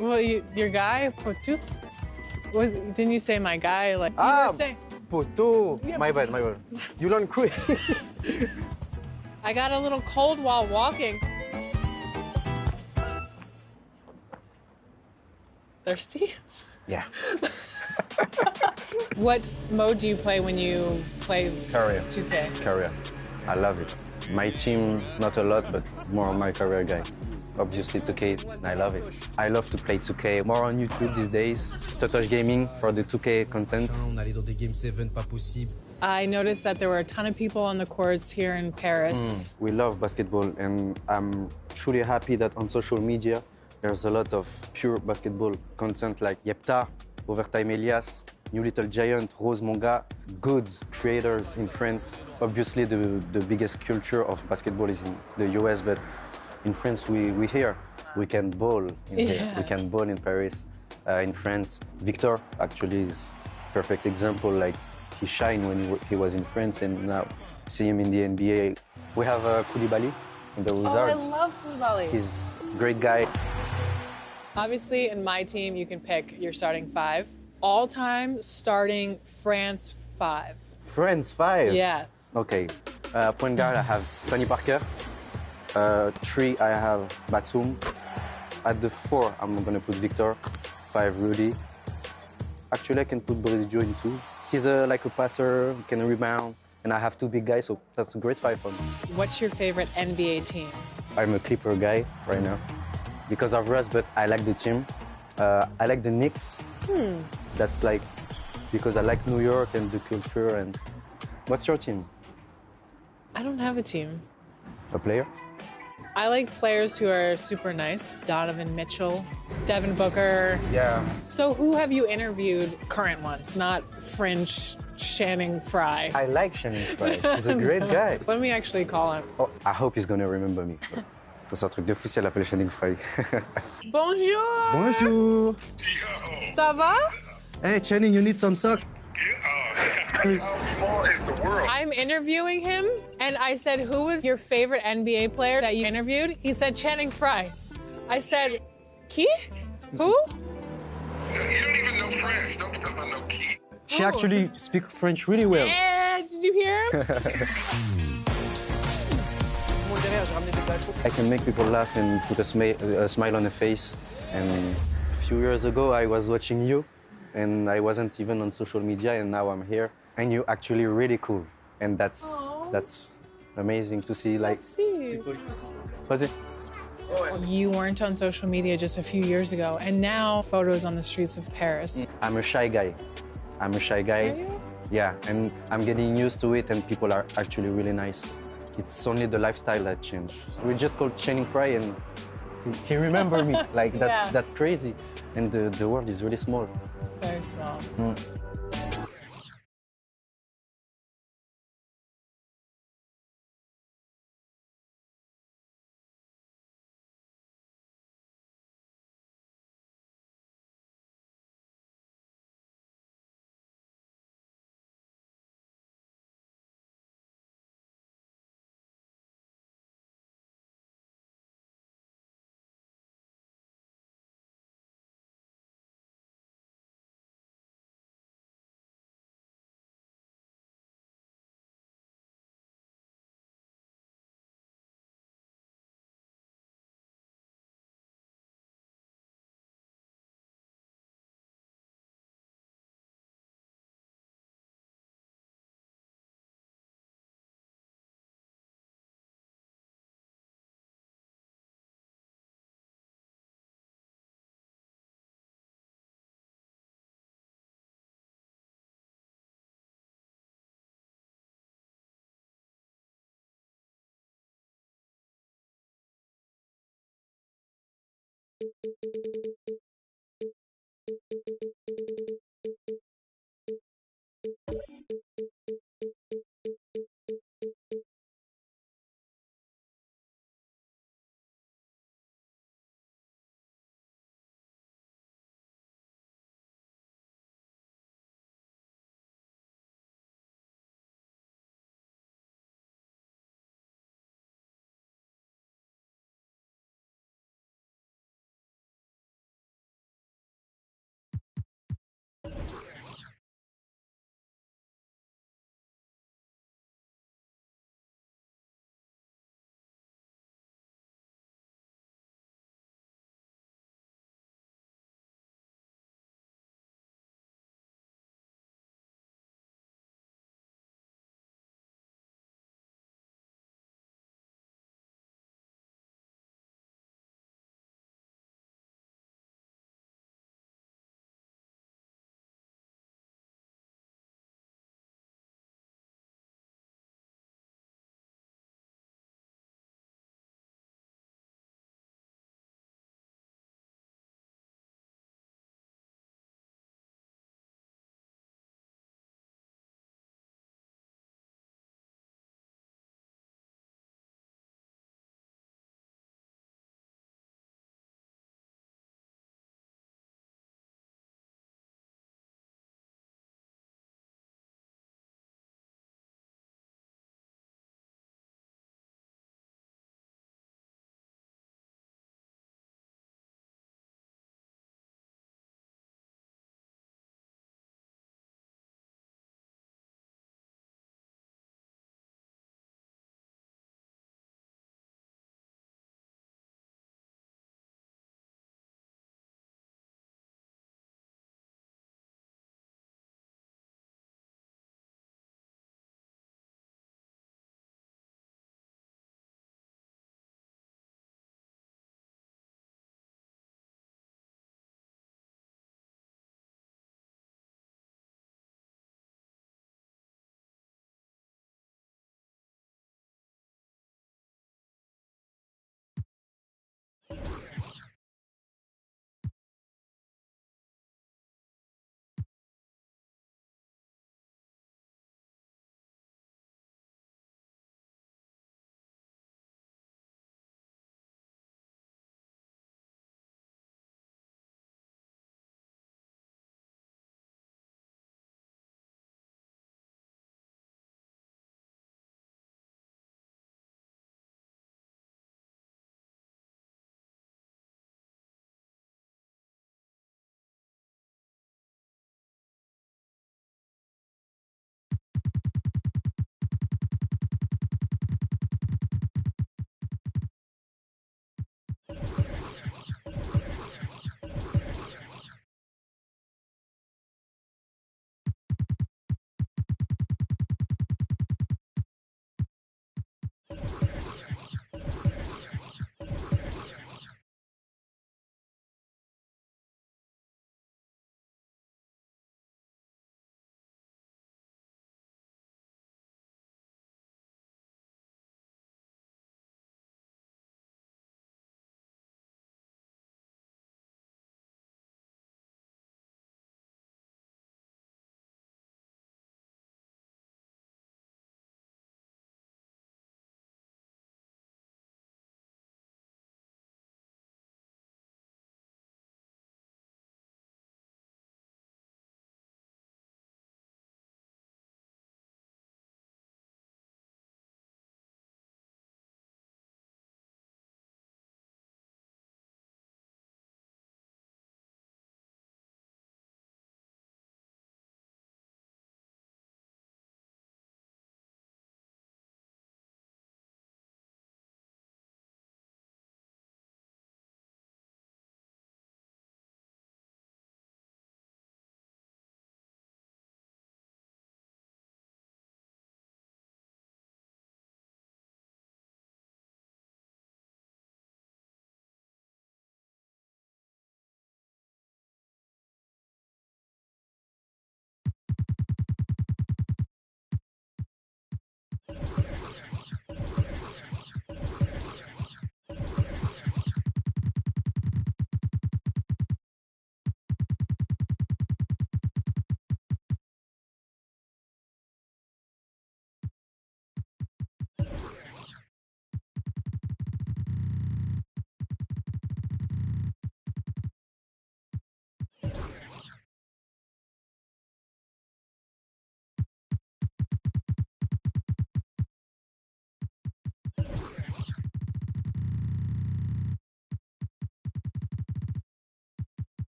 Well, your guy, Potu? Didn't you say my guy? Like, you were saying. Poto. Yeah. My bad. You learn quick. I got a little cold while walking. Thirsty? Yeah. What mode do you play when you play Career. 2K? Career. I love it. My team, not a lot, but more on my career guy. Obviously 2K, I love it. I love to play 2K, more on YouTube these days. Totosh Gaming for the 2K content. On allait dans des Game 7, pas possible. I noticed that there were a ton of people on the courts here in Paris. We love basketball, and I'm truly happy that on social media, there's a lot of pure basketball content like Yepta, Overtime Elias, New Little Giant, Rose Monga, good creators in France. Obviously, the biggest culture of basketball is in the US, but in France, we here. We can ball in here. We can ball in Paris. In France, Victor actually is a perfect example. Like, he shined when he was in France, and now see him in the NBA. We have Koulibaly in the Wizards. Oh, I love Koulibaly. He's a great guy. Obviously, in my team, you can pick your starting 5. All-time starting France 5. France 5? Yes. Okay. Point guard, I have Tony Parker. 3, I have Batum. At the 4, I'm going to put Victor. 5, Rudy. Actually, I can put Boris in 2. He's like a passer, can rebound, and I have 2 big guys, so that's a great 5 for me. What's your favorite NBA team? I'm a Clipper guy right now because of Russ, but I like the team. I like the Knicks. That's like because I like New York and the culture. And what's your team? I don't have a team. A player? I like players who are super nice. Donovan Mitchell, Devin Booker. Yeah. So who have you interviewed, current ones, not fringe Channing Frye? I like Channing Frye. He's a great guy. Let me actually call him. Oh, I hope he's gonna remember me. C'est un truc de fou si elle appelle Channing Frye. Bonjour! Bonjour! Ça va? Hey, Channing, you need some socks? How small is the world? I'm interviewing him, and I said, who was your favorite NBA player that you interviewed? He said Channing Frye. I said, Qui? Who? You don't even know French. Don't tell me no key. She actually speaks French really well. Yeah, did you hear him? I can make people laugh and put a smile on their face. And a few years ago, I was watching you, and I wasn't even on social media, and now I'm here. And you're actually really cool, and that's amazing to see. Like, Let's see. was it? You weren't on social media just a few years ago, and now photos on the streets of Paris. I'm a shy guy. I'm a shy guy. Are you? Yeah, and I'm getting used to it, and people are actually really nice. It's only the lifestyle that changed. We just called Channing Frye, and he remembered me. Like, that's crazy. And the world is really small. Very small.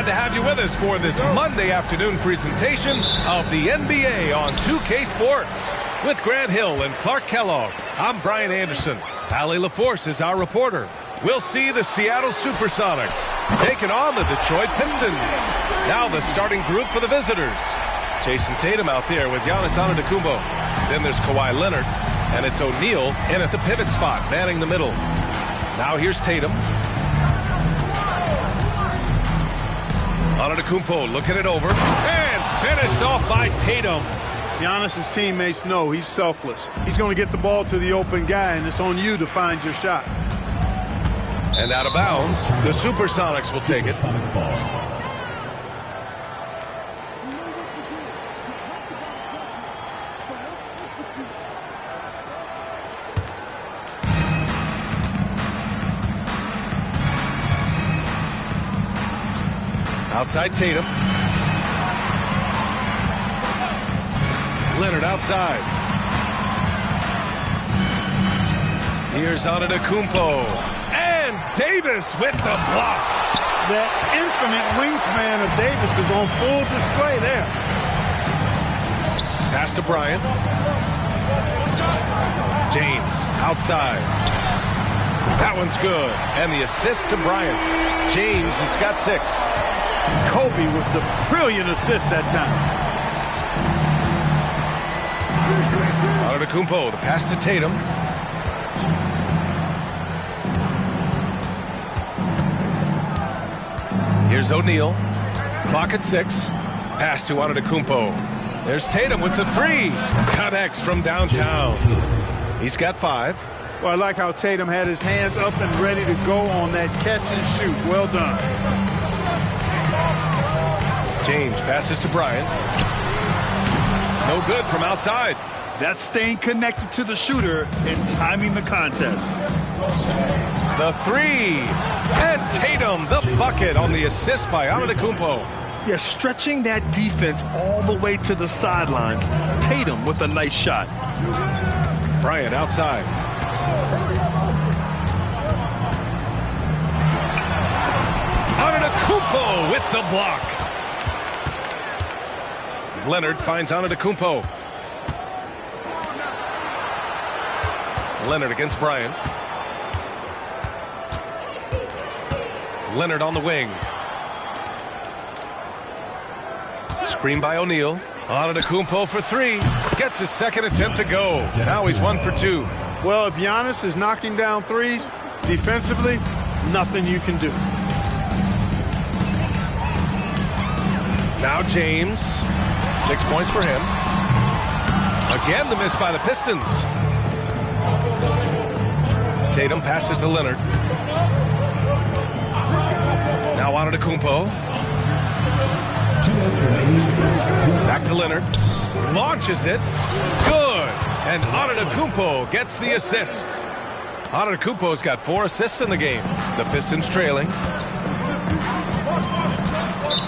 Glad to have you with us for this Monday afternoon presentation of the NBA on 2K Sports. With Grant Hill and Clark Kellogg, I'm Brian Anderson. Allie LaForce is our reporter. We'll see the Seattle Supersonics taking on the Detroit Pistons. Now the starting group for the visitors. Jason Tatum out there with Giannis Antetokounmpo. Then there's Kawhi Leonard, and it's O'Neal in at the pivot spot, manning the middle. Now here's Tatum. Antetokounmpo looking it over, and finished off by Tatum. Giannis' teammates know he's selfless. He's going to get the ball to the open guy, and it's on you to find your shot. And out of bounds, the Supersonics will take it. Outside Tatum. Leonard outside. Here's Antetokounmpo. And Davis with the block. That infinite wingspan of Davis is on full display there. Pass to Bryant. James outside. That one's good. And the assist to Bryant. James has got 6. Kobe with the brilliant assist that time. Antetokounmpo, the pass to Tatum. Here's O'Neal. Clock at 6. Pass to Antetokounmpo. There's Tatum with the 3. Connects from downtown. He's got 5. Well, I like how Tatum had his hands up and ready to go on that catch and shoot. Well done. James passes to Bryant. No good from outside. That's staying connected to the shooter and timing the contest. The 3. And Tatum, the bucket on the assist by Antetokounmpo. Yeah, stretching that defense all the way to the sidelines. Tatum with a nice shot. Bryant outside. Antetokounmpo with the block. Leonard finds Antetokounmpo. Leonard against Bryant. Leonard on the wing. Screen by O'Neal. Antetokounmpo for 3. Gets his second attempt to go. Now he's 1 for 2. Well, if Giannis is knocking down threes, defensively, nothing you can do. Now James. 6 points for him. Again, the miss by the Pistons. Tatum passes to Leonard. Now Antetokounmpo. Back to Leonard. Launches it. Good. And Antetokounmpo gets the assist. Antetokounmpo's got 4 assists in the game. The Pistons trailing.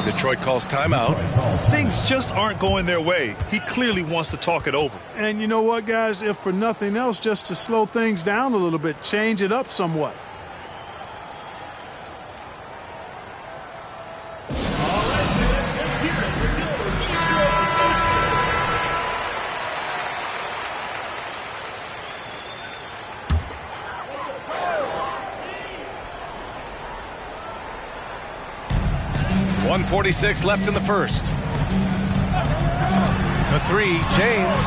Detroit calls timeout. Things just aren't going their way. He clearly wants to talk it over. And you know what, guys? If for nothing else, just to slow things down a little bit, change it up somewhat. .46 left in the first. The 3, James.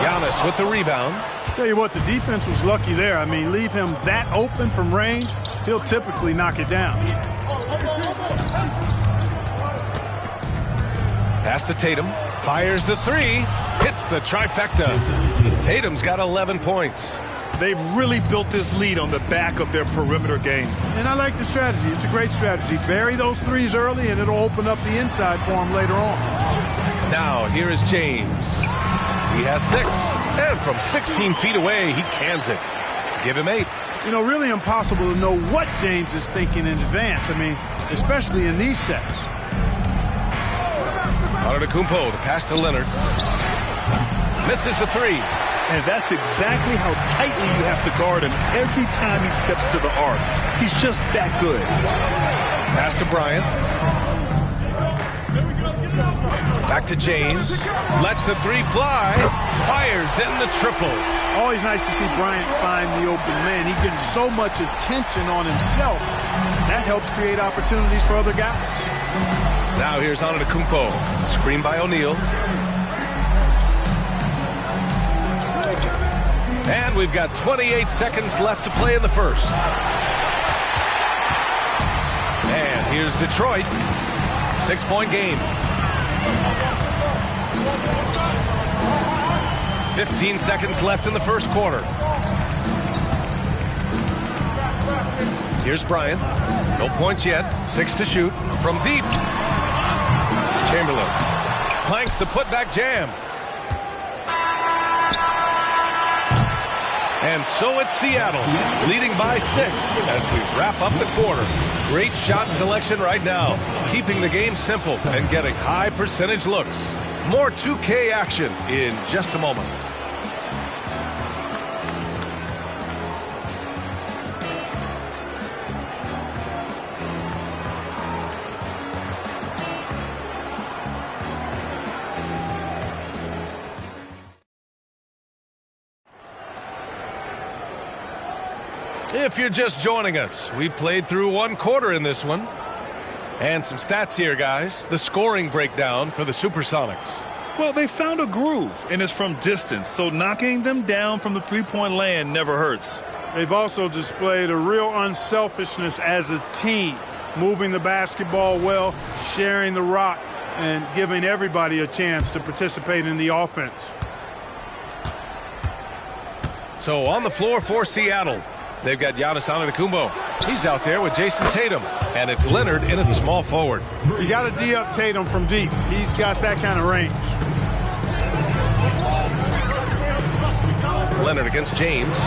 Giannis with the rebound. Tell you what, the defense was lucky there. I mean, leave him that open from range, he'll typically knock it down. Pass to Tatum. Fires the 3. Hits the trifecta. Tatum's got 11 points. They've really built this lead on the back of their perimeter game. And I like the strategy. It's a great strategy. Bury those threes early, and it'll open up the inside for him later on. Now, here is James. He has 6. And from 16 feet away, he cans it. Give him 8. You know, really impossible to know what James is thinking in advance. I mean, especially in these sets. Antetokounmpo, the pass to Leonard. Misses the 3. And that's exactly how tightly you have to guard him every time he steps to the arc. He's just that good. Pass to Bryant. Back to James. Lets the three fly. Fires in the triple. Always nice to see Bryant find the open man. He gets so much attention on himself. That helps create opportunities for other guys. Now here's Antetokounmpo. Screen by O'Neal. And we've got 28 seconds left to play in the first. And here's Detroit. 6-point game. 15 seconds left in the first quarter. Here's Bryant. No points yet. 6 to shoot. From deep. Chamberlain clanks the putback jam. And so it's Seattle, leading by 6 as we wrap up the quarter. Great shot selection right now, keeping the game simple and getting high percentage looks. More 2K action in just a moment. If you're just joining us, we played through one quarter in this one. And some stats here, guys. The scoring breakdown for the Supersonics. Well, they found a groove, and it's from distance, so knocking them down from the three-point land never hurts. They've also displayed a real unselfishness as a team, moving the basketball well, sharing the rock, and giving everybody a chance to participate in the offense. So on the floor for Seattle, they've got Giannis Antetokounmpo. He's out there with Jason Tatum. And it's Leonard in at the small forward. You got to D-up Tatum from deep. He's got that kind of range. Leonard against James.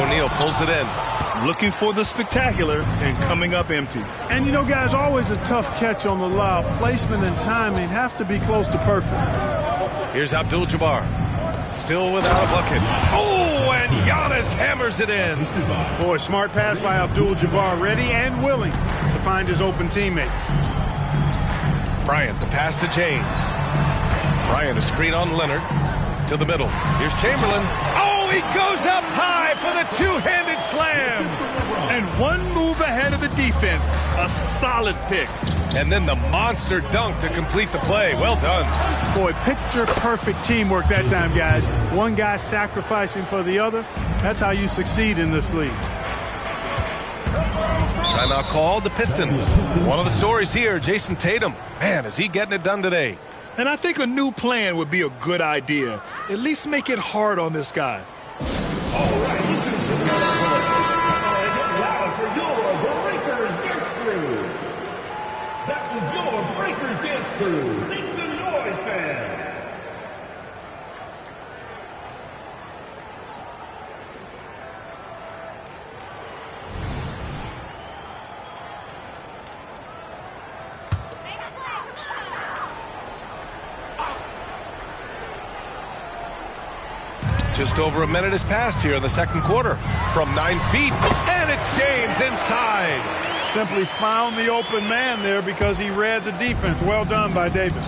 O'Neal pulls it in. Looking for the spectacular and coming up empty. And, you know, guys, always a tough catch on the lob. Placement and timing have to be close to perfect. Here's Abdul-Jabbar. Still without a bucket. Oh, and Giannis hammers it in. Boy, smart pass by Abdul-Jabbar, ready and willing to find his open teammates. Bryant, the pass to James. Bryant, a screen on Leonard. To the middle. Here's Chamberlain. Oh, he goes up high for the two-handed slam. And one move ahead of the defense. A solid pick. And then the monster dunk to complete the play. Well done. Boy, picture-perfect teamwork that time, guys. One guy sacrificing for the other. That's how you succeed in this league. Timeout called, the Pistons. One of the stories here, Jason Tatum. Man, is he getting it done today. And I think a new plan would be a good idea. At least make it hard on this guy. All right, for your Breakers Dance Crew. That was your Breakers Dance Crew. Make some noise, fans. Just over a minute has passed here in the second quarter. From 9 feet, and it's James inside. Simply found the open man there because he read the defense. Well done by Davis.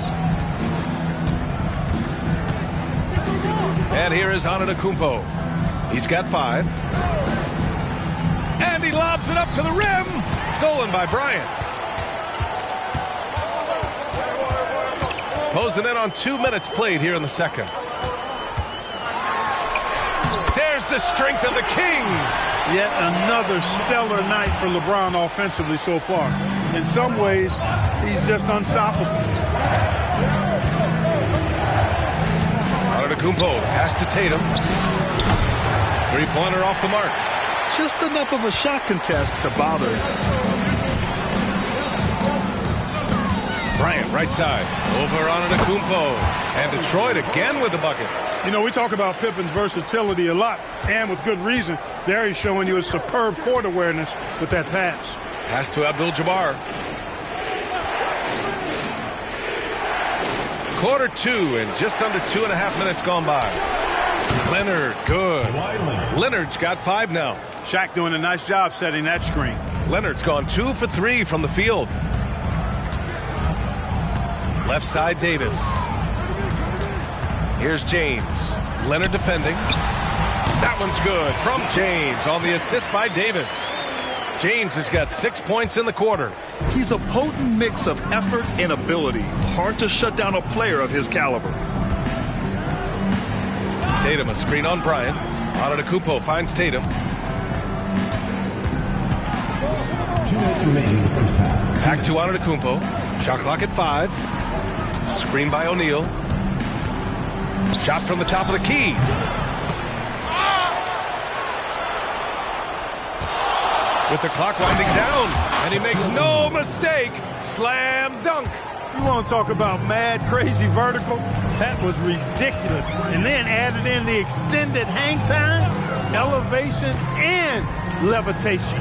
And here is Antetokounmpo. He's got 5. And he lobs it up to the rim. Stolen by Bryant. Closing in on 2 minutes played here in the second. There's the strength of the king. Yet another stellar night for LeBron offensively so far. In some ways, he's just unstoppable. Antetokounmpo, pass to Tatum. Three-pointer off the mark. Just enough of a shot contest to bother him. Bryant, right side. Over Antetokounmpo. And Detroit again with the bucket. You know, we talk about Pippen's versatility a lot, and with good reason. There he's showing you a superb court awareness with that pass. Pass to Abdul-Jabbar. Quarter 2 and just under 2.5 minutes gone by. Leonard, good. Leonard's got 5 now. Shaq doing a nice job setting that screen. Leonard's gone 2 for 3 from the field. Left side, Davis. Here's James. Leonard defending. That one's good from James on the assist by Davis. James has got 6 points in the quarter. He's a potent mix of effort and ability. Hard to shut down a player of his caliber. Tatum, a screen on Bryant. Antetokounmpo finds Tatum. 2 minutes remaining in the first half. Back to Antetokounmpo. Shot clock at 5. Screen by O'Neal. Shot from the top of the key. With the clock winding down, and he makes no mistake. Slam dunk. If you want to talk about mad, crazy vertical, that was ridiculous. And then added in the extended hang time, elevation, and levitation.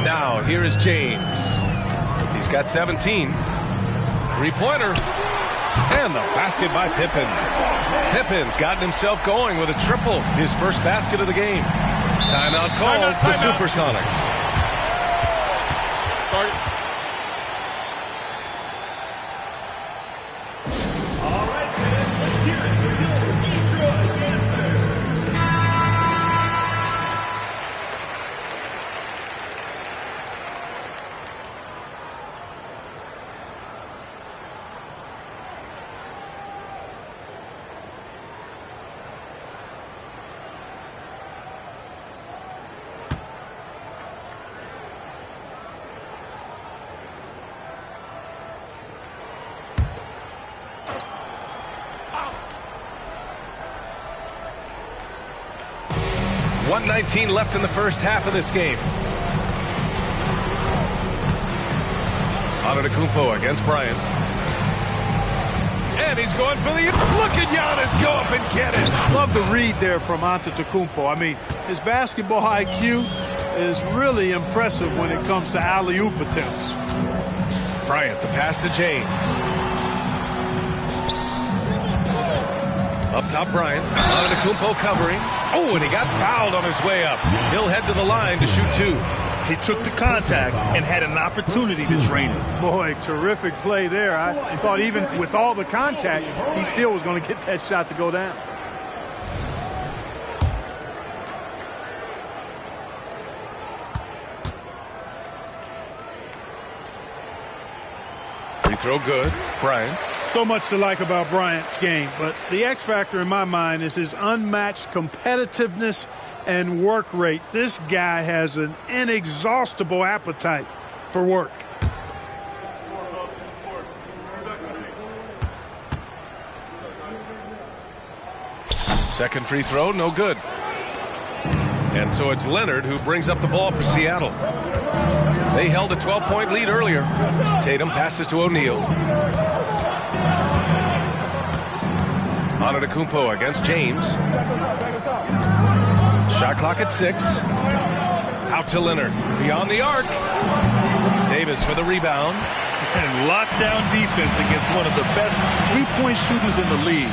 Now, here is James. He's got 17. Three-pointer. And the basket by Pippen. Pippin's gotten himself going with a triple. His first basket of the game. Timeout called the Supersonics. All right, fans, let's hear it for your Detroit answer. .19 left in the first half of this game. Antetokounmpo against Bryant. And he's going for the... Look at Giannis go up and get it. Love the read there from Antetokounmpo. I mean, his basketball IQ is really impressive when it comes to alley-oop attempts. Bryant, the pass to James. Up top, Bryant. Antetokounmpo covering. Oh, and he got fouled on his way up. He'll head to the line to shoot 2. He took the contact and had an opportunity to drain it. Boy, terrific play there. I thought even with all the contact, he still was going to get that shot to go down. Free throw good. Bryant. So much to like about Bryant's game, but the X factor in my mind is his unmatched competitiveness and work rate. This guy has an inexhaustible appetite for work. Second free throw, no good. And so it's Leonard who brings up the ball for Seattle. They held a 12-point lead earlier. Tatum passes to O'Neal. Antetokounmpo against James. Shot clock at 6. Out to Leonard. Beyond the arc. Davis for the rebound. And lockdown defense against one of the best three-point shooters in the league.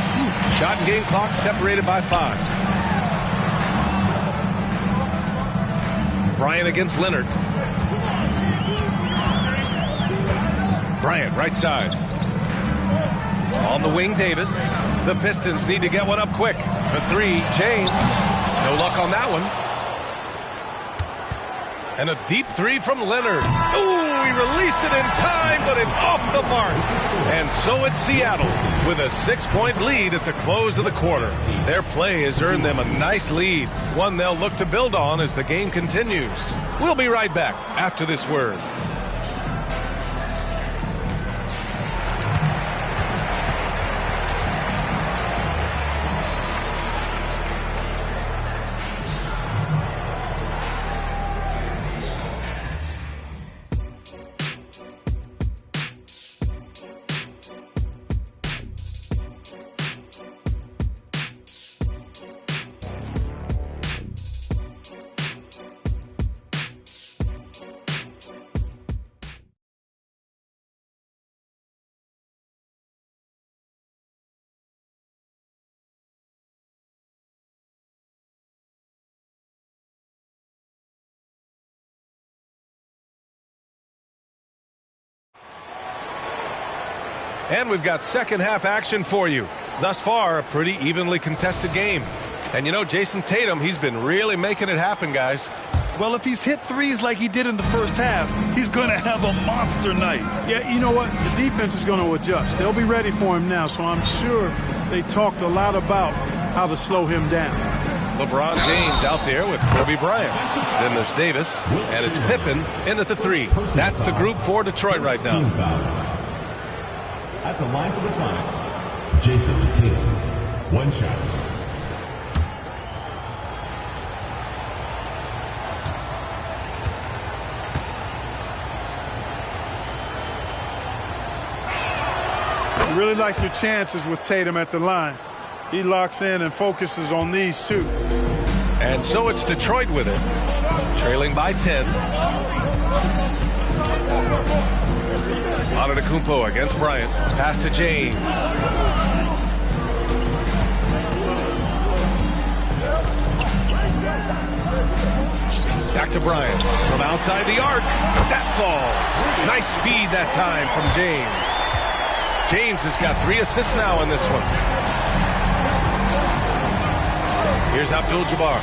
Shot and game clock separated by 5. Bryant against Leonard. Bryant, right side. On the wing, Davis. The Pistons need to get one up quick. For 3, James. No luck on that one. And a deep 3 from Leonard. Ooh, he released it in time, but it's off the mark. And so it's Seattle with a 6-point lead at the close of the quarter. Their play has earned them a nice lead, one they'll look to build on as the game continues. We'll be right back after this word. And we've got second half action for you. Thus far, a pretty evenly contested game. And you know, Jason Tatum, he's been really making it happen, guys. Well, if he's hit threes like he did in the first half, he's going to have a monster night. Yeah, you know what? The defense is going to adjust. They'll be ready for him now, so I'm sure they talked a lot about how to slow him down. LeBron James out there with Kobe Bryant. Then there's Davis, and it's Pippen in at the 3. That's the group for Detroit right now. At the line for the Sonics, Jason Tatum. 1 shot. You really like your chances with Tatum at the line. He locks in and focuses on these two. And so it's Detroit with it, trailing by 10. Antetokounmpo against Bryant. Pass to James. Back to Bryant from outside the arc. That falls. Nice feed that time from James. James has got 3 assists now in this one. Here's Abdul-Jabbar.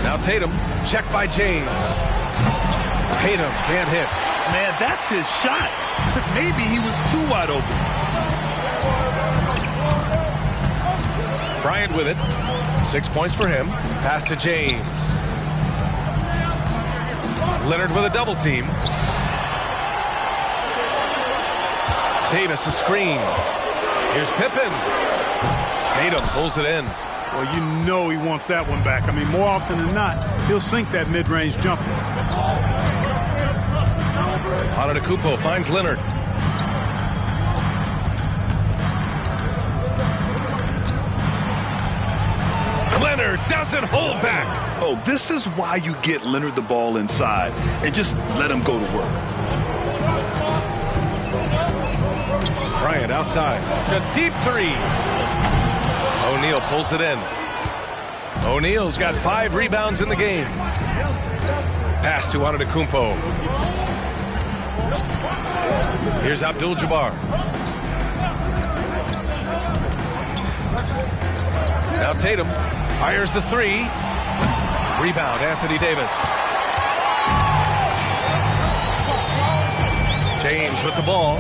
Now Tatum, checked by James. Tatum can't hit. Man, that's his shot. Maybe he was too wide open. Bryant with it. 6 points for him. Pass to James. Leonard with a double team. Davis a screen. Here's Pippen. Tatum pulls it in. Well, you know he wants that one back. I mean, more often than not, he'll sink that mid-range jumper. Antetokounmpo finds Leonard. Leonard doesn't hold back. Oh, this is why you get Leonard the ball inside and just let him go to work. Bryant outside. A deep 3. O'Neal pulls it in. O'Neal's got 5 rebounds in the game. Pass to Antetokounmpo. Here's Abdul-Jabbar. Now Tatum fires the 3. Rebound, Anthony Davis. James with the ball.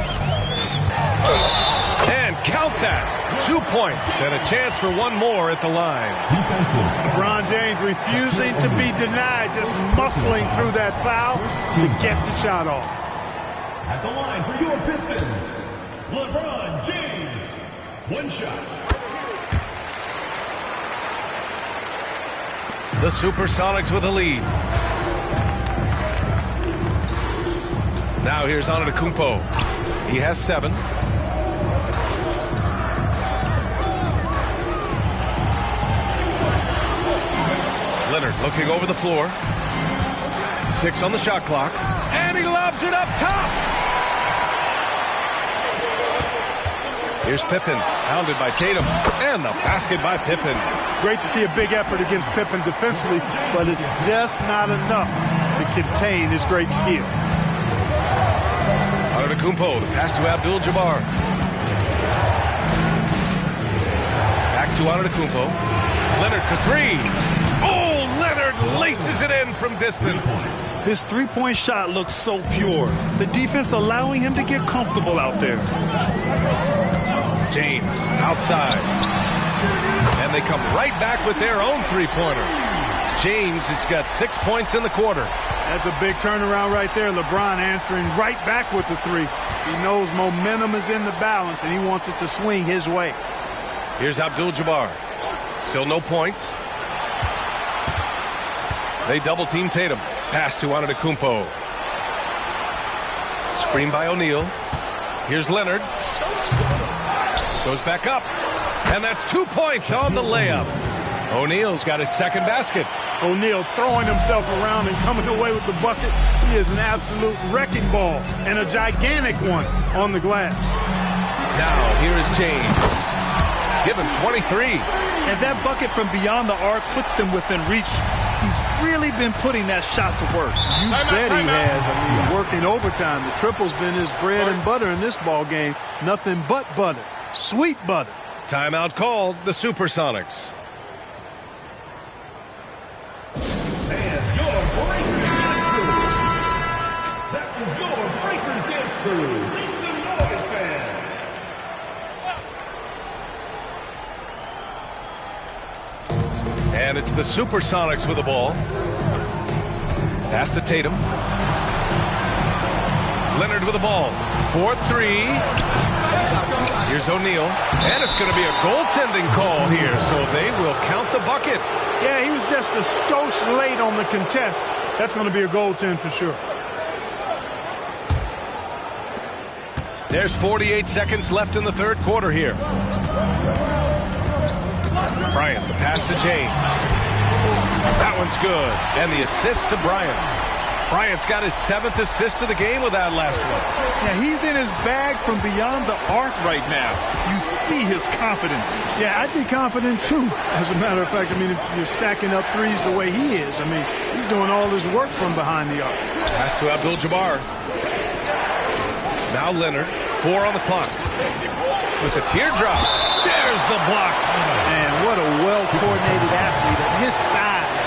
And count that. 2 points and a chance for one more at the line. LeBron James refusing to be denied, just muscling through that foul to get the shot off. At the line for your Pistons, LeBron James. 1 shot. The Supersonics with a lead. Now here's Antetokounmpo. He has 7. Leonard looking over the floor. 6 on the shot clock. And he lobs it up top. Here's Pippen, hounded by Tatum. And the basket by Pippen. Great to see a big effort against Pippen defensively, but it's just not enough to contain his great skill. Antetokounmpo, the pass to Abdul-Jabbar. Back to Antetokounmpo. Leonard for 3. Oh, Leonard laces it in from distance. His 3-point shot looks so pure. The defense allowing him to get comfortable out there. James outside. And they come right back with their own 3-pointer. James has got 6 points in the quarter. That's a big turnaround right there. LeBron answering right back with the 3. He knows momentum is in the balance, and he wants it to swing his way. Here's Abdul-Jabbar. Still no points. They double-team Tatum. Pass to Antetokounmpo. Screen by O'Neal. Here's Leonard. Goes back up. And that's 2 points on the layup. O'Neal's got his second basket. O'Neal throwing himself around and coming away with the bucket. He is an absolute wrecking ball and a gigantic one on the glass. Now, here is James. Give him 23. And that bucket from beyond the arc puts them within reach. He's really been putting that shot to work. You bet he has. I mean, working overtime. The triple's been his bread and butter in this ball game. Nothing but butter. Sweet butter. Timeout called, the Supersonics. And your Breakers Dance Crew. That was your Breakers Dance Crew. Make some noise, fans. And it's the Supersonics with the ball. Pass to Tatum. Leonard with the ball. 4-3. Here's O'Neal. And it's going to be a goaltending call here, so they will count the bucket. Yeah, he was just a skosh late on the contest. That's going to be a goaltend for sure. There's 48 seconds left in the third quarter here. Bryant, the pass to James. That one's good. And the assist to Bryant. Bryant's got his 7th assist of the game with that last one. Yeah, he's in his bag from beyond the arc right now. You see his confidence. Yeah, I'd be confident too. As a matter of fact, I mean, if you're stacking up threes the way he is, I mean, he's doing all his work from behind the arc. Pass to Abdul-Jabbar. Now Leonard, 4 on the clock. With the teardrop. There's the block. Man, what a well-coordinated athlete at his size.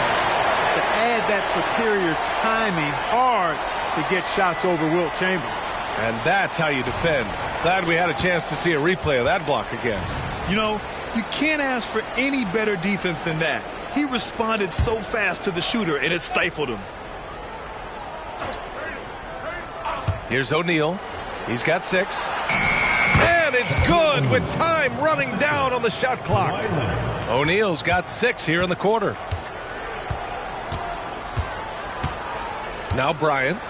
To add that superior timing, hard to get shots over Wilt Chamberlain. And that's how you defend. Glad we had a chance to see a replay of that block again. You know, you can't ask for any better defense than that. He responded so fast to the shooter, and it stifled him. Here's O'Neal. He's got 6. And it's good with time running down on the shot clock. O'Neal's got 6 here in the quarter. Now Bryant.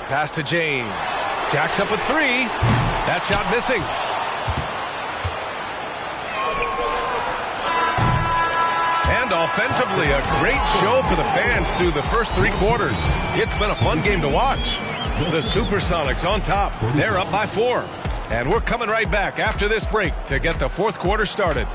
Pass to James. Jacks up at 3. That shot missing. And offensively, a great show for the fans through the first 3 quarters. It's been a fun game to watch. The Supersonics on top. They're up by 4. And we're coming right back after this break to get the fourth quarter started.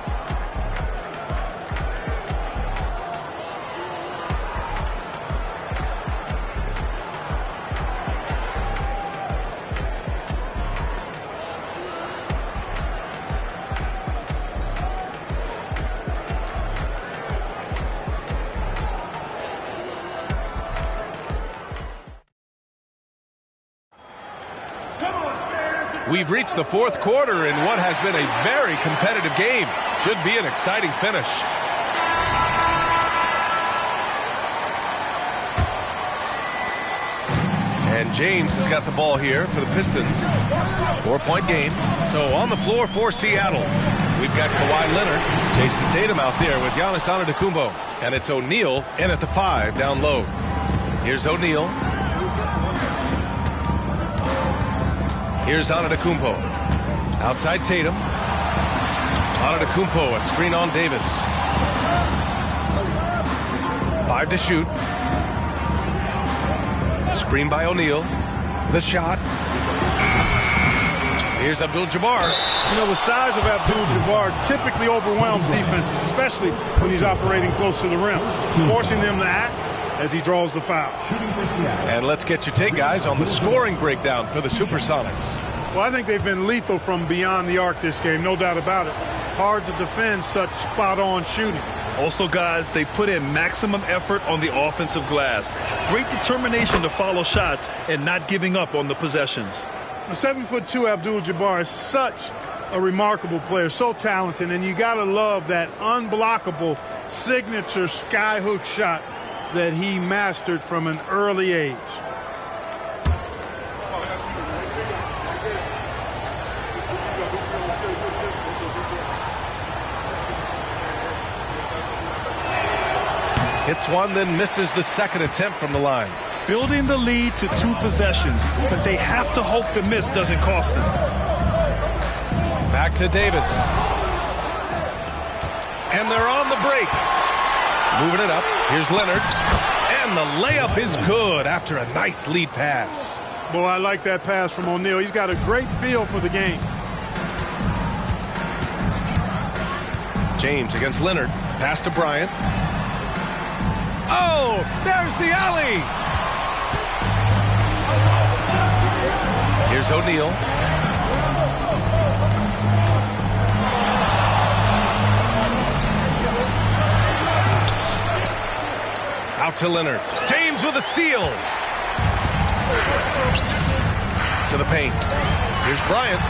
We've reached the fourth quarter in what has been a very competitive game. Should be an exciting finish. And James has got the ball here for the Pistons. 4-point game. So on the floor for Seattle, we've got Kawhi Leonard, Jason Tatum out there with Giannis Antetokounmpo. And it's O'Neal in at the 5 down low. Here's O'Neal. Here's Antetokounmpo. Outside Tatum. Antetokounmpo, a screen on Davis. 5 to shoot. Screen by O'Neal. The shot. Here's Abdul-Jabbar. You know, the size of Abdul-Jabbar typically overwhelms defenses, especially when he's operating close to the rim, forcing them to act as he draws the foul. And let's get your take, guys, on the scoring breakdown for the Supersonics. Well, I think they've been lethal from beyond the arc this game, no doubt about it. Hard to defend such spot-on shooting. Also, guys, they put in maximum effort on the offensive glass. Great determination to follow shots and not giving up on the possessions. The 7'2" Abdul-Jabbar is such a remarkable player, so talented, and you got to love that unblockable signature skyhook shot that he mastered from an early age. Hits one, then misses the second attempt from the line. Building the lead to 2 possessions, but they have to hope the miss doesn't cost them. Back to Davis. And they're on the break. Moving it up. Here's Leonard. And the layup is good after a nice lead pass. Boy, I like that pass from O'Neal. He's got a great feel for the game. James against Leonard. Pass to Bryant. Oh, there's the alley. Here's O'Neal. Out to Leonard. James with a steal. To the paint. Here's Bryant.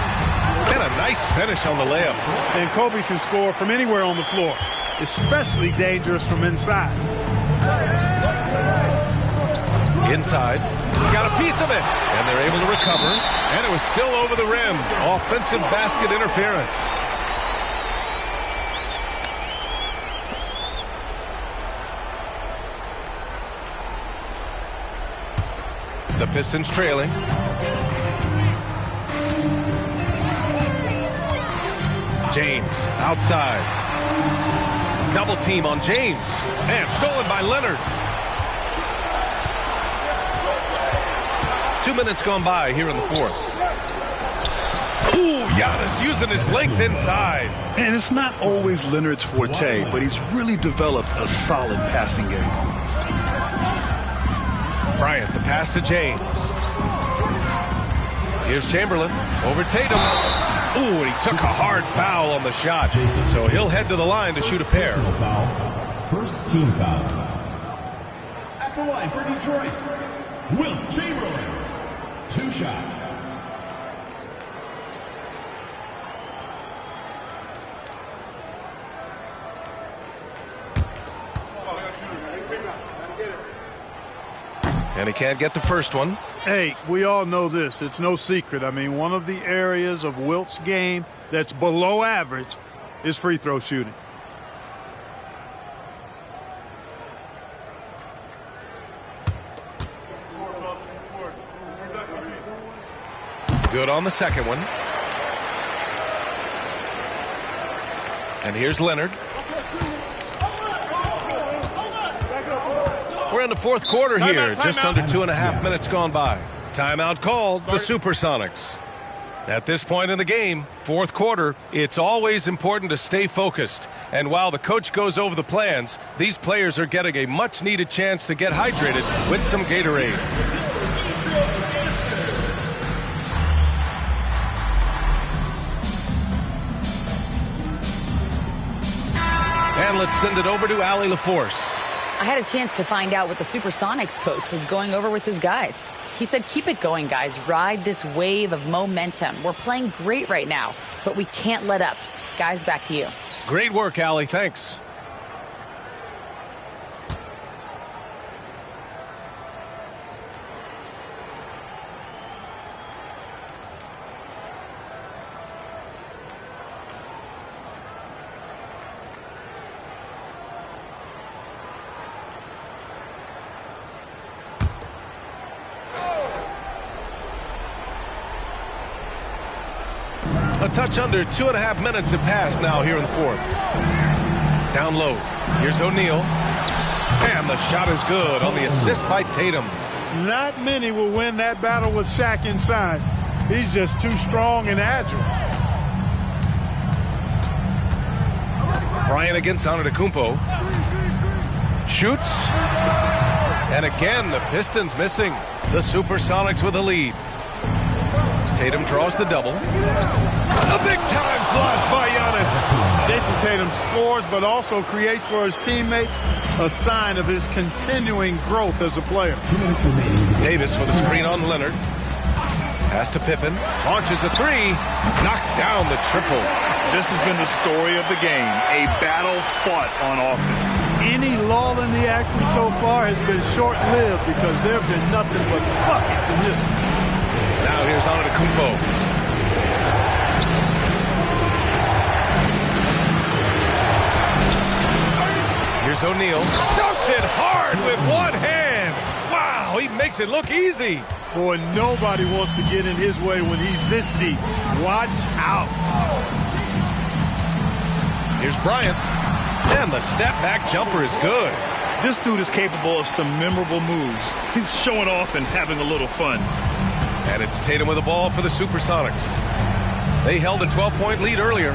And a nice finish on the layup. And Kobe can score from anywhere on the floor, especially dangerous from inside. Inside. Got a piece of it. And they're able to recover. And it was still over the rim. Offensive basket interference. The Pistons trailing. James outside. Double team on James. And stolen by Leonard. 2 minutes gone by here in the fourth. Ooh, Giannis using his length inside. And it's not always Leonard's forte, but he's really developed a solid passing game. Bryant, the pass to James. Here's Chamberlain over Tatum. Ooh, and he took a hard foul on the shot. So he'll head to the line to shoot a pair. First team foul. At the line for Detroit, Wilt Chamberlain. 2 shots. And he can't get the first one. Hey, we all know this. It's no secret. I mean, one of the areas of Wilt's game that's below average is free throw shooting. Good on the second one. And here's Leonard. We're in the fourth quarter here. Just under 2.5 minutes gone by. Timeout called, the Supersonics. At this point in the game, fourth quarter, it's always important to stay focused. And while the coach goes over the plans, these players are getting a much-needed chance to get hydrated with some Gatorade. And let's send it over to Allie LaForce. I had a chance to find out what the Supersonics coach was going over with his guys. He said, keep it going, guys. Ride this wave of momentum. We're playing great right now, but we can't let up. Guys, back to you. Great work, Allie. Thanks. A touch under 2.5 minutes have passed now here in the fourth. Down low. Here's O'Neal. And the shot is good on the assist by Tatum. Not many will win that battle with Shaq inside. He's just too strong and agile. Bryant against Antetokounmpo. Shoots. And again, the Pistons missing. The Supersonics with a lead. Tatum draws the double. A big-time flush by Giannis. Jason Tatum scores, but also creates for his teammates, a sign of his continuing growth as a player. Davis with a screen on Leonard. Pass to Pippen. Launches a three. Knocks down the triple. This has been the story of the game. A battle fought on offense. Any lull in the action so far has been short-lived because there have been nothing but buckets in this one. Now here's Antetokounmpo. Here's O'Neal. Dunks it hard with one hand. Wow, he makes it look easy. Boy, nobody wants to get in his way when he's this deep. Watch out. Here's Bryant. And the step-back jumper is good. This dude is capable of some memorable moves. He's showing off and having a little fun. And it's Tatum with the ball for the Supersonics. They held a 12-point lead earlier.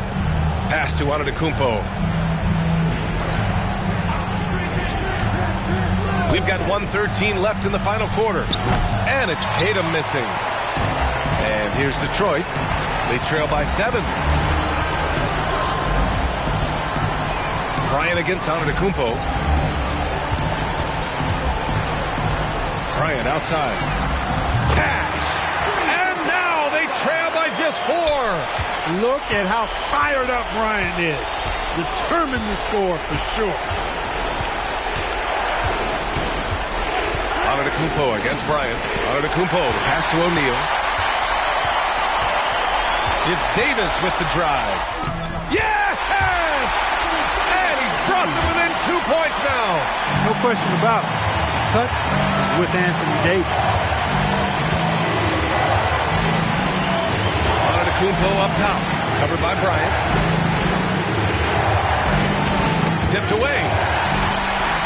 Pass to Antetokounmpo. We've got 1:13 left in the final quarter. And it's Tatum missing. And here's Detroit. They trail by 7. Bryant against Antetokounmpo. Bryant outside. Cash! And now they trail by just 4. Look at how fired up Bryant is. Determined to score for sure. Antetokounmpo against Bryant. Antetokounmpo to pass to O'Neal. It's Davis with the drive. Yes! And he's brought them within 2 points now. No question about it. Touch with Anthony Davis. Antetokounmpo up top. Covered by Bryant. Tipped away.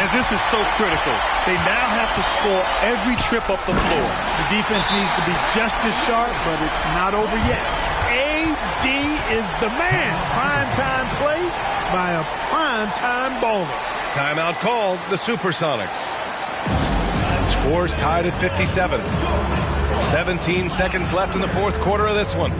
And this is so critical. They now have to score every trip up the floor. The defense needs to be just as sharp, but it's not over yet. AD is the man. Primetime play by a primetime bowler. Timeout called, the Supersonics. Scores tied at 57. 17 seconds left in the fourth quarter of this one.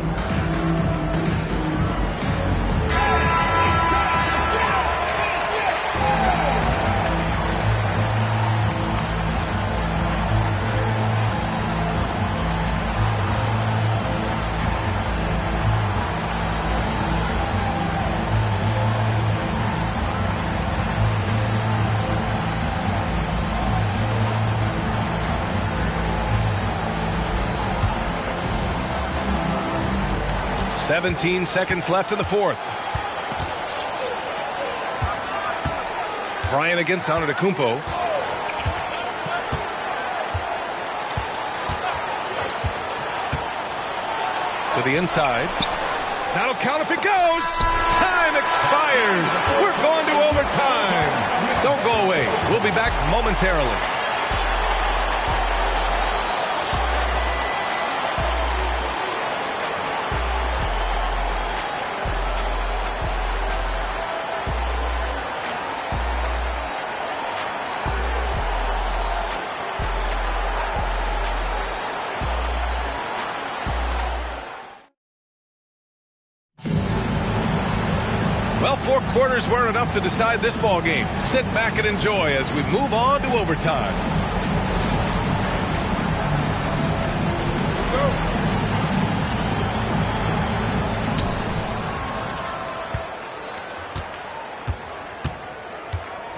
Seventeen seconds left in the fourth. Bryant against Antetokounmpo. To the inside. That'll count if it goes. Time expires. We're going to overtime. Don't go away. We'll be back momentarily. Well, 4 quarters weren't enough to decide this ball game. Sit back and enjoy as we move on to overtime.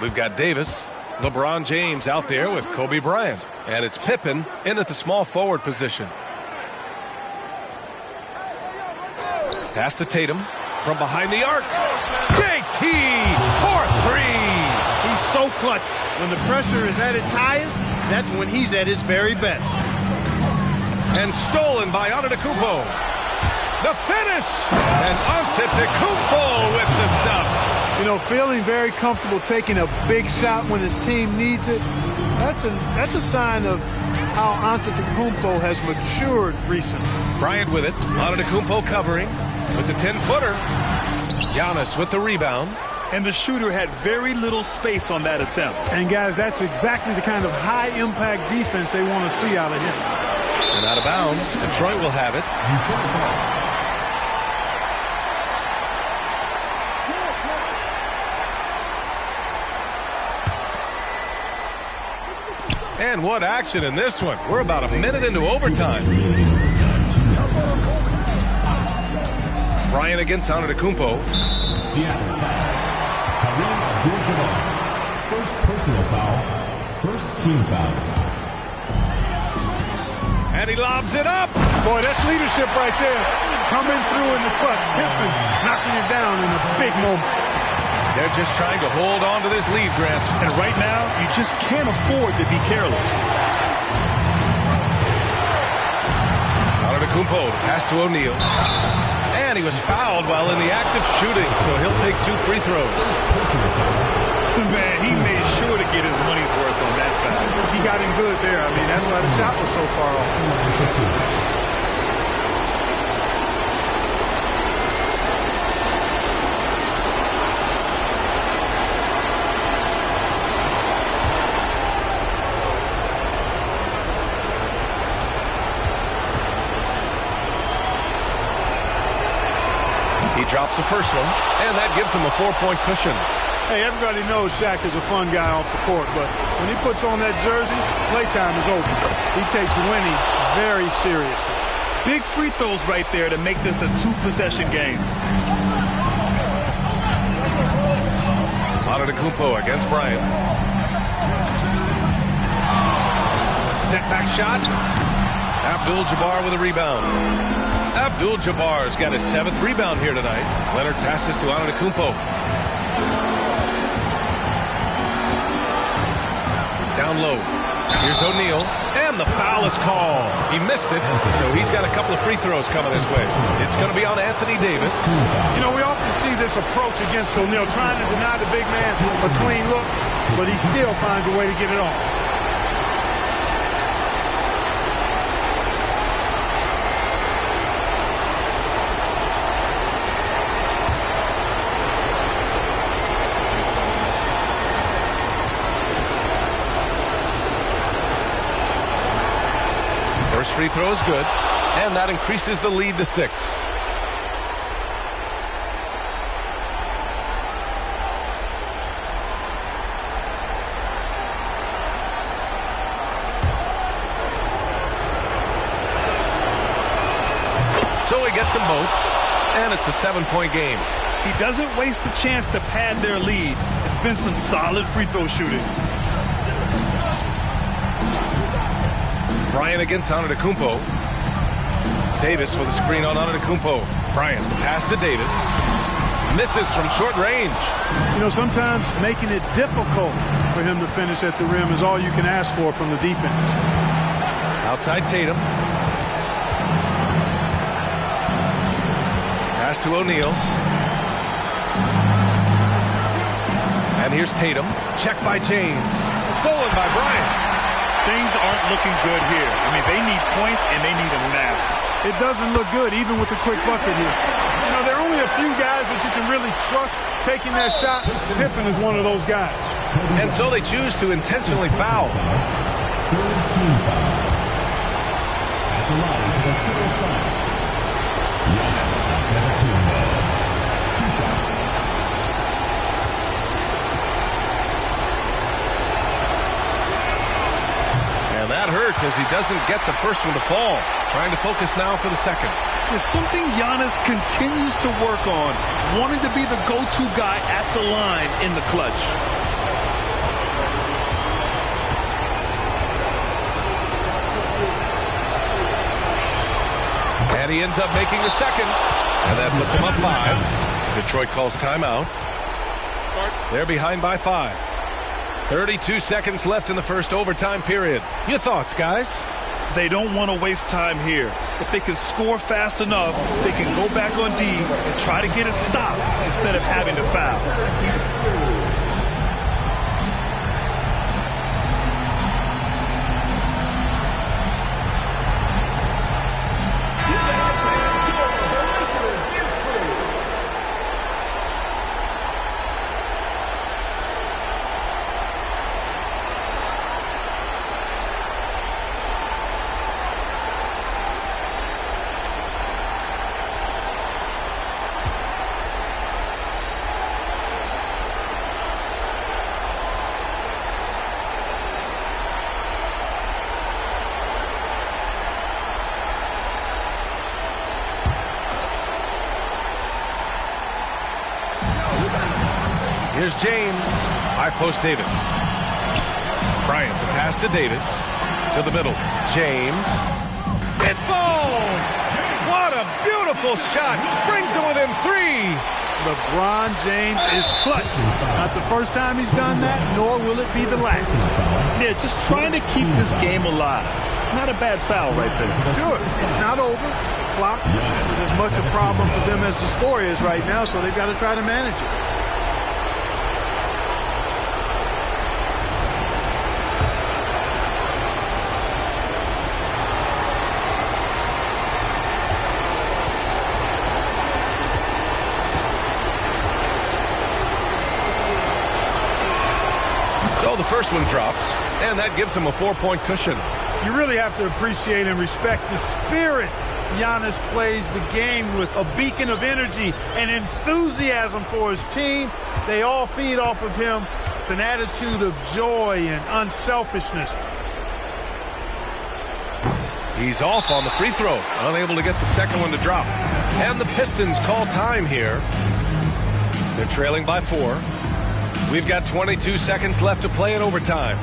We've got Davis, LeBron James out there with Kobe Bryant. And it's Pippen in at the small forward position. Pass to Tatum from behind the arc. JT for 3. He's so clutch. When the pressure is at its highest, that's when he's at his very best. And stolen by Antetokounmpo. The finish! And Antetokounmpo with the stuff. You know, feeling very comfortable taking a big shot when his team needs it. That's a sign of how Antetokounmpo has matured recently. Bryant with it. Antetokounmpo covering with the 10-footer. Giannis with the rebound. And the shooter had very little space on that attempt. And, guys, that's exactly the kind of high-impact defense they want to see out of him. And out of bounds, Detroit will have it. And what action in this one. We're about a minute into overtime. Bryant against Antetokounmpo. Seattle foul. Kareem Abdul-Jabbar. First personal foul. First team foul. And he lobs it up. Boy, that's leadership right there. Coming through in the clutch. Pippen knocking it down in a big moment. They're just trying to hold on to this lead, Grant. And right now, you just can't afford to be careless. Antetokounmpo pass to O'Neal. And he was fouled while in the act of shooting, so he'll take 2 free throws. Man, he made sure to get his money's worth on that foul. He got him good there. I mean, that's why the shot was so far off. drops the first one, and that gives him a 4-point cushion. Hey, everybody knows Shaq is a fun guy off the court, but when he puts on that jersey, playtime is over. He takes winning very seriously. Big free throws right there to make this a 2-possession game. Antetokounmpo against Bryant. Step back shot. Abdul-Jabbar with a rebound. Abdul-Jabbar's got his 7th rebound here tonight. Leonard passes to Antetokounmpo. Down low. Here's O'Neal. And the foul is called. He missed it, so he's got a couple of free throws coming this way. It's going to be on Anthony Davis. You know, we often see this approach against O'Neal, trying to deny the big man a clean look, but he still finds a way to get it off. First free throw is good, and that increases the lead to 6. So he gets them both, and it's a 7-point game. He doesn't waste a chance to pad their lead. It's been some solid free throw shooting. Bryant against Antetokounmpo. Davis with a screen on Antetokounmpo. Bryant, the pass to Davis. Misses from short range. You know, sometimes making it difficult for him to finish at the rim is all you can ask for from the defense. Outside Tatum. Pass to O'Neal. And here's Tatum. Check by James. Stolen by Bryant. Things aren't looking good here. I mean, they need points, and they need them now. It doesn't look good, even with a quick bucket here. You know, there are only a few guys that you can really trust taking that shot. Pippen is one of those guys. And so they choose to intentionally foul. Third team foul. At the line for the Supersonics. Giannis Antetokounmpo. 2 shots. And that hurts as he doesn't get the first one to fall. Trying to focus now for the second. There's something Giannis continues to work on, wanting to be the go-to guy at the line in the clutch. And he ends up making the second. And that puts him up 5. Detroit calls timeout. They're behind by 5. 32 seconds left in the first overtime period. Your thoughts, guys? They don't want to waste time here. If they can score fast enough, they can go back on D and try to get a stop instead of having to foul. Here's James. High post Davis. Bryant, the pass to Davis. To the middle. James. It falls! What a beautiful shot. Brings him within 3. LeBron James is clutch. Not the first time he's done that, nor will it be the last. Yeah, just trying to keep this game alive. Not a bad foul right there. Sure, it's not over. The clock is as much a problem for them as the score is right now, so they've got to try to manage it. So the first one drops, and that gives him a 4-point cushion. You really have to appreciate and respect the spirit Giannis plays the game with a beacon of energy and enthusiasm for his team. They all feed off of him with an attitude of joy and unselfishness. He's off on the free throw, unable to get the second one to drop. And the Pistons call time here. They're trailing by 4. We've got 22 seconds left to play in overtime.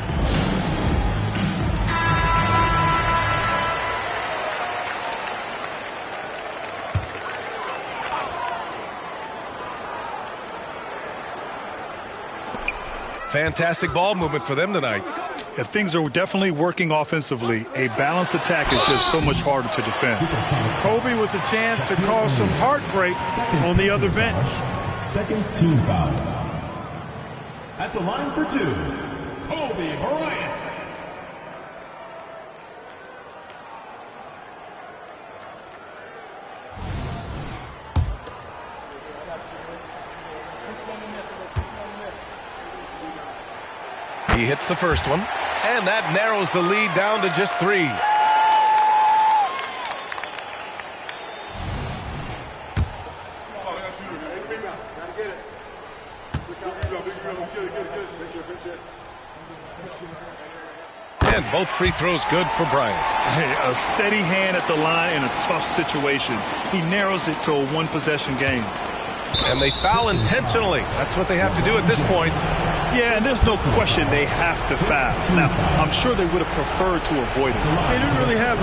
Fantastic ball movement for them tonight. Yeah, things are definitely working offensively. A balanced attack is just so much harder to defend. Kobe with a chance to cause some heartbreak on the other bench. Second team foul. At the line for 2, Kobe Bryant. He hits the first one, and that narrows the lead down to just 3. And both free throws good for Bryant. Hey, a steady hand at the line in a tough situation. He narrows it to a one-possession game. And they foul intentionally. That's what they have to do at this point. Yeah, and there's no question they have to foul. Now, I'm sure they would have preferred to avoid it. They didn't really have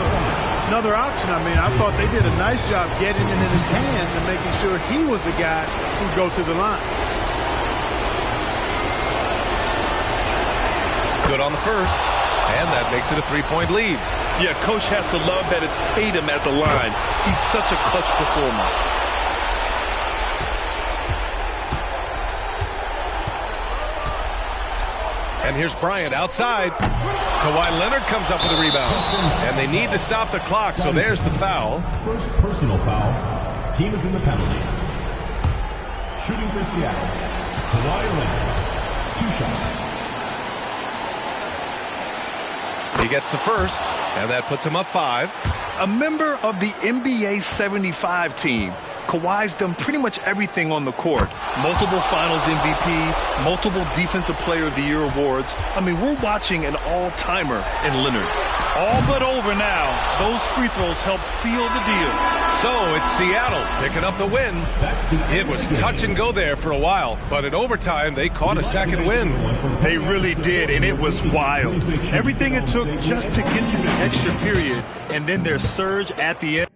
another option. I mean, I thought they did a nice job getting it in his hands and making sure he was the guy who'd go to the line. Good on the first, and that makes it a 3-point lead. Yeah, coach has to love that it's Tatum at the line. He's such a clutch performer. And here's Bryant outside. Kawhi Leonard comes up with a rebound. And they need to stop the clock, so there's the foul. First personal foul. Team is in the penalty. Shooting for Seattle. Kawhi Leonard. 2 shots. He gets the first, and that puts him up 5. A member of the NBA 75 team. Kawhi's done pretty much everything on the court. Multiple Finals MVP, multiple Defensive Player of the Year awards. I mean, we're watching an all-timer in Leonard. All but over now. Those free throws help seal the deal. So it's Seattle picking up the win. It was touch and go there for a while, but in overtime, they caught a second win. They really did, and it was wild. Everything it took just to get to the extra period, and then their surge at the end.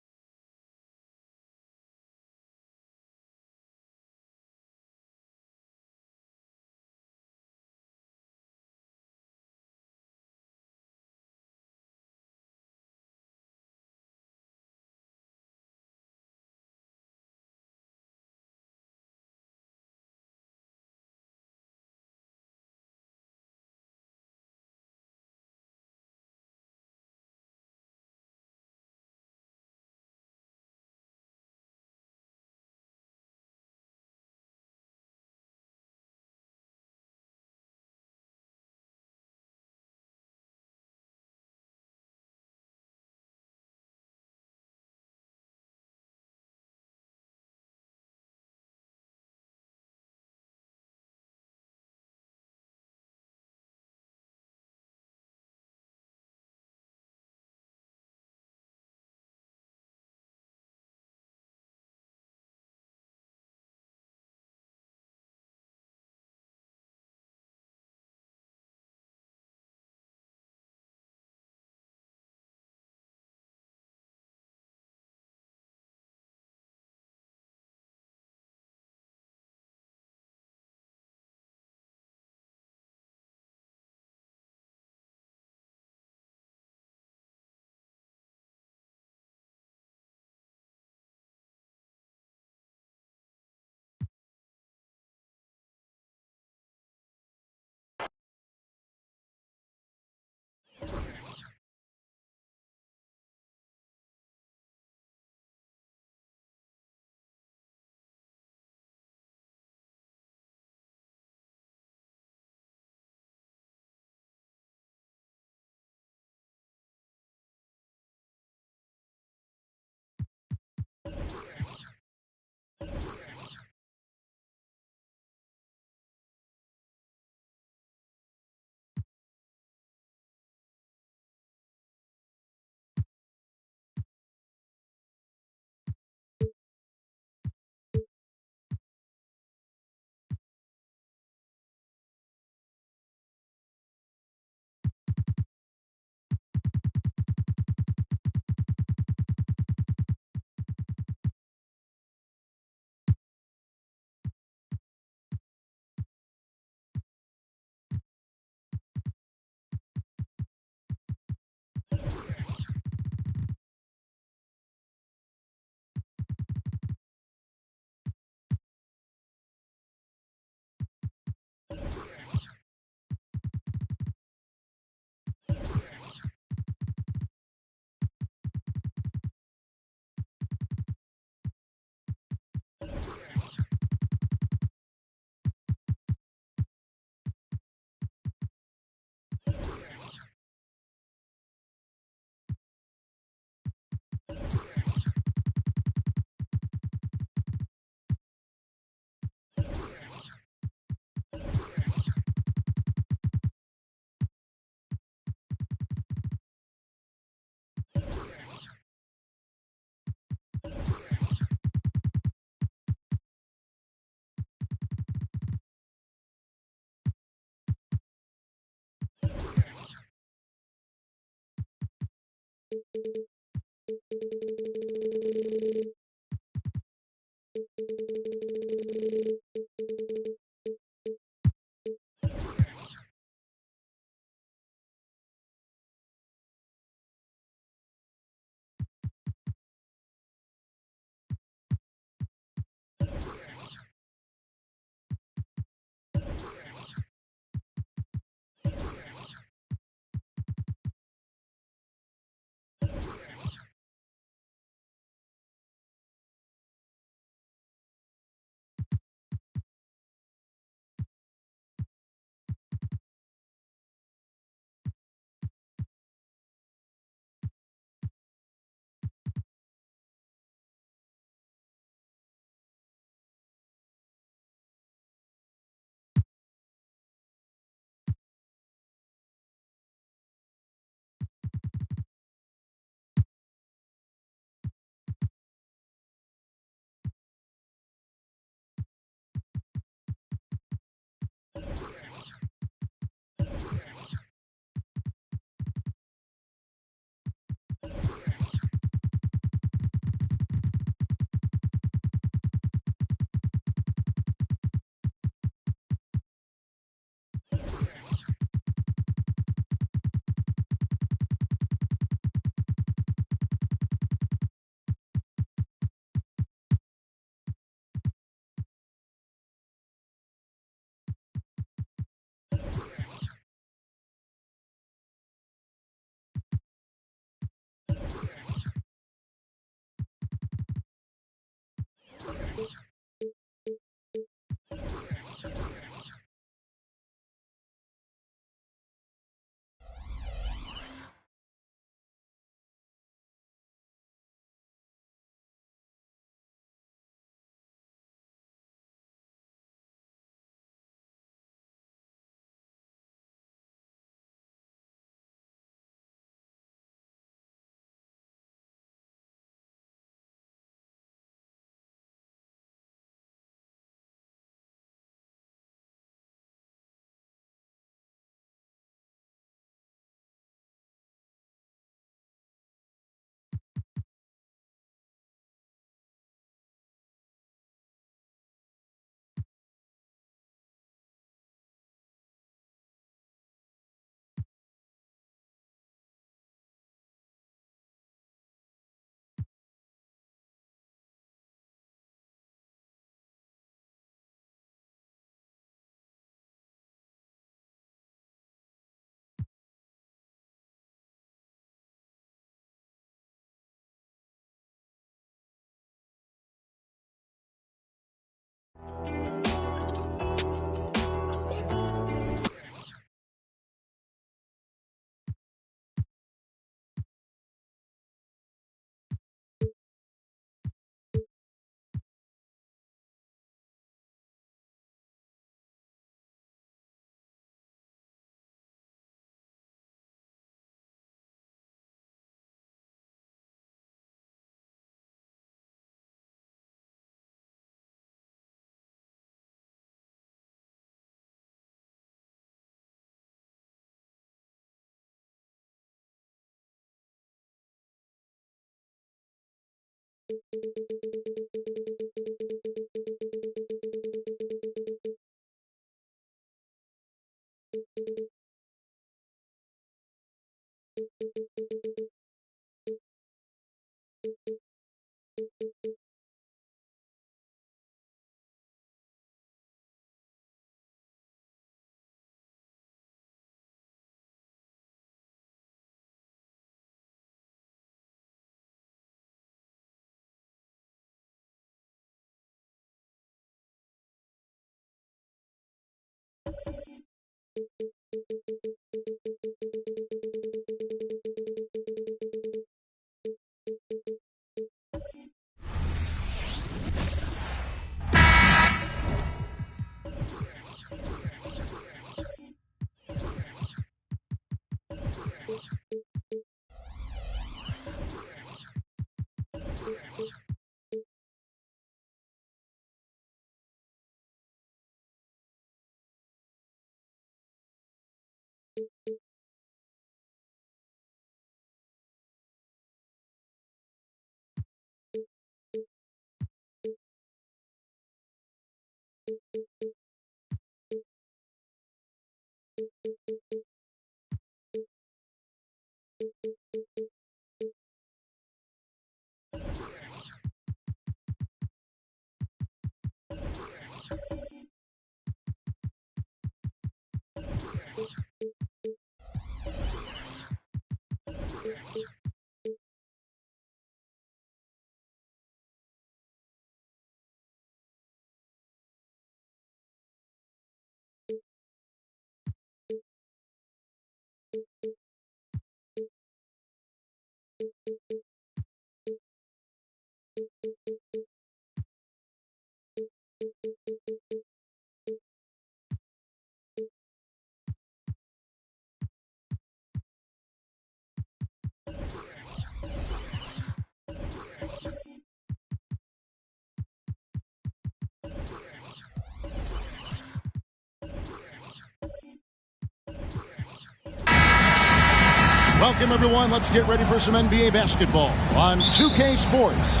Welcome, everyone. Let's get ready for some NBA basketball on 2K Sports.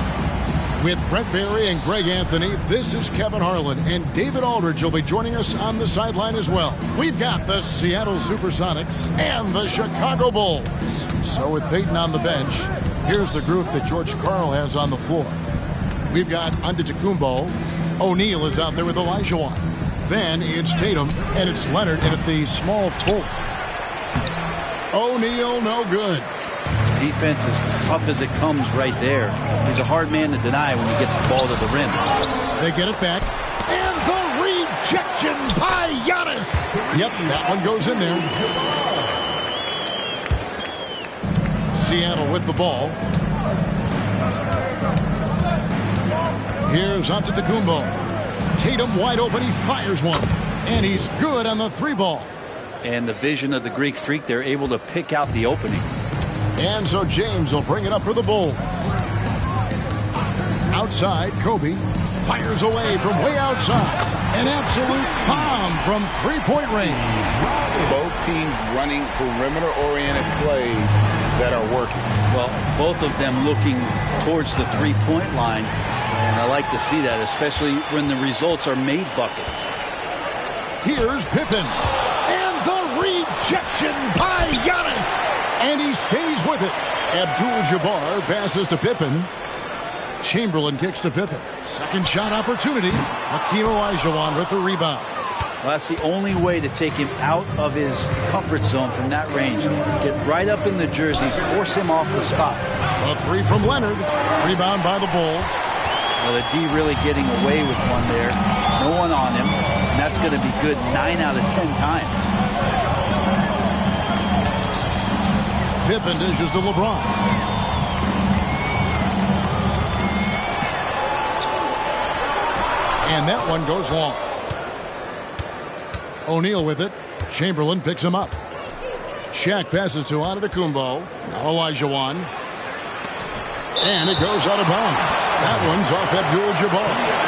With Brent Barry and Greg Anthony, this is Kevin Harlan, and David Aldridge will be joining us on the sideline as well. We've got the Seattle Supersonics and the Chicago Bulls. So with Peyton on the bench, here's the group that George Karl has on the floor. We've got Antetokounmpo. O'Neal is out there with Olajuwon. Then it's Tatum, and it's Leonard in at the small forward. O'Neal, no good. Defense as tough as it comes right there. He's a hard man to deny when he gets the ball to the rim. They get it back. And the rejection by Giannis. Yep, that one goes in there. Seattle with the ball. Here's Antetokounmpo. Tatum wide open. He fires one. And he's good on the three ball. And the vision of the Greek Freak, they're able to pick out the opening. And so James will bring it up for the Bulls. Outside, Kobe fires away from way outside. An absolute bomb from three-point range. Both teams running perimeter-oriented plays that are working. Well, both of them looking towards the three-point line. And I like to see that, especially when the results are made buckets. Here's Pippen. Rejection by Giannis. And he stays with it. Abdul-Jabbar passes to Pippen. Chamberlain kicks to Pippen. Second shot opportunity. Hakeem Olajuwon with the rebound. Well, that's the only way to take him out of his comfort zone from that range. Get right up in the jersey, force him off the spot. A three from Leonard. Rebound by the Bulls. Well, the D really getting away with one there. no one on him, and that's going to be good 9 out of 10 times. Pippen dishes to LeBron. And that one goes long. O'Neal with it. Chamberlain picks him up. Shaq passes to Antetokounmpo. Now Olajuwon. And it goes out of bounds. That one's off Abdul-Jabbar.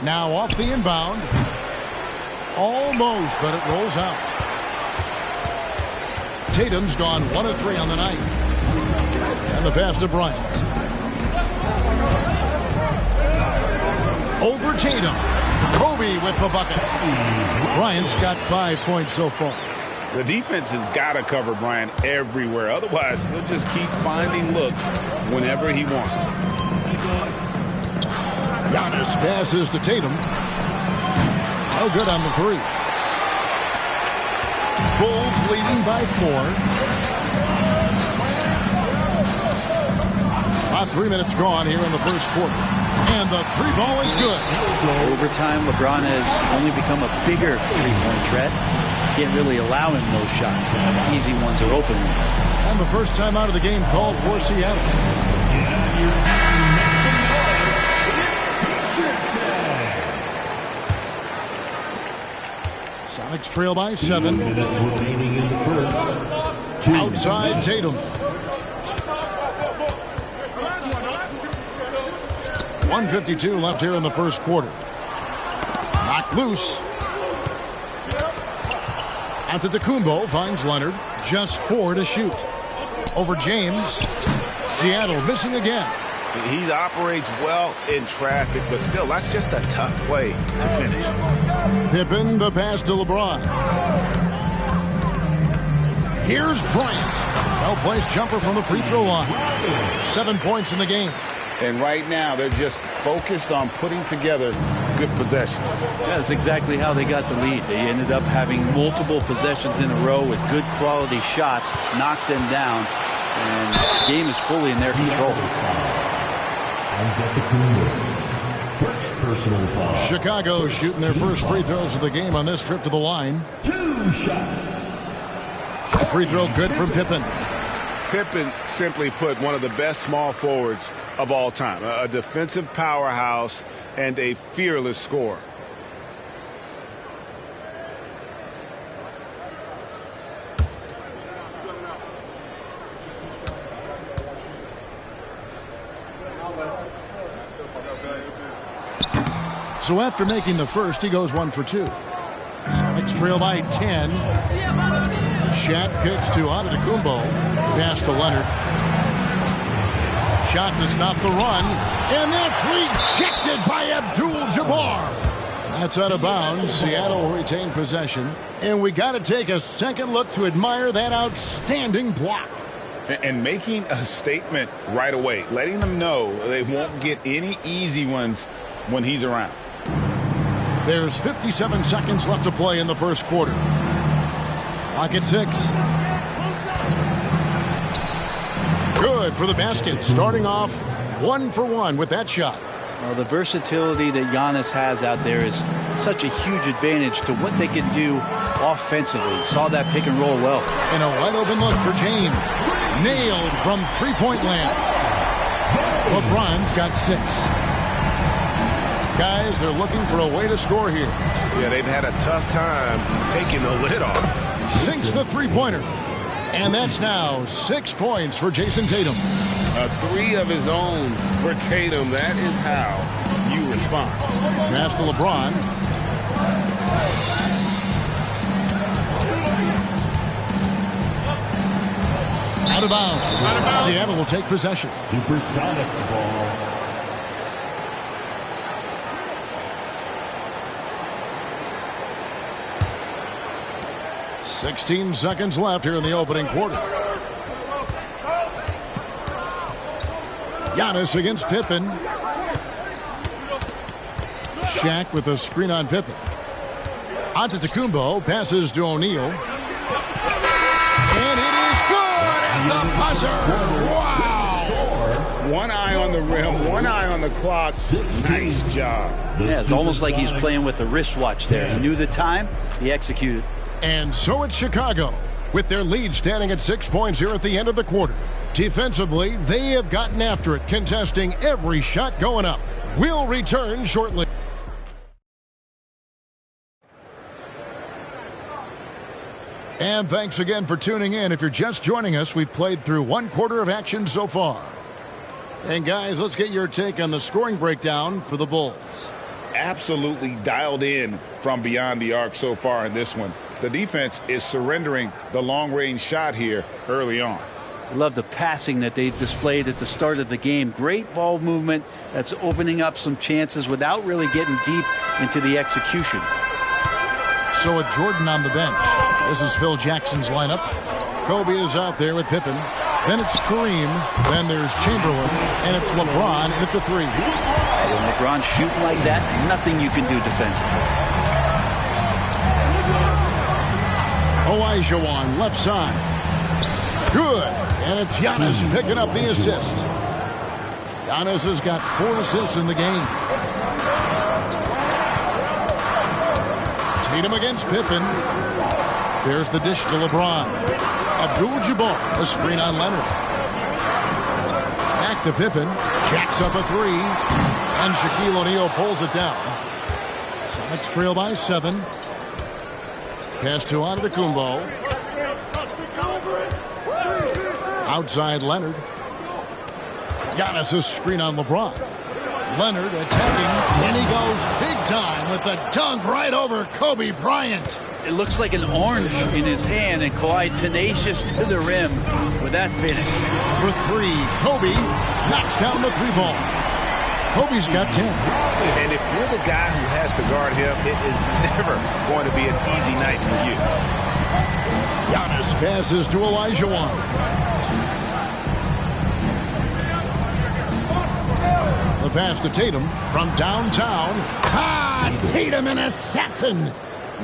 Now off the inbound. Almost, but it rolls out. Tatum's gone 1 of 3 on the night. And the pass to Bryant. Over Tatum. Kobe with the bucket. Bryant's got 5 points so far. The defense has got to cover Bryant everywhere. Otherwise, he'll just keep finding looks whenever he wants. Giannis passes to Tatum. No good on the 3. Bulls leading by 4. About 3 minutes gone here in the first quarter. And the 3 ball is good. Over time, LeBron has only become a bigger three-point threat. Can't really allow him those shots. Easy ones or open ones. And the first time out of the game called for Seattle. Sonics trail by 7. Remaining in the first. Outside Tatum. 1:52 left here in the first quarter. Knocked loose. Antetokounmpo finds Leonard. Just 4 to shoot. Over James. Seattle missing again. He operates well in traffic, but still, that's just a tough play to finish. Pippen, the pass to LeBron. Here's Bryant. Well-placed jumper from the free throw line. 7 points in the game. And right now, they're just focused on putting together good possessions. Yeah, that's exactly how they got the lead. They ended up having multiple possessions in a row with good quality shots, knocked them down, and the game is fully in their control. Chicago shooting their first free throws of the game on this trip to the line. 2 shots. Free throw good from Pippen. Pippen, simply put, one of the best small forwards of all time. A defensive powerhouse and a fearless scorer. So after making the first, he goes 1 for 2. Sonics trail by 10. Shaq kicks to Antetokounmpo. Pass to Leonard. Shot to stop the run. And that's rejected by Abdul-Jabbar. That's out of bounds. Seattle will retain possession. And we got to take a second look to admire that outstanding block. And making a statement right away. Letting them know they won't get any easy ones when he's around. There's 57 seconds left to play in the first quarter. Clock at 6. Good for the basket. Starting off 1 for 1 with that shot. Well, the versatility that Giannis has out there is such a huge advantage to what they can do offensively. Saw that pick and roll well. And a wide open look for James. Nailed from three-point land. LeBron's got 6. Guys, they're looking for a way to score here. Yeah, they've had a tough time taking the lid off. Sinks the three-pointer. And that's now 6 points for Jason Tatum. A 3 of his own for Tatum. That is how you respond. Pass to LeBron. Out of bounds. Seattle will take possession. Supersonics ball. $16 seconds left here in the opening quarter. Giannis against Pippen. Shaq with a screen on Pippen. Antetokounmpo passes to O'Neal. And it is good at the buzzer. Wow. One eye on the rim, one eye on the clock. Nice job. Yeah, it's almost like he's playing with the wristwatch there. He knew the time, he executed. And so it's Chicago, with their lead standing at 6 points here at the end of the quarter. Defensively, they have gotten after it, contesting every shot going up. We'll return shortly. And thanks again for tuning in. If you're just joining us, we've played through one quarter of action so far. And guys, let's get your take on the scoring breakdown for the Bulls. Absolutely dialed in from beyond the arc so far in this one. The defense is surrendering the long-range shot here early on. I love the passing that they displayed at the start of the game. Great ball movement that's opening up some chances without really getting deep into the execution. So with Jordan on the bench, this is Phil Jackson's lineup. Kobe is out there with Pippen. Then it's Kareem. Then there's Chamberlain. And it's LeBron in at the 3. When LeBron's shooting like that, nothing you can do defensively. Olajuwon left side. Good. And it's Giannis picking up the assist. Giannis has got 4 assists in the game. Tatum against Pippen. There's the dish to LeBron. Abdul-Jabbar, a screen on Leonard. Back to Pippen. Jacks up a 3. And Shaquille O'Neal pulls it down. Sonics trail by 7. Pass to Antetokounmpo. Outside Leonard. Giannis' screen on LeBron. Leonard attacking, and he goes big time with the dunk right over Kobe Bryant. It looks like an orange in his hand, and Kawhi tenacious to the rim with that finish. For 3, Kobe knocks down the 3 ball. Kobe's got 10. And if you're the guy who has to guard him, it is never going to be an easy night for you. Giannis passes to Olajuwon. The pass to Tatum from downtown. Tatum, an assassin.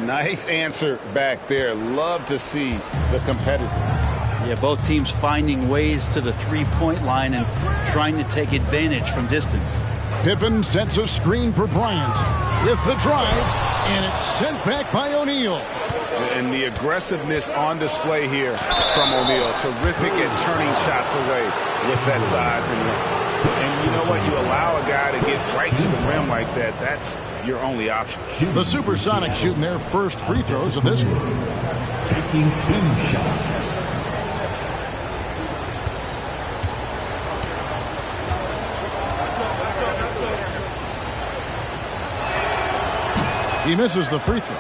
Nice answer back there. Love to see the competitiveness. Yeah, both teams finding ways to the 3-point line and trying to take advantage from distance. Pippen sets a screen for Bryant with the drive, and it's sent back by O'Neal. And the aggressiveness on display here from O'Neal. Terrific at turning shots away with that size and length. And you know what? You allow a guy to get right to the rim like that. That's your only option. The Supersonics shooting their first free throws of this game. Taking 10 shots. He misses the free throw.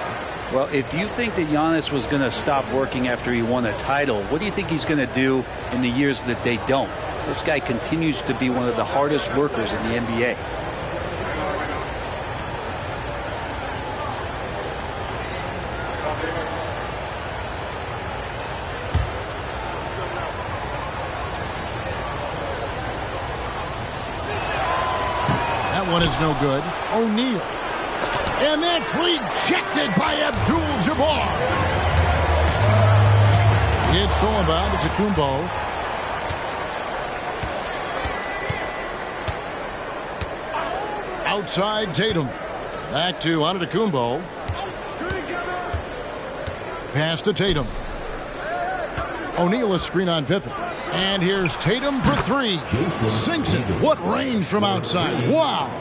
Well, if you think that Giannis was going to stop working after he won a title, what do you think he's going to do in the years that they don't? This guy continues to be one of the hardest workers in the NBA. That one is no good. O'Neal. And that's rejected by Abdul-Jabbar. It's all about Antetokounmpo. Outside Tatum. Back to Antetokounmpo. Pass to Tatum. O'Neal a screen on Pippen. And here's Tatum for 3. Sinks it. What range from outside. Wow.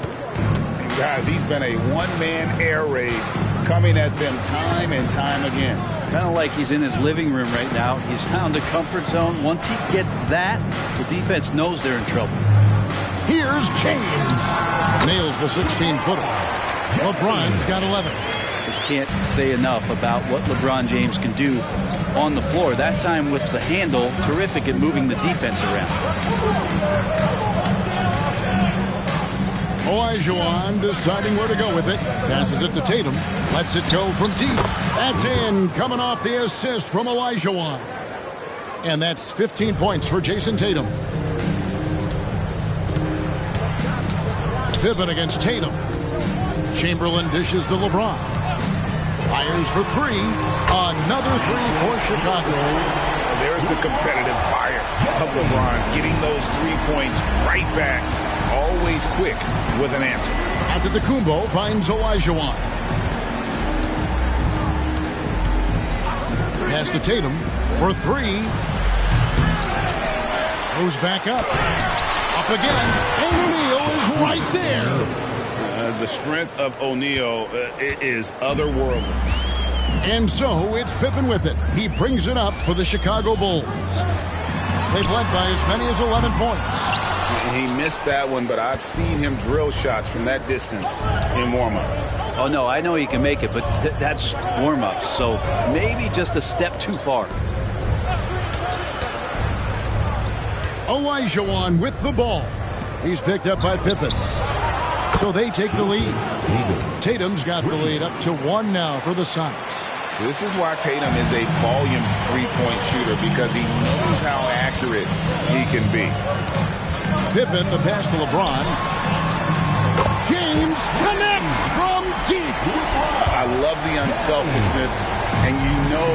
Guys, he's been a one-man air raid coming at them time and time again. Kind of like he's in his living room right now. He's found a comfort zone. Once he gets that, the defense knows they're in trouble. Here's James. Nails the 16-footer. LeBron's got 11. Just can't say enough about what LeBron James can do on the floor. That time with the handle, terrific at moving the defense around. Olajuwon deciding where to go with it. Passes it to Tatum. Lets it go from deep. That's in. Coming off the assist from Olajuwon. And that's 15 points for Jason Tatum. Pippen against Tatum. Chamberlain dishes to LeBron. Fires for three. Another three for Chicago. There's the competitive fire of LeBron, getting those 3 points right back. Always quick with an answer. Antetokounmpo finds Olajuwon. Pass to Tatum for three. Goes back up. Up again. And O'Neal is right there. The strength of O'Neal is otherworldly. And so it's Pippen with it. He brings it up for the Chicago Bulls. They've led by as many as 11 points. He missed that one, but I've seen him drill shots from that distance in warm-ups. Oh, no, I know he can make it, but that's warm-ups, so maybe just a step too far. Olajuwon with the ball. He's picked up by Pippen. So they take the lead. Tatum's got the lead up to 1 now for the Sonics. This is why Tatum is a volume three-point shooter, because he knows how accurate he can be. Pippen, the pass to LeBron. James connects from deep. I love the unselfishness, and you know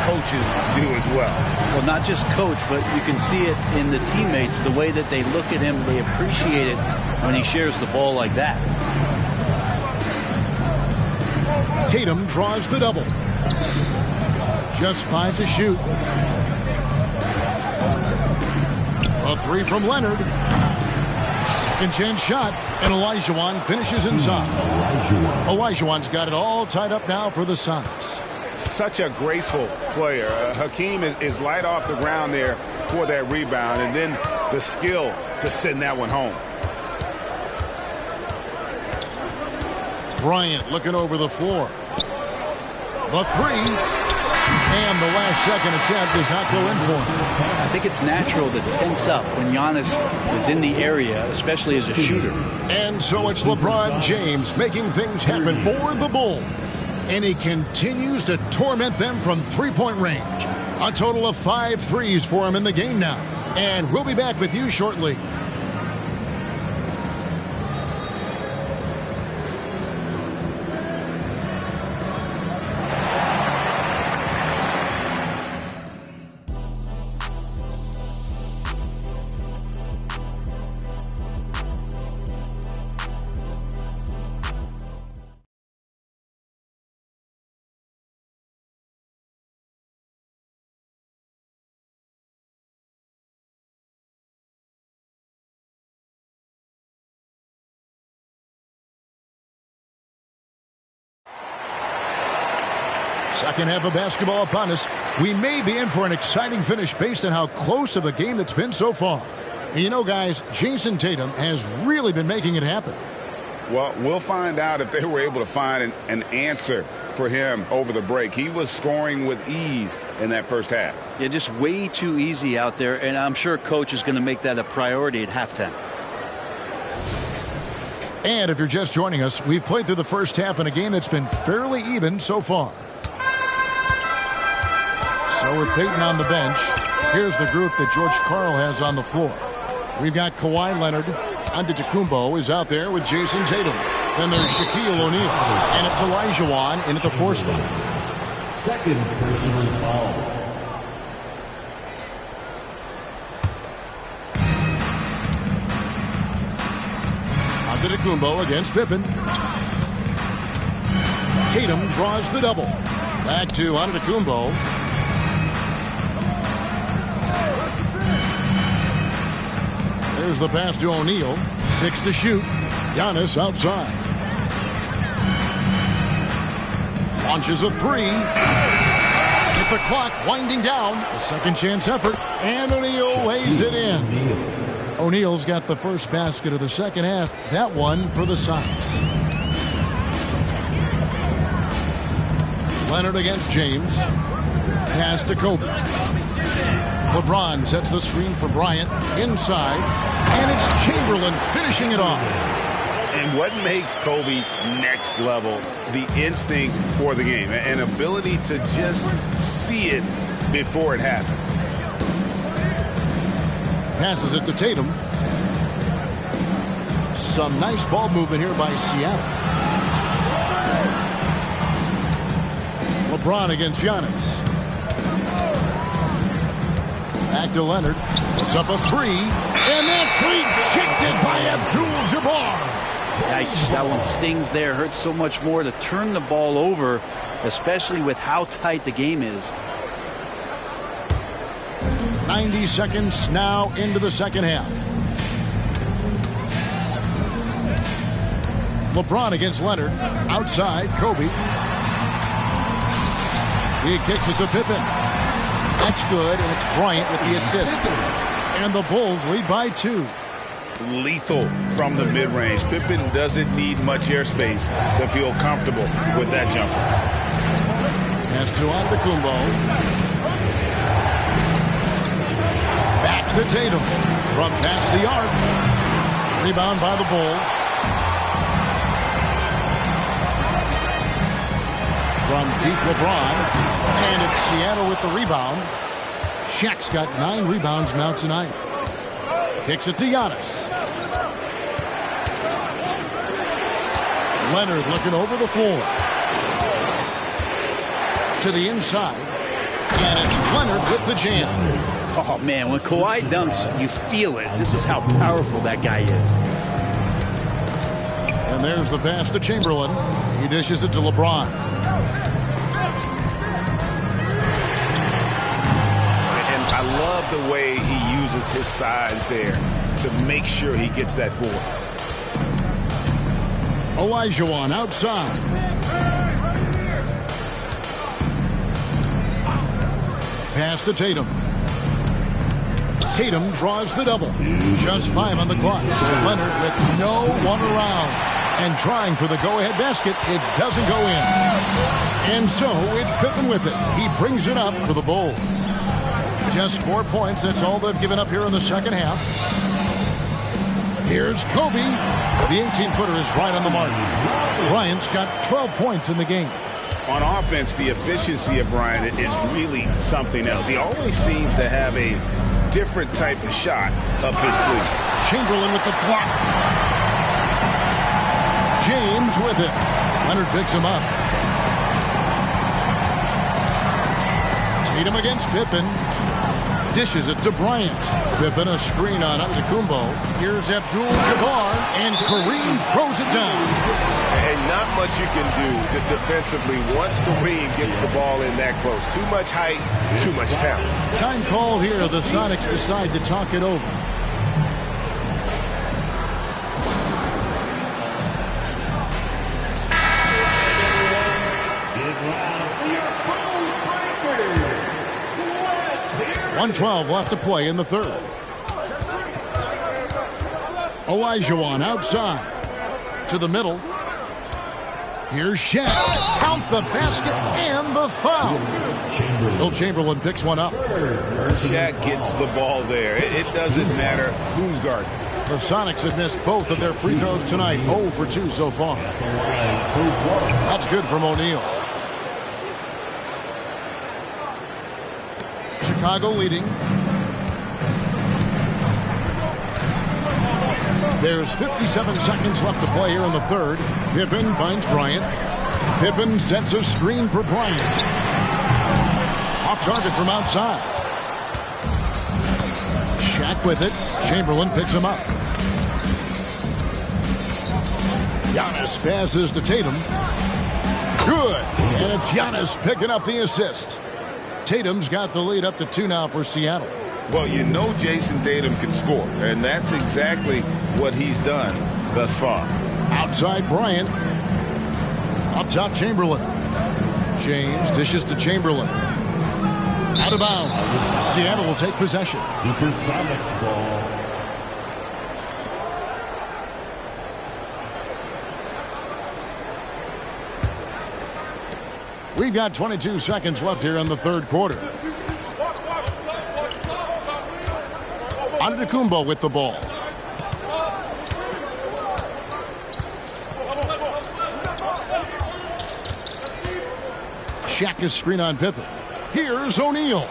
coaches do as well. Well, not just coach, but you can see it in the teammates, the way that they look at him. They appreciate it when he shares the ball like that. Tatum draws the double. Just 5 to shoot. A three from Leonard. Second chance shot, and Olajuwon finishes inside. Olajuwon's got it all tied up now for the Sonics. Such a graceful player. Hakeem is light off the ground there for that rebound, and then the skill to send that one home. Bryant looking over the floor. The three. And the last second attempt does not go in for him. I think it's natural to tense up when Giannis is in the area, especially as a shooter. And so it's LeBron James making things happen for the Bulls. And he continues to torment them from three-point range. A total of 5 threes for him in the game now. And we'll be back with you shortly. Second half of basketball upon us. We may be in for an exciting finish based on how close of a game that's been so far. And you know, guys, Jason Tatum has really been making it happen. Well, we'll find out if they were able to find an answer for him over the break. He was scoring with ease in that first half. Yeah, just way too easy out there, and I'm sure Coach is going to make that a priority at halftime. And if you're just joining us, we've played through the first half in a game that's been fairly even so far. So with Peyton on the bench, here's the group that George Karl has on the floor. We've got Kawhi Leonard. Antetokounmpo is out there with Jason Tatum. Then there's Shaquille O'Neal. And it's Olajuwon in at the 4 spot. Second personal foul. Antetokounmpo against Pippen. Tatum draws the double. Back to Antetokounmpo. There's the pass to O'Neal. 6 to shoot. Giannis outside. Launches a 3. With the clock winding down. A second chance effort. And O'Neal lays it in. O'Neal's got the first basket of the second half. That one for the Sonics. Leonard against James. Pass to Kobe. LeBron sets the screen for Bryant inside, and it's Chamberlain finishing it off. And what makes Kobe next level? The instinct for the game, an ability to just see it before it happens. Passes it to Tatum. Some nice ball movement here by Seattle. LeBron against Giannis. Back to Leonard. Puts up a three. And that's rejected by Abdul-Jabbar. Yikes, that one stings there. Hurts so much more to turn the ball over, especially with how tight the game is. 90 seconds now into the second half. LeBron against Leonard. Outside, Kobe. He kicks it to Pippen. That's good, and it's Bryant with the assist. And the Bulls lead by 2. Lethal from the mid-range. Pippen doesn't need much airspace to feel comfortable with that jumper. Pass to Antetokounmpo. Back to Tatum. From past the arc. Rebound by the Bulls. From deep LeBron. And it's Seattle with the rebound. Shaq's got 9 rebounds now tonight. Kicks it to Giannis. Leonard looking over the floor. To the inside. And it's Leonard with the jam. Oh, man, when Kawhi dunks, you feel it. This is how powerful that guy is. And there's the pass to Chamberlain. He dishes it to LeBron. And I love the way he uses his size there to make sure he gets that board. Olajuwon outside. Pass to Tatum. Tatum draws the double. Just 5 on the clock. Leonard with no one around. And trying for the go-ahead basket. It doesn't go in. And so it's Pippen with it. He brings it up for the Bulls. Just 4 points. That's all they've given up here in the second half. Here's Kobe. The 18-footer is right on the mark. Bryant's got 12 points in the game. On offense, the efficiency of Bryant is really something else. He always seems to have a different type of shot up his sleeve. Chamberlain with the block. James with it. Leonard picks him up. Tatum against Pippen. Dishes it to Bryant. Pippen a screen on Antetokounmpo. Here's Abdul-Jabbar, and Kareem throws it down. And not much you can do defensively once Kareem gets the ball in that close. Too much height, too much talent. Time called here. The Sonics decide to talk it over. .112 left to play in the third. Olajuwon outside. To the middle. Here's Shaq. Count the basket and the foul. Will Chamberlain picks one up. Shaq gets the ball there. It doesn't matter who's guarding. The Sonics have missed both of their free throws tonight. 0 for 2 so far. That's good from O'Neal. Chicago leading. There's 57 seconds left to play here in the third. Pippen finds Bryant. Pippen sets a screen for Bryant. Off target from outside. Shaq with it. Chamberlain picks him up. Giannis passes to Tatum. Good. And it's Giannis picking up the assist. Tatum's got the lead up to 2 now for Seattle. Well, you know Jason Tatum can score, and that's exactly what he's done thus far. Outside Bryant. Up top Chamberlain. James dishes to Chamberlain. Out of bounds. Seattle will take possession. Supersonics ball. We've got 22 seconds left here in the third quarter. Antetokounmpo with the ball. Shaq is screen on Pippen. Here's O'Neal.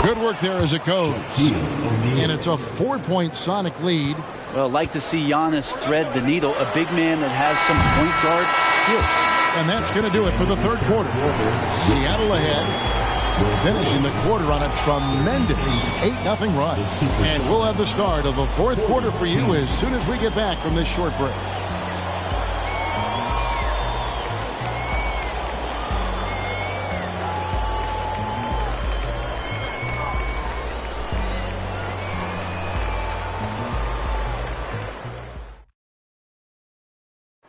Good work there as it goes. And it's a 4-point Sonic lead. Well, like to see Giannis thread the needle, a big man that has some point guard skills. And that's going to do it for the third quarter. Seattle ahead, finishing the quarter on a tremendous 8-0 run. And we'll have the start of the fourth quarter for you as soon as we get back from this short break.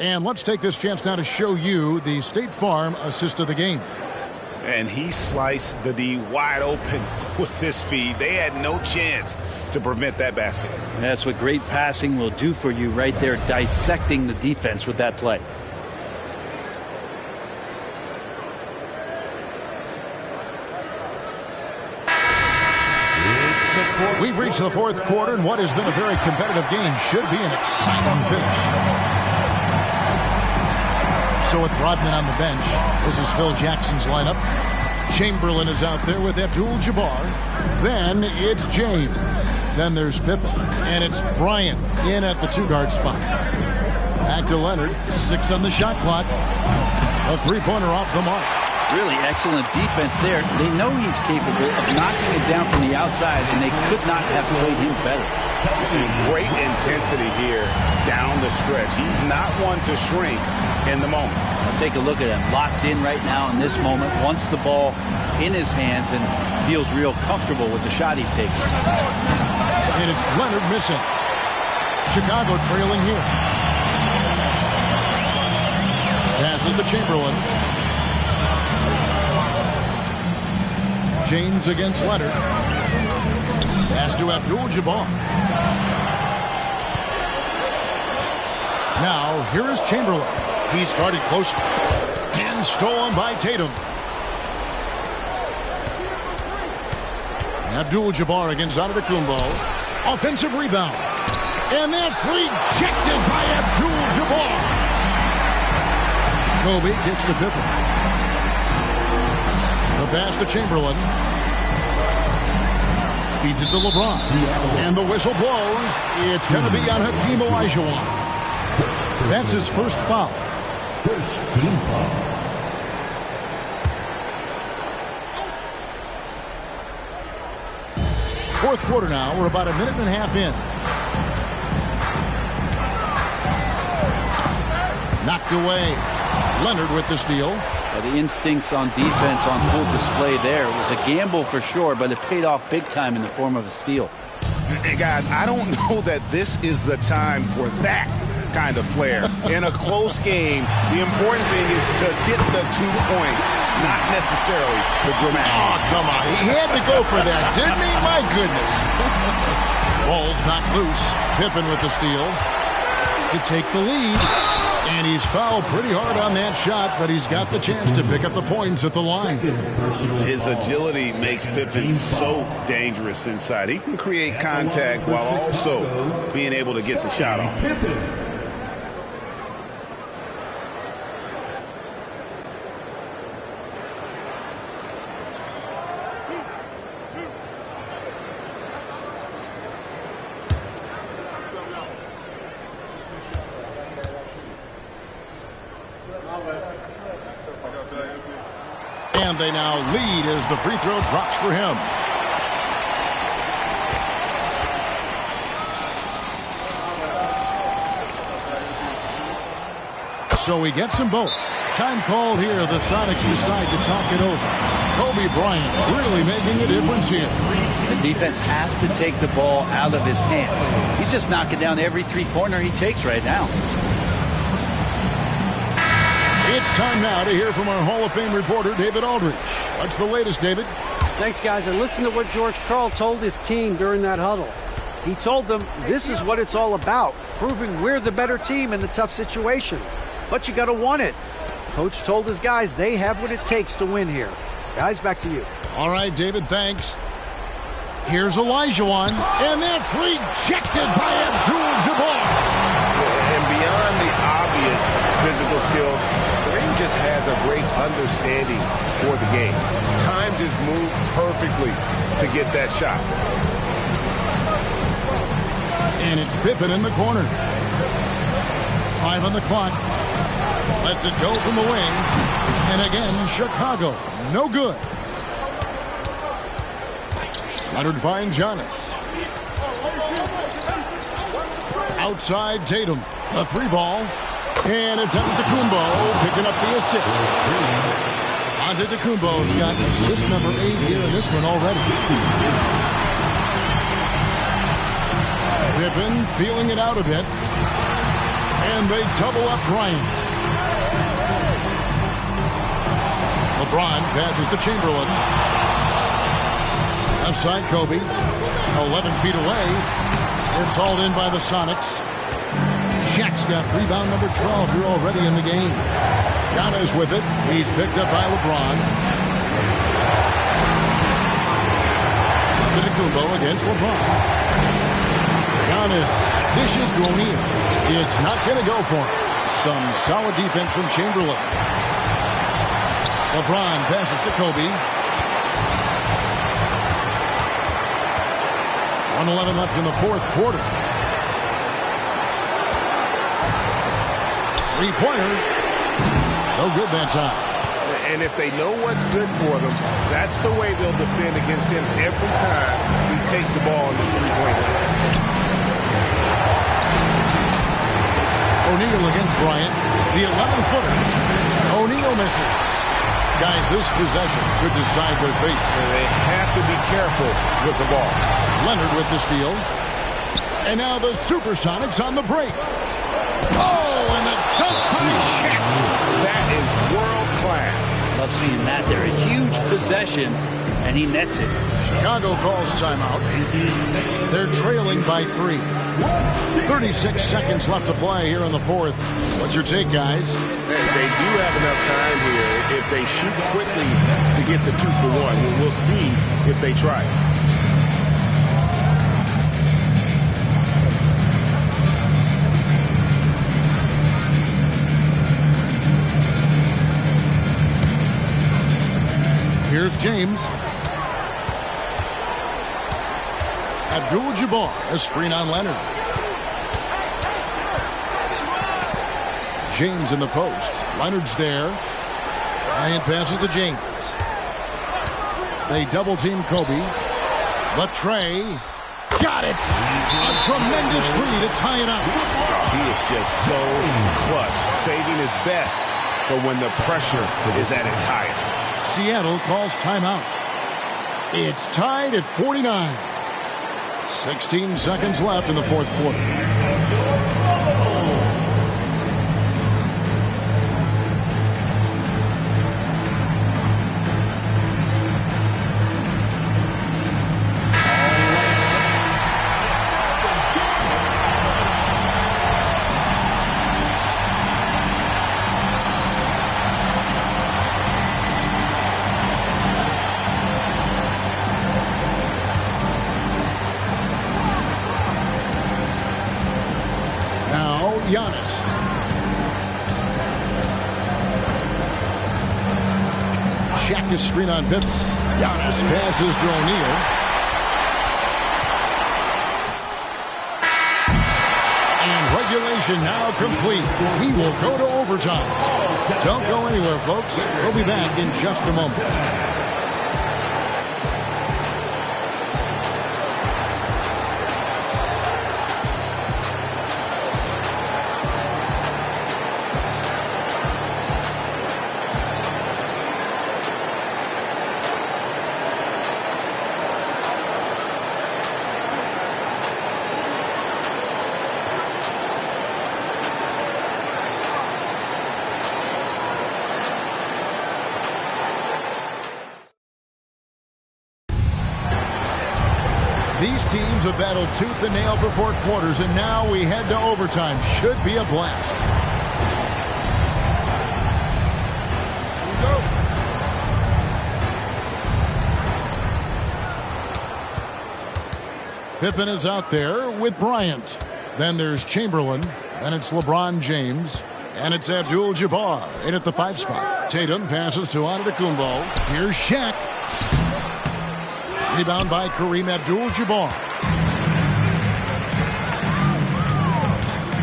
And let's take this chance now to show you the State Farm assist of the game. And he sliced the D wide open with this feed. They had no chance to prevent that basket. That's what great passing will do for you right there, dissecting the defense with that play. We've reached the fourth quarter, and what has been a very competitive game should be an exciting finish. So with Rodman on the bench, this is Phil Jackson's lineup. Chamberlain is out there with Abdul-Jabbar. Then it's James. Then there's Pippen. And it's Bryant in at the two-guard spot. Back to Leonard. 6 on the shot clock. A three-pointer off the mark. Really excellent defense there. They know he's capable of knocking it down from the outside, and they could not have played him better. And great intensity here down the stretch. He's not one to shrink in the moment. I'll take a look at him. Locked in right now in this moment. Wants the ball in his hands and feels real comfortable with the shot he's taking. And it's Leonard missing. Chicago trailing here. Passes to Chamberlain. James against Leonard. Pass to Abdul-Jabbar. Now, here is Chamberlain. He's guarded close and stolen by Tatum. Abdul-Jabbar against Antetokounmpo. Offensive rebound. And that's rejected by Abdul-Jabbar. Kobe gets to Pippen. The pass to Chamberlain. Feeds it to LeBron. And the whistle blows. It's going to be on Hakeem Olajuwon. That's his first foul. First team foul. Fourth quarter now. We're about a minute and a half in. Knocked away. Leonard with the steal. The instincts on defense on full display there. It was a gamble for sure, but it paid off big time in the form of a steal. And guys, I don't know that this is the time for that kind of flair. In a close game, the important thing is to get the 2 points, not necessarily the dramatics. Oh, come on. He had to go for that, didn't he? My goodness. Ball's knocked loose. Pippen with the steal to take the lead. And he's fouled pretty hard on that shot, but he's got the chance to pick up the points at the line. His agility makes Pippen so dangerous inside. He can create contact while also being able to get the shot off. And they now lead as the free throw drops for him. So he gets them both. Time called here. The Sonics decide to talk it over. Kobe Bryant really making a difference here. The defense has to take the ball out of his hands. He's just knocking down every three-pointer he takes right now. It's time now to hear from our Hall of Fame reporter, David Aldridge. What's the latest, David? Thanks, guys. And listen to what George Karl told his team during that huddle. He told them this is what it's all about, proving we're the better team in the tough situations. But you got to want it. Coach told his guys they have what it takes to win here. Guys, back to you. All right, David, thanks. Here's Olajuwon, and that's rejected by Abdul-Jabbar. And beyond the obvious physical skills, Kareem just has a great understanding for the game. Time just moved perfectly to get that shot. And it's Pippen in the corner. 5 on the clock. Lets it go from the wing. And again, Chicago. No good. Leonard finds Giannis. Outside Tatum. A 3-ball. And it's Antetokounmpo picking up the assist. Antetokounmpo's got assist number 8 here in this one already. Pippen feeling it out a bit. And they double up Bryant. LeBron passes to Chamberlain. Left side Kobe. 11 feet away. It's hauled in by the Sonics. Shaq's got rebound number 12 here already in the game. Giannis with it. He's picked up by LeBron. Antetokounmpo against LeBron. Giannis dishes to O'Neal. It's not going to go for him. Some solid defense from Chamberlain. LeBron passes to Kobe. 1:11 left in the fourth quarter. Three-pointer. No good that time. And if they know what's good for them, that's the way they'll defend against him every time he takes the ball in the three-point line. O'Neal against Bryant. The 11-footer. O'Neal misses. Guys, this possession could decide their fate. And they have to be careful with the ball. Leonard with the steal. And now the Supersonics on the break. Oh, and the dunk by Shaq. That is world class. Love seeing that there. A huge possession, and he nets it. Chicago calls timeout. They're trailing by 3. 36 seconds left to play here in the fourth. What's your take, guys? They do have enough time here if they shoot quickly to get the 2-for-1. We'll see if they try. Here's James. Abdul-Jabbar, a screen on Leonard. James in the post. Leonard's there. Bryant passes to James. They double-team Kobe. The tray. Got it! A tremendous three to tie it up. He is just so clutch, saving his best for when the pressure is at its highest. Seattle calls timeout. It's tied at 49. 16 seconds left in the fourth quarter. Giannis. Shaq is screen on Pippen. Giannis passes to O'Neal. And regulation now complete. We will go to overtime. Don't go anywhere, folks. We'll be back in just a moment. These teams have battled tooth and nail for 4 quarters, and now we head to overtime. Should be a blast. Pippen is out there with Bryant. Then there's Chamberlain. Then it's LeBron James. And it's Abdul-Jabbar in at the 5 spot. Tatum passes to Antetokounmpo. Here's Shaq. Rebound by Kareem Abdul-Jabbar.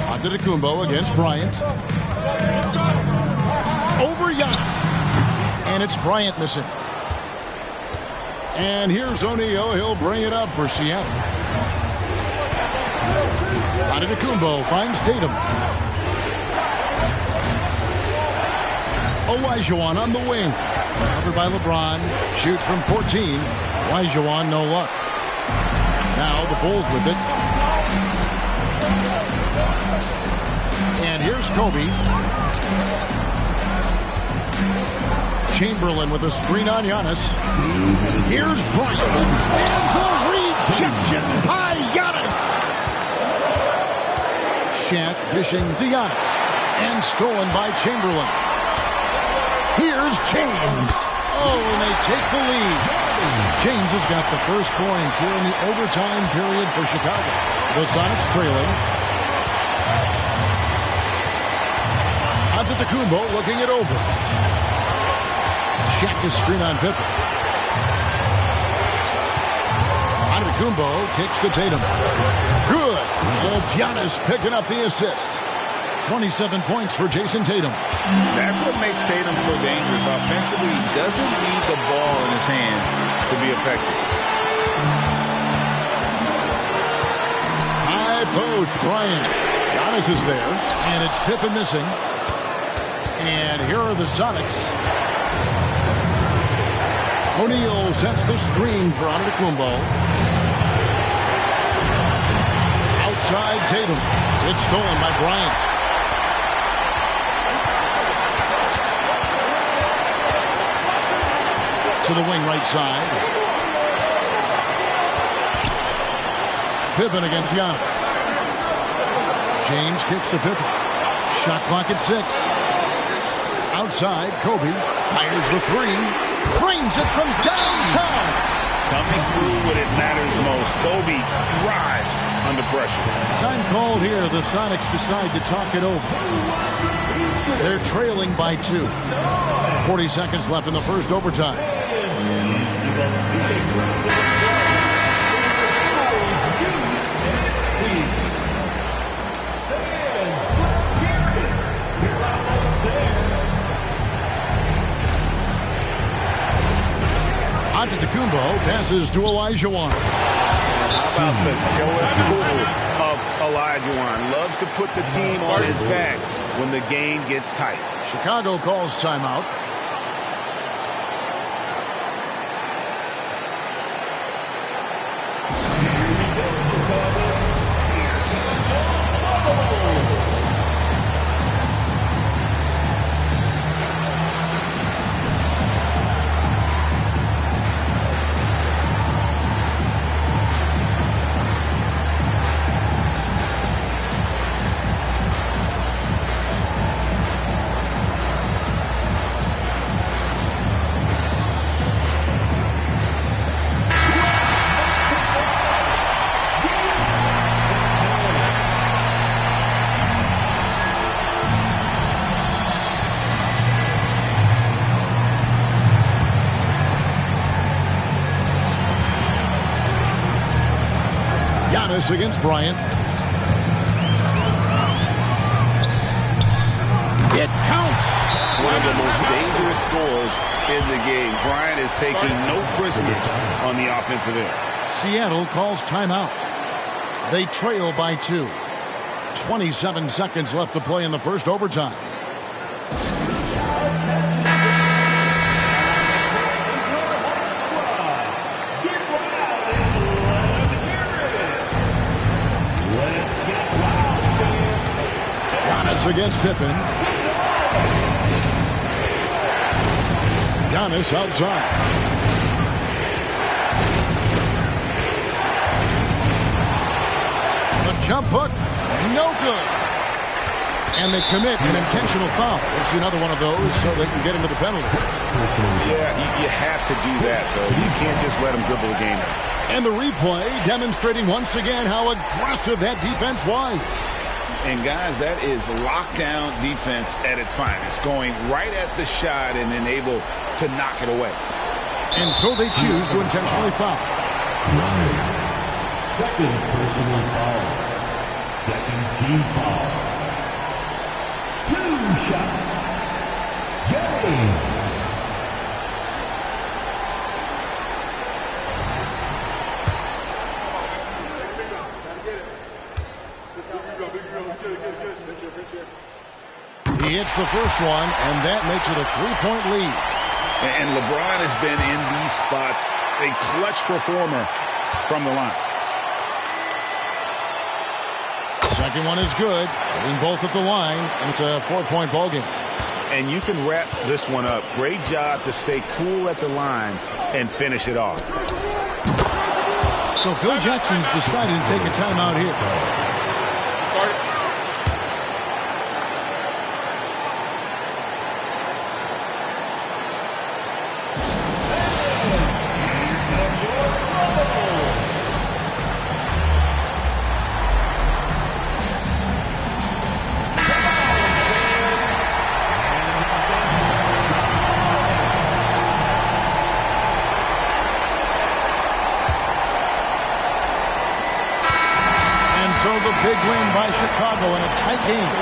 Antetokounmpo against Bryant. over Giannis. And it's Bryant missing. And here's O'Neal. He'll bring it up for Seattle. Antetokounmpo finds Tatum. Olajuwon on the wing. Covered by LeBron. Shoots from 14. Olajuwon, no luck. Now the Bulls with it. And here's Kobe. Chamberlain with a screen on Giannis. Here's Bryant. And the rejection by Giannis. Shaq dishing to Giannis. And stolen by Chamberlain. Here's James. Oh, and they take the lead. James has got the first points here in the overtime period for Chicago. The Sonics trailing. Antetokounmpo looking it over. Shaq is screen on Pippen. Antetokounmpo kicks to Tatum. Good. And it's Giannis picking up the assist. 27 points for Jason Tatum. That's what makes Tatum so dangerous. Offensively, he doesn't need the ball in his hands to be effective. High post, Bryant. Giannis is there, and it's Pippen missing. And here are the Sonics. O'Neal sets the screen for Antetokounmpo. Outside Tatum. It's stolen by Bryant. To the wing right side. Pippen against Giannis. James kicks to Pippen. Shot clock at 6. Outside, Kobe fires the 3. Frames it from downtown. Coming through when it matters most. Kobe thrives under pressure. Time called here. The Sonics decide to talk it over. They're trailing by 2. 40 seconds left in the first overtime. Antetokounmpo passes to Olajuwon. How about the killer tool of Olajuwon? Loves to put the team on his back when the game gets tight. Chicago calls timeout. Against Bryant. It counts. One of the most dangerous scores in the game. Bryant is taking no prisoners on the offensive end. Seattle calls timeout. They trail by 2. 27 seconds left to play in the first overtime. Against Pippen. Giannis outside. The jump hook, no good. And they commit an intentional foul. It's another one of those so they can get into the penalty. Yeah, you have to do that, though. You can't just let them dribble the game out. And the replay demonstrating once again how aggressive that defense was. And, guys, that is lockdown defense at its finest, going right at the shot and then able to knock it away. And so they choose to intentionally foul. Second personal foul. Second team foul. 2 shots. James. He hits the first one, and that makes it a 3-point lead. And LeBron has been in these spots a clutch performer from the line. Second one is good. Hitting both at the line, and it's a 4-point ball game. And you can wrap this one up. Great job to stay cool at the line and finish it off. So Phil Jackson's decided to take a timeout here. So the big win by Chicago in a tight game.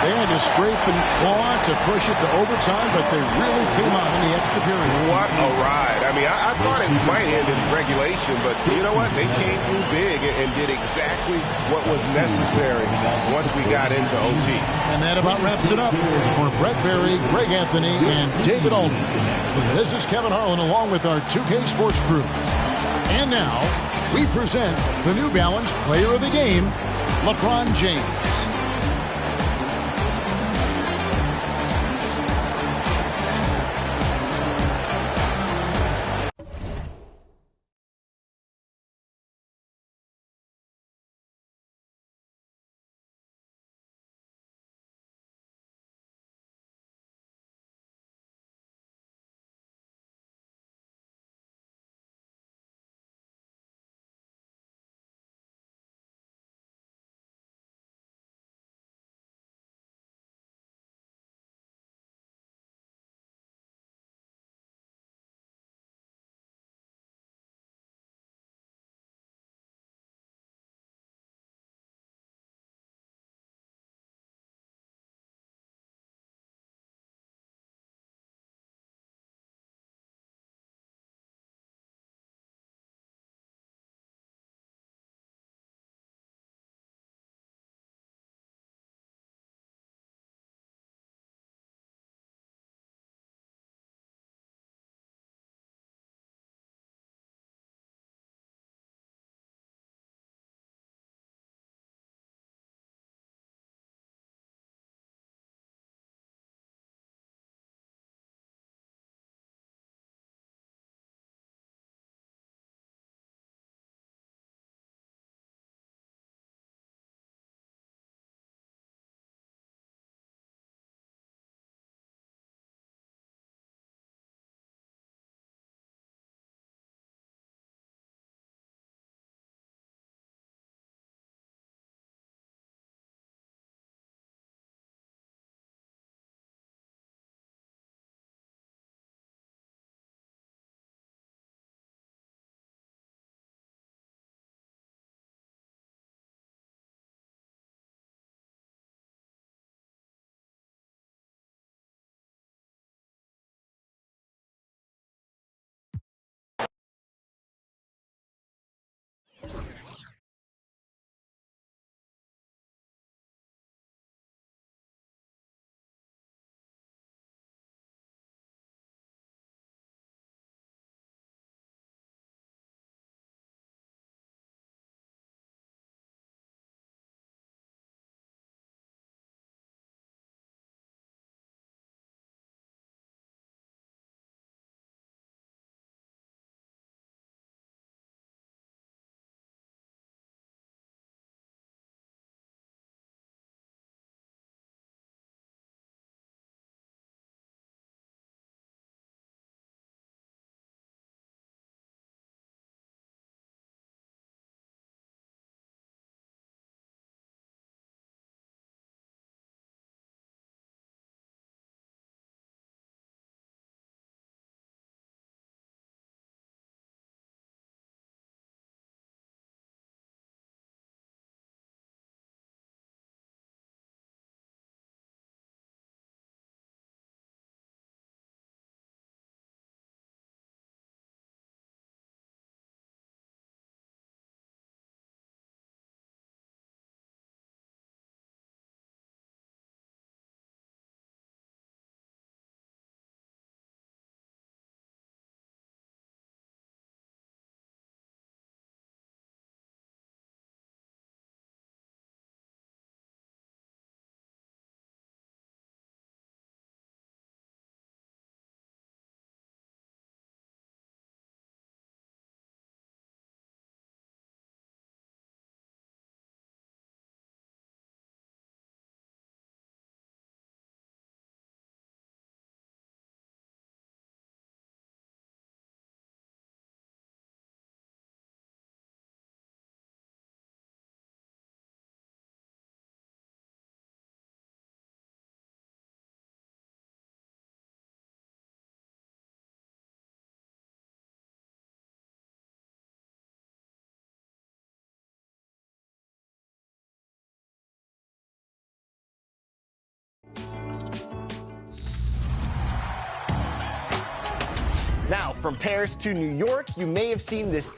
They had to scrape and claw to push it to overtime, but they really came on in the extra period. What a ride. I mean, I thought it might end in regulation, but you know what? They came through big and did exactly what was necessary once we got into OT. And that about wraps it up. For Brett Berry, Greg Anthony, and David Aldridge, this is Kevin Harlan along with our 2K Sports crew. And now, we present the New Balance Player of the Game, LeBron James. Now, from Paris to New York, you may have seen this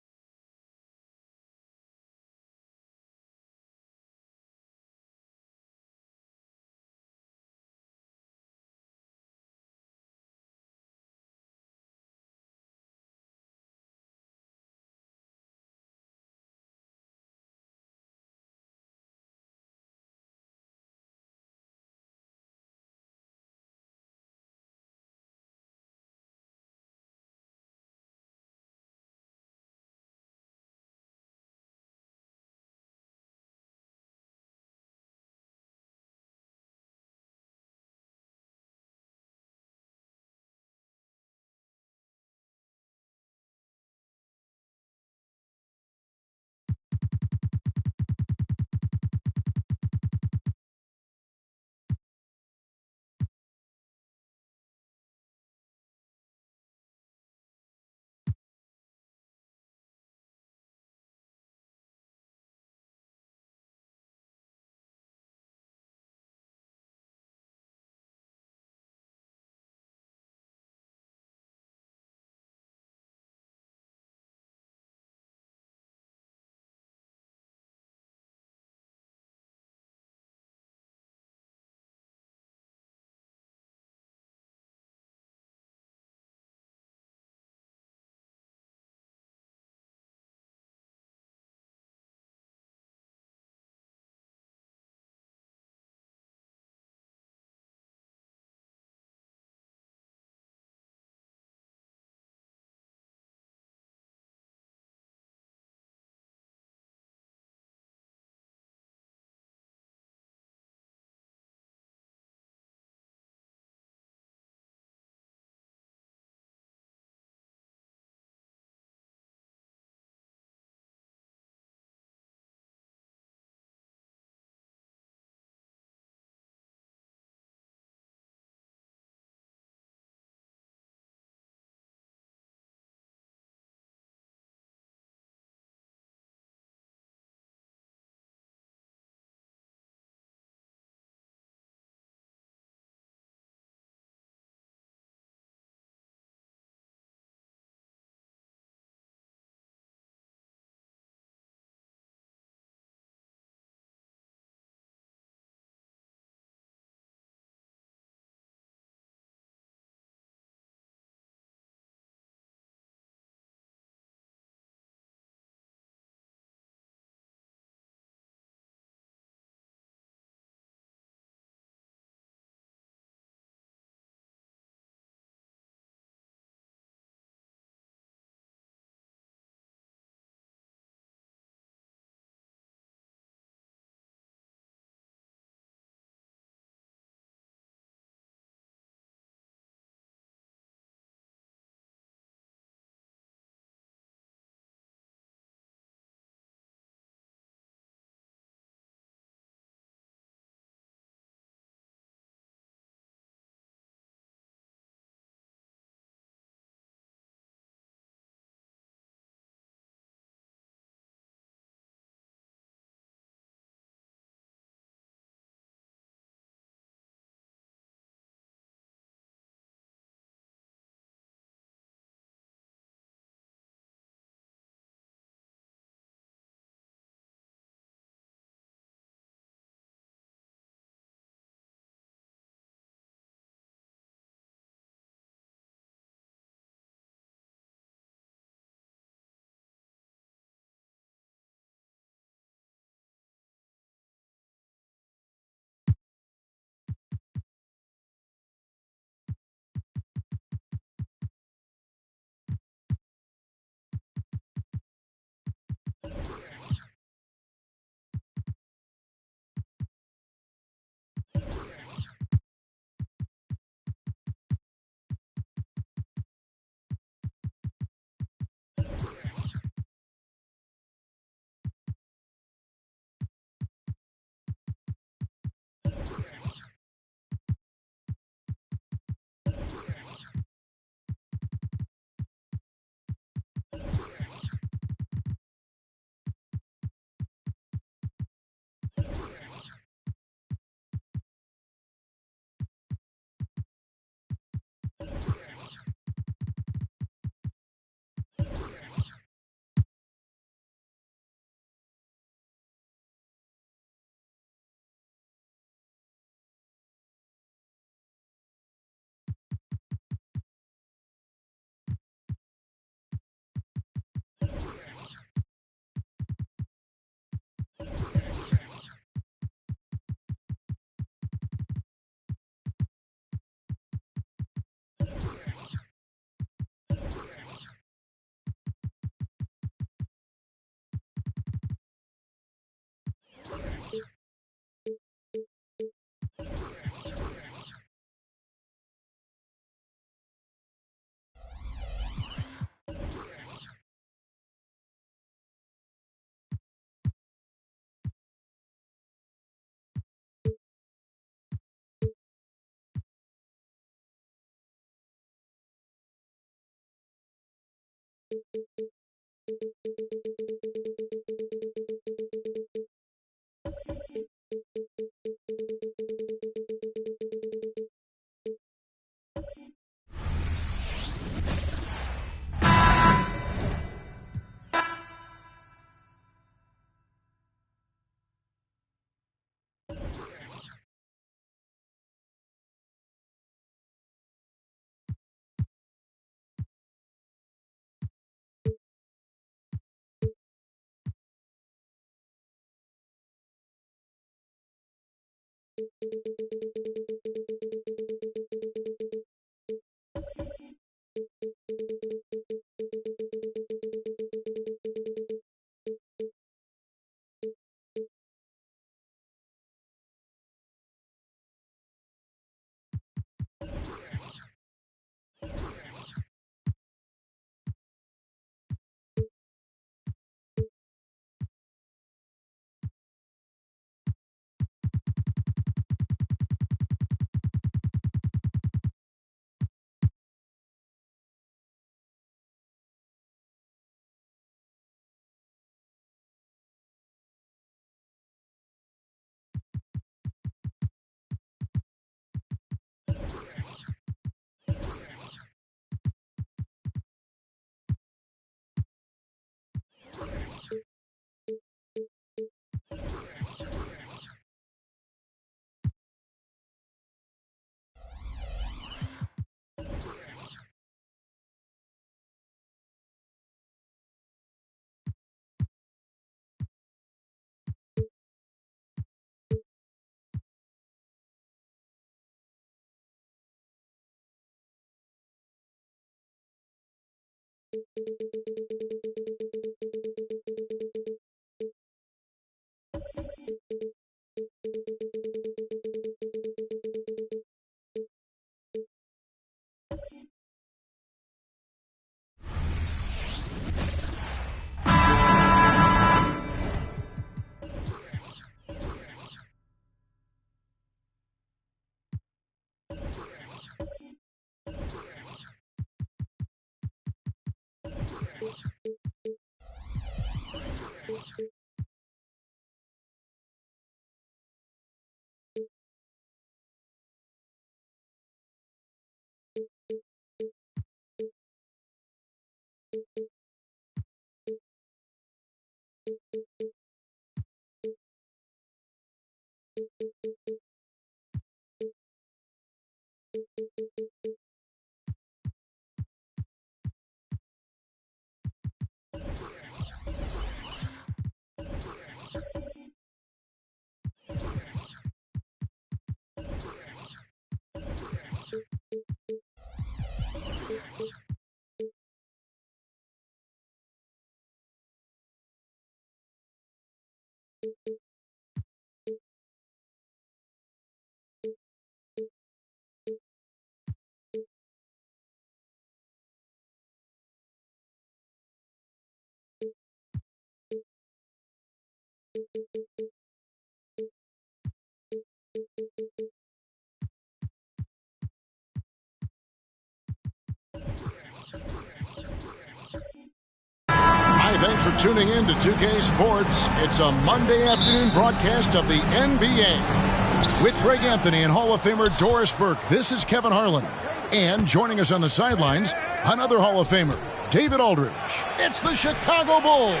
Hi, thanks for tuning in to 2K Sports. It's a Monday afternoon broadcast of the NBA. With Greg Anthony and Hall of Famer Doris Burke, this is Kevin Harlan. And joining us on the sidelines, another Hall of Famer, David Aldridge. It's the Chicago Bulls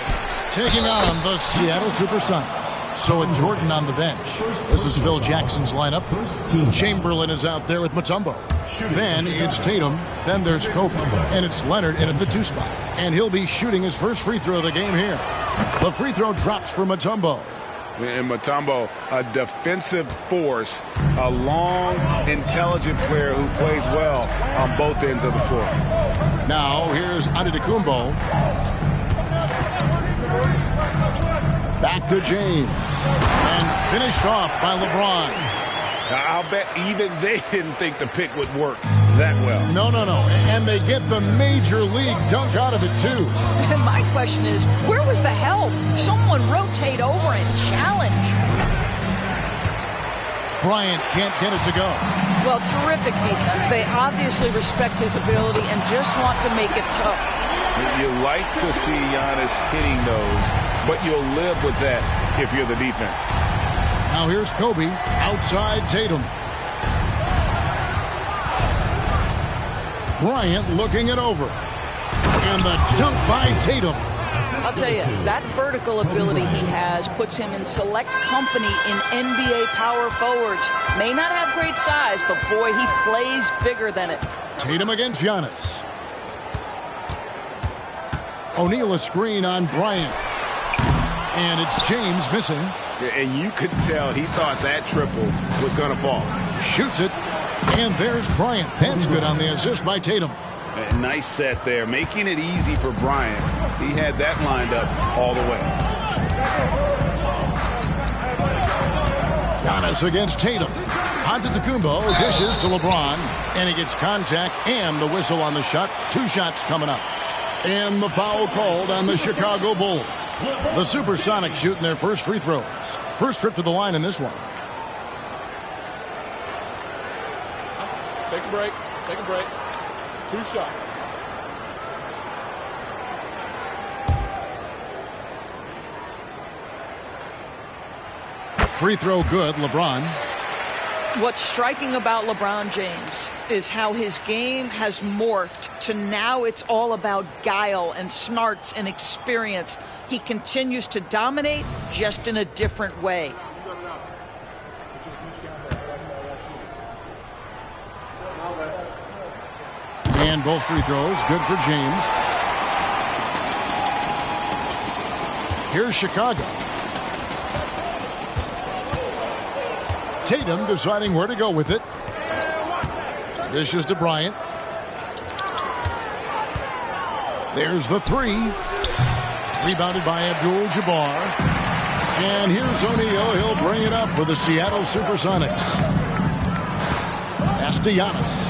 taking on the Seattle Supersonics. So with Jordan on the bench, this is Phil Jackson's lineup. Chamberlain is out there with Mutombo. Then it's Tatum. Then there's Kobe. And it's Leonard in at the 2 spot. And he'll be shooting his first free throw of the game here. The free throw drops for Mutombo. And Mutombo, a defensive force, a long, intelligent player who plays well on both ends of the floor. Now here's Antetokounmpo. Back to James. And finished off by LeBron. I'll bet even they didn't think the pick would work that well. No. And they get the major league dunk out of it, too. My question is, where was the help? Someone rotate over and challenge. Bryant can't get it to go. Well, terrific defense. They obviously respect his ability and just want to make it tough. You like to see Giannis hitting those, but you'll live with that if you're the defense. Now here's Kobe outside Tatum. Bryant looking it over. And the dunk by Tatum. I'll tell you, that vertical ability he has puts him in select company in NBA power forwards. May not have great size, but boy, he plays bigger than it. Tatum against Giannis. O'Neal a screen on Bryant. And it's James missing. And you could tell he thought that triple was going to fall. Shoots it. And there's Bryant. That's good on the assist by Tatum. A nice set there, making it easy for Bryant. He had that lined up all the way. Giannis against Tatum. Antetokounmpo dishes to LeBron, and he gets contact and the whistle on the shot. 2 shots coming up. And the foul called on the Chicago Bulls. The Supersonics shooting their first free throws. First trip to the line in this one. Take a break. Take a break. 2 shots. Free throw good, LeBron. What's striking about LeBron James is how his game has morphed to now it's all about guile and smarts and experience. He continues to dominate just in a different way. And both free throws good for James. Here's Chicago. Tatum deciding where to go with it. This is to Bryant. There's the 3. Rebounded by Abdul-Jabbar. And here's O'Neal. He'll bring it up for the Seattle Supersonics. Pass to Giannis.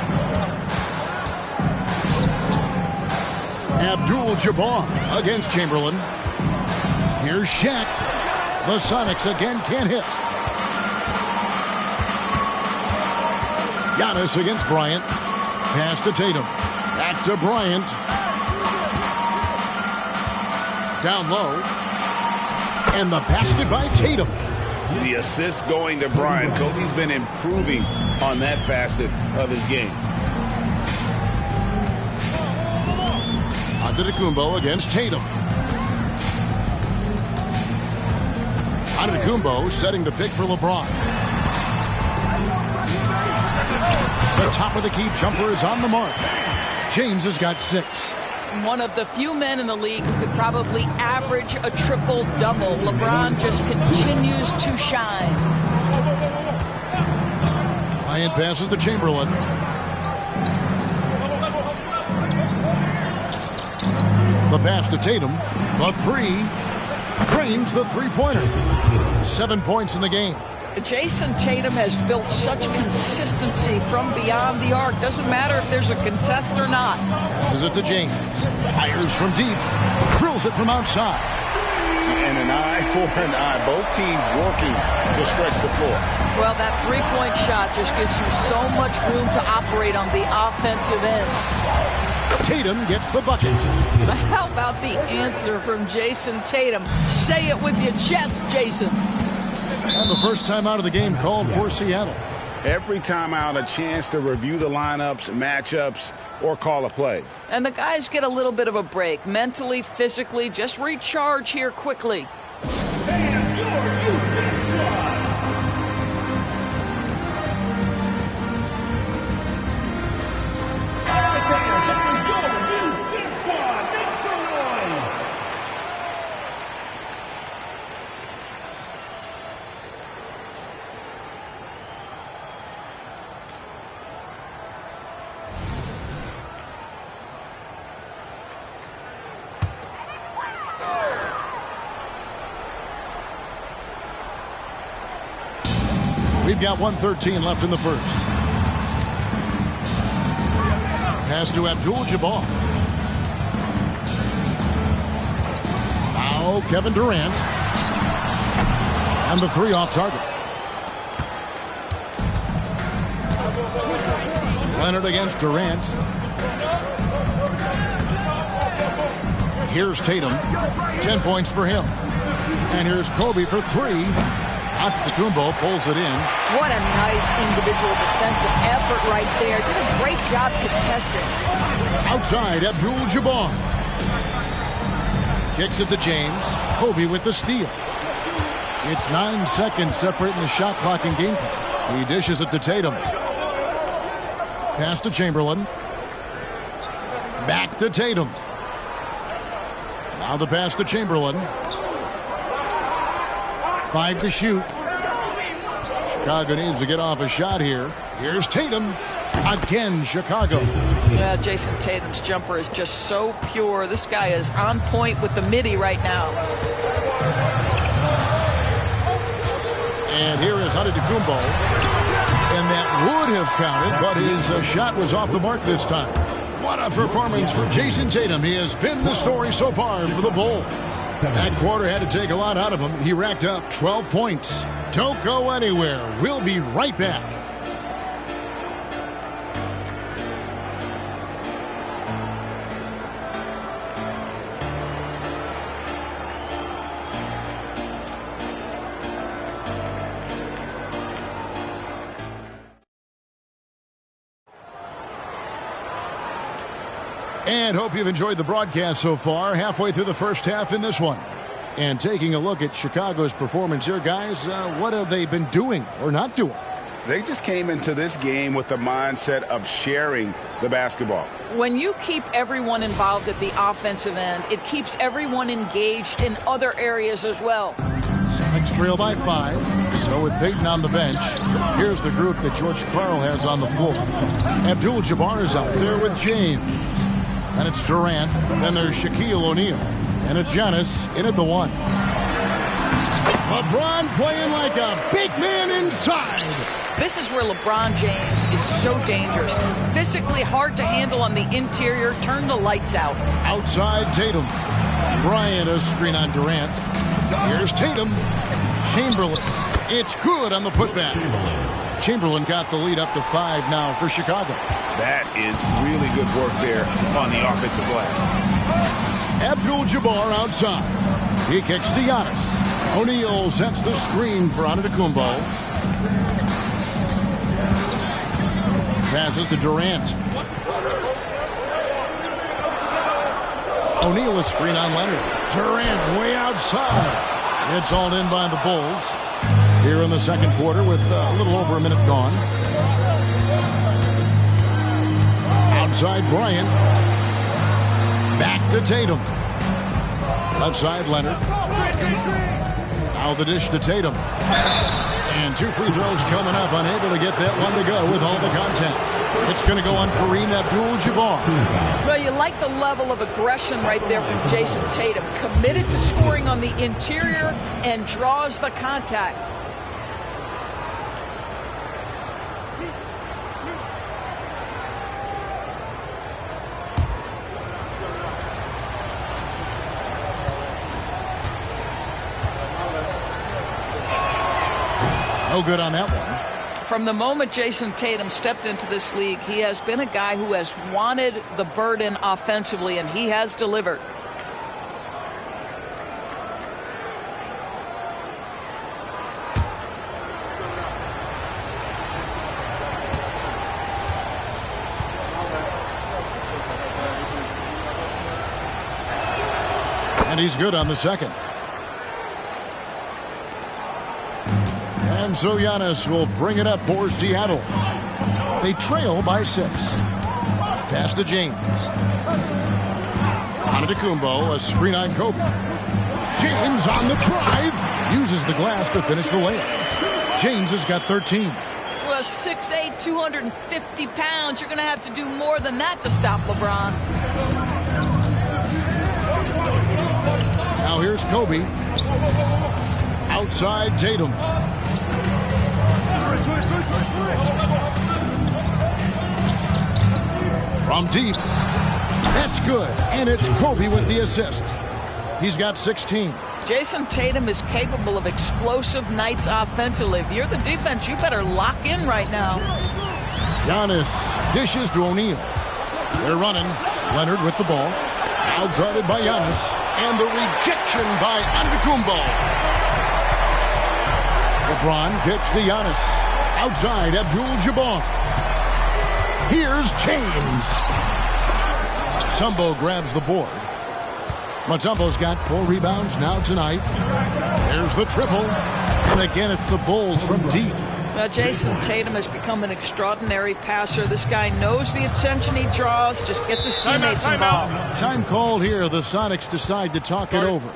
Abdul-Jabbar against Chamberlain. Here's Shaq. The Sonics again can't hit. Giannis against Bryant. Pass to Tatum. Back to Bryant. Down low. And the basket by Tatum. The assist going to Bryant. Coach, he's been improving on that facet of his game. Antetokounmpo against Tatum. Antetokounmpo setting the pick for LeBron. The top of the key jumper is on the mark. James has got 6. One of the few men in the league who could probably average a triple-double. LeBron just continues to shine. Bryant passes to Chamberlain. The pass to Tatum. The 3. Drains the 3-pointer. 7 points in the game. Jason Tatum has built such consistency from beyond the arc. Doesn't matter if there's a contest or not. Passes it to James. Fires from deep. Drills it from outside. And an eye for an eye. Both teams working to stretch the floor. Well, that 3-point shot just gives you so much room to operate on the offensive end. Tatum gets the bucket. How about the answer from Jason Tatum? Say it with your chest, Jason. And the first time out of the game called for Seattle. Every time out, a chance to review the lineups, matchups, or call a play. And the guys get a little bit of a break. Mentally, physically, just recharge here quickly. We've got 1:13 left in the first. Pass to Abdul-Jabbar. Now Kevin Durant. And the 3 off target. Leonard against Durant. Here's Tatum. 10 points for him. And here's Kobe for 3. Antetokounmpo pulls it in. What a nice individual defensive effort right there. Did a great job contesting. Outside, Abdul-Jabbar. Kicks it to James. Kobe with the steal. It's 9 seconds separating the shot clock and game clock. He dishes it to Tatum. Pass to Chamberlain. Back to Tatum. Now the pass to Chamberlain. 5 to shoot. Chicago needs to get off a shot here. Here's Tatum. Again, Chicago. Yeah, Jason Tatum's jumper is just so pure. This guy is on point with the midi right now. And here is Antetokounmpo. And that would have counted, but his shot was off the mark this time. What a performance for Jason Tatum. He has been the story so far for the Bulls. That quarter had to take a lot out of him. He racked up 12 points. Don't go anywhere. We'll be right back. And hope you've enjoyed the broadcast so far. Halfway through the first half in this one. And taking a look at Chicago's performance here, guys, what have they been doing or not doing? They just came into this game with the mindset of sharing the basketball. When you keep everyone involved at the offensive end, it keeps everyone engaged in other areas as well. Sonics trail by 5. So with Peyton on the bench, here's the group that George Karl has on the floor. Abdul-Jabbar is out there with James. And it's Durant. Then there's Shaquille O'Neal. And it's Giannis in at the 1. LeBron playing like a big man inside. This is where LeBron James is so dangerous. Physically hard to handle on the interior. Turn the lights out. Outside Tatum. Bryant a screen on Durant. Here's Tatum. Chamberlain. It's good on the putback. Chamberlain got the lead up to 5 now for Chicago. That is really good work there on the offensive glass. Abdul-Jabbar outside. He kicks to Giannis. O'Neal sets the screen for Antetokounmpo. Passes to Durant. O'Neal a screen on Leonard. Durant way outside. It's all in by the Bulls. Here in the second quarter with a little over a minute gone. Outside Bryant. Back to Tatum. Left side Leonard. Now the dish to Tatum. And 2 free throws coming up. Unable to get that one to go with all the contact. It's going to go on Kareem Abdul-Jabbar. Well, you like the level of aggression right there from Jason Tatum. Committed to scoring on the interior and draws the contact. No good on that one. From the moment Jason Tatum stepped into this league, he has been a guy who has wanted the burden offensively, and he has delivered. And he's good on the second. And so Giannis will bring it up for Seattle. They trail by 6. Pass to James. Antetokounmpo, a screen on Kobe. James on the drive. Uses the glass to finish the layup. James has got 13. Well, 6'8", 250 pounds. You're going to have to do more than that to stop LeBron. Now here's Kobe. Outside Tatum. From deep. That's good. And it's Kobe with the assist. He's got 16. Jason Tatum is capable of explosive nights offensively. If you're the defense, you better lock in right now. Giannis dishes to O'Neal. They're running. Leonard with the ball. Out guarded by Giannis. And the rejection by Antetokounmpo. LeBron kicks to Giannis. Outside Abdul-Jabbar. Here's James. Mutombo grabs the board. Mutombo's got 4 rebounds now tonight. There's the triple. And again, it's the Bulls from deep. Now, Jason Tatum has become an extraordinary passer. This guy knows the attention he draws, just gets his teammates involved. Time called here. The Sonics decide to talk it over.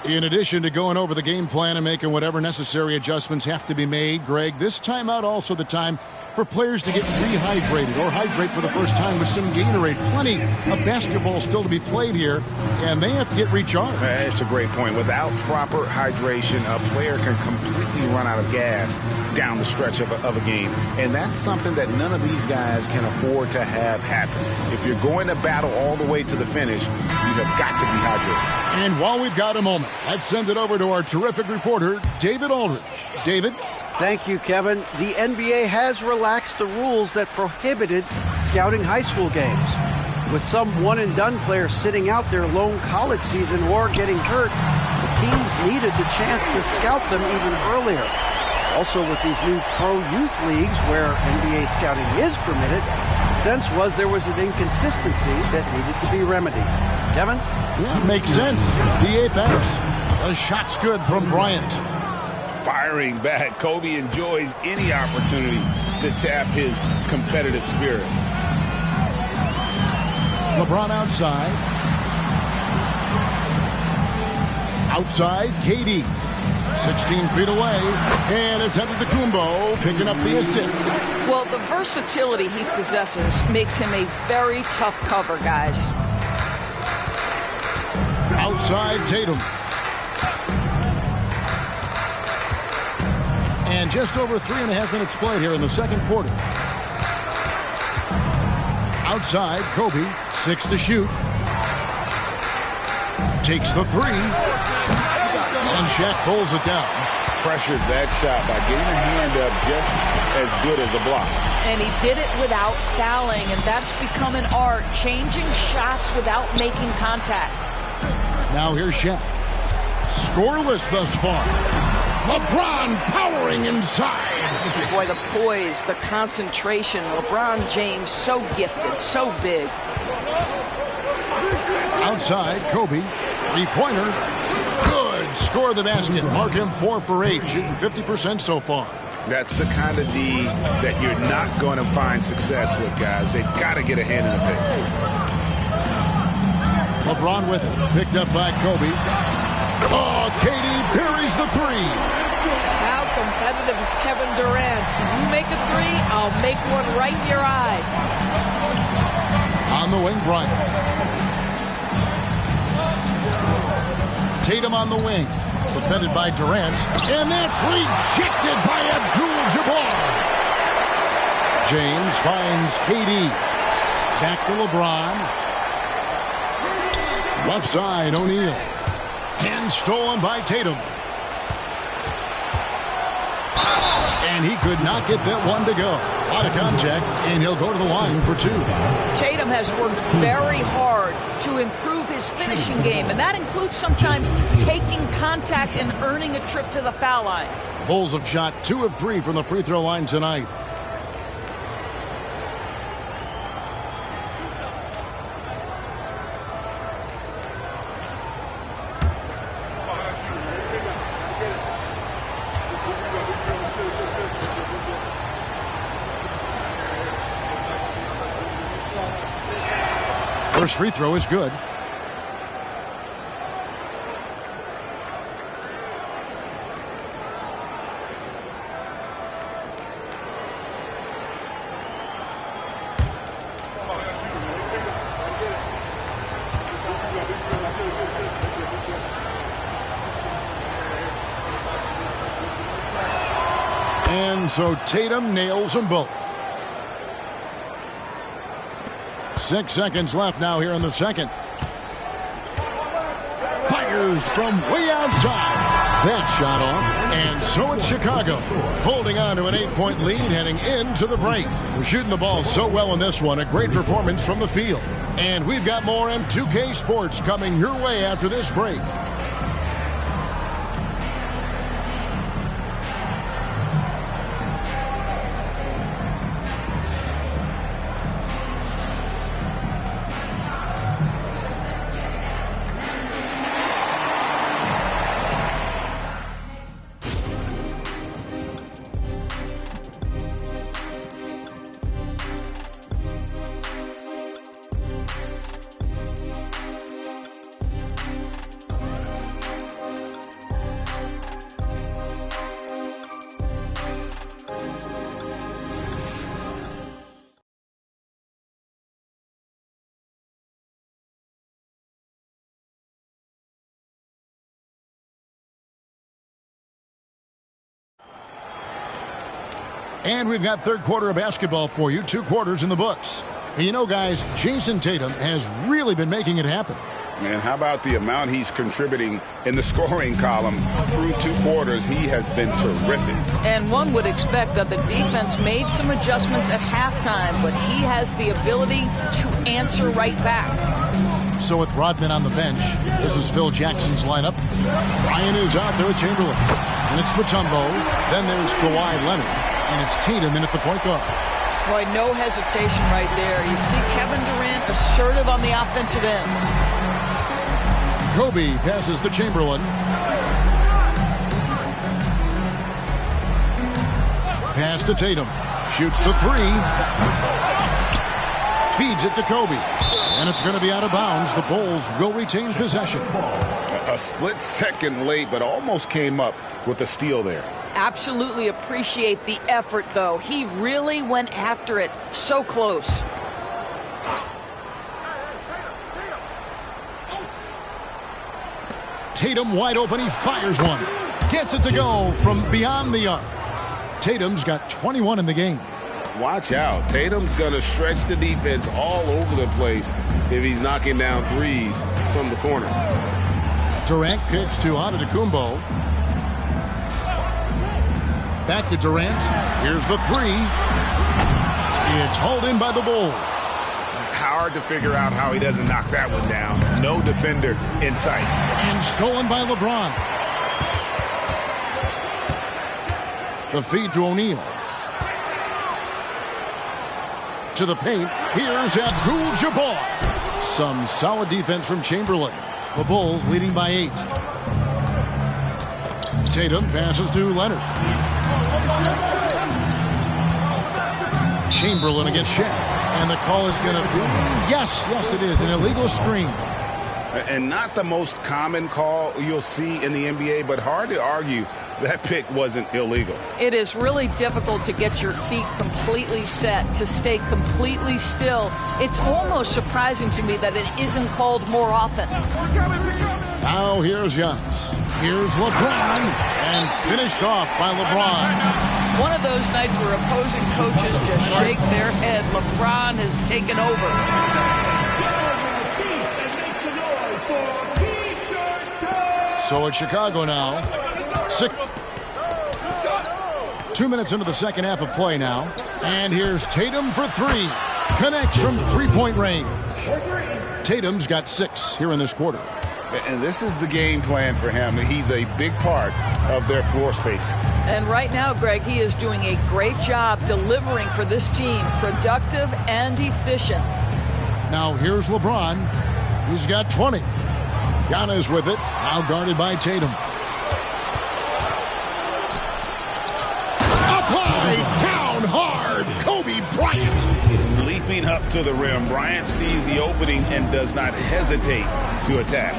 In addition to going over the game plan and making whatever necessary adjustments have to be made, Greg, this timeout also the time for players to get rehydrated or hydrate for the first time with some Gatorade. Plenty of basketball still to be played here, and they have to get recharged. It's a great point. Without proper hydration, a player can completely run out of gas down the stretch of a game. And that's something that none of these guys can afford to have happen. If you're going to battle all the way to the finish, you have got to be hydrated. And while we've got a moment, let's send it over to our terrific reporter, David Aldridge. David? Thank you, Kevin. The NBA has relaxed the rules that prohibited scouting high school games. With some one-and-done players sitting out their lone college season or getting hurt, the teams needed the chance to scout them even earlier. Also, with these new pro youth leagues where NBA scouting is permitted, the sense was there was an inconsistency that needed to be remedied. Kevin? Yeah, makes sense. PA, thanks. The shot's good from Bryant. Firing back. Kobe enjoys any opportunity to tap his competitive spirit. LeBron outside. Outside, KD. 16 feet away. And it's Antetokounmpo picking up the assist. Well, the versatility he possesses makes him a very tough cover, guys. Outside, Tatum. And just over 3.5 minutes played here in the second quarter. Outside, Kobe, 6 to shoot. Takes the 3. And Shaq pulls it down. Pressured that shot by getting a hand up just as good as a block. And he did it without fouling, and that's become an art, changing shots without making contact. Now here's Shaq. Scoreless thus far. LeBron powering inside. Boy, the poise, the concentration. LeBron James, so gifted, so big. Outside, Kobe. Three-pointer. Good. Score the basket. Mark him 4 for 8. Shooting 50% so far. That's the kind of D that you're not going to find success with, guys. They've got to get a hand in the face. LeBron with it. Picked up by Kobe. Oh, KD parries the 3. How competitive is Kevin Durant? You make a 3, I'll make one right in your eye. On the wing, Bryant. Tatum on the wing. Defended by Durant. And that's rejected by Abdul-Jabbar. James finds KD. Back to LeBron. Left side, O'Neal. And stolen by Tatum. And he could not get that one to go. A lot of contact, and he'll go to the line for 2. Tatum has worked very hard to improve his finishing game, and that includes sometimes taking contact and earning a trip to the foul line. Bulls have shot 2 of 3 from the free throw line tonight. First free throw is good. And so Tatum nails them both. 6 seconds left now here in the second. Fires from way outside. That shot off. And so it's Chicago holding on to an 8-point lead heading into the break. We're shooting the ball so well in this one. A great performance from the field. And we've got more M2K Sports coming your way after this break. And we've got third quarter of basketball for you. 2 quarters in the books. And you know, guys, Jason Tatum has really been making it happen. And how about the amount he's contributing in the scoring column? Through 2 quarters, he has been terrific. And one would expect that the defense made some adjustments at halftime, but he has the ability to answer right back. So with Rodman on the bench, this is Phil Jackson's lineup. Ryan is out there with Chamberlain. And it's Mutombo. Then there's Kawhi Leonard. And it's Tatum in at the point guard. Boy, no hesitation right there. You see Kevin Durant assertive on the offensive end. Kobe passes to Chamberlain. Pass to Tatum. Shoots the 3. Feeds it to Kobe. And it's going to be out of bounds. The Bulls will retain possession. A split second late, but almost came up with a steal there. Absolutely appreciate the effort, though. He really went after it. So close. Tatum wide open. He fires one. Gets it to go from beyond the arc. Tatum's got 21 in the game. Watch out. Tatum's going to stretch the defense all over the place if he's knocking down threes from the corner. Durant kicks to Antetokounmpo. Back to Durant. Here's the 3. It's hauled in by the Bulls. Hard to figure out how he doesn't knock that one down. No defender in sight. And stolen by LeBron. The feed to O'Neal. To the paint. Here's Abdul-Jabbar. Some solid defense from Chamberlain. The Bulls leading by 8. Tatum passes to Leonard. Chamberlain against Shaq. And the call is going to be, yes, it is, an illegal screen. And not the most common call you'll see in the NBA, but hard to argue that pick wasn't illegal. It is really difficult to get your feet completely set, to stay completely still. It's almost surprising to me that it isn't called more often. Now here's Giannis. Here's LeBron. And finished off by LeBron. One of those nights where opposing coaches just shake their head. LeBron has taken over. So it's Chicago now. 2 minutes into the second half of play now. And here's Tatum for 3. Connects from 3-point range. Tatum's got 6 here in this quarter. And this is the game plan for him. He's a big part of their floor spacing. And right now, Greg, he is doing a great job delivering for this team. Productive and efficient. Now here's LeBron. He's got 20. Giannis with it. Now guarded by Tatum. Applied down hard. Kobe Bryant. Leaping up to the rim. Bryant sees the opening and does not hesitate to attack.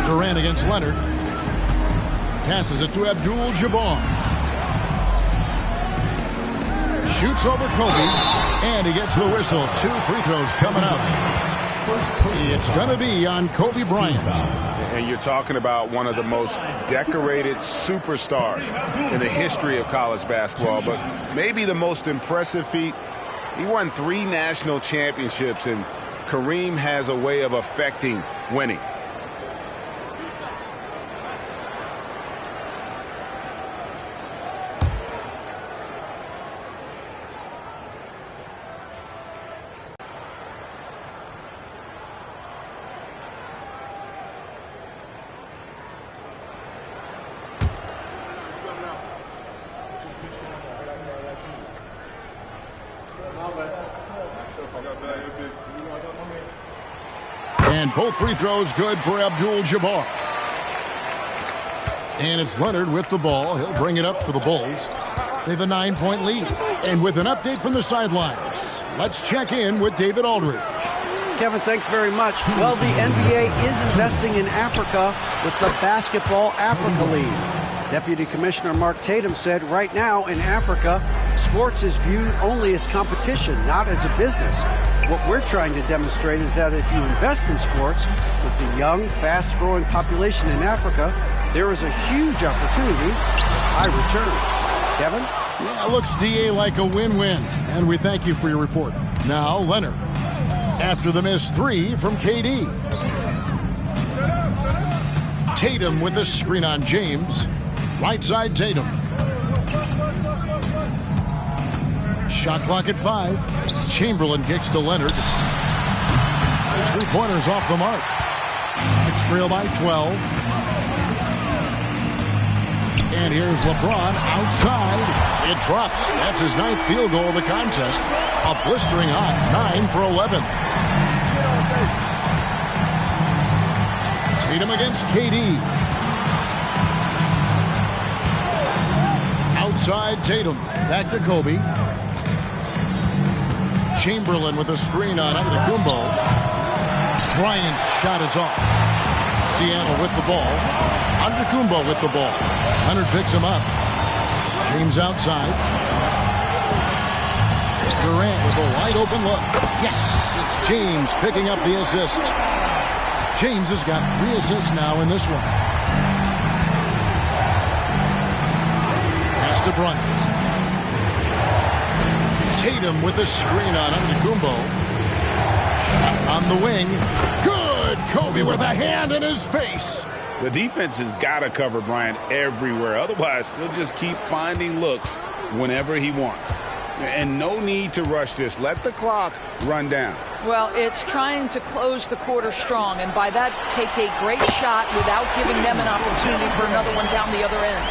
Durant against Leonard. Passes it to Abdul-Jabbar. Shoots over Kobe. And he gets the whistle. 2 free throws coming up. It's going to be on Kobe Bryant. And you're talking about one of the most decorated superstars in the history of college basketball. But maybe the most impressive feat, he won 3 national championships, and Kareem has a way of affecting winning. And both free throws good for Abdul-Jabbar. And it's Leonard with the ball. He'll bring it up for the Bulls. They have a 9-point lead. And with an update from the sidelines, let's check in with David Aldridge. Kevin, thanks very much. Well, the NBA is investing in Africa with the Basketball Africa League. Deputy Commissioner Mark Tatum said right now in Africa, sports is viewed only as competition, not as a business. What we're trying to demonstrate is that if you invest in sports with the young, fast-growing population in Africa, there is a huge opportunity for high returns. Kevin? Yeah, it looks, DA, like a win-win. And we thank you for your report. Now, Leonard. After the missed three from KD. Tatum with a screen on James. Right side, Tatum. Shot clock at 5. Chamberlain kicks to Leonard. His three-pointers off the mark. It's trail by 12. And here's LeBron outside. It drops. That's his 9th field goal of the contest. A blistering hot 9 for 11. Tatum against KD. Outside Tatum. Back to Kobe. Chamberlain with a screen on Antetokounmpo. Bryant's shot is off. Seattle with the ball. Antetokounmpo with the ball. Leonard picks him up. James outside. Durant with a wide open look. Yes, it's James picking up the assist. James has got 3 assists now in this one. Pass to Bryant. Tatum with a screen on Antetokounmpo. Shot on the wing. Good! Kobe with a hand in his face. The defense has got to cover Bryant everywhere. Otherwise, he'll just keep finding looks whenever he wants. And no need to rush this. Let the clock run down. Well, it's trying to close the quarter strong, and by that, take a great shot without giving them an opportunity for another one down the other end.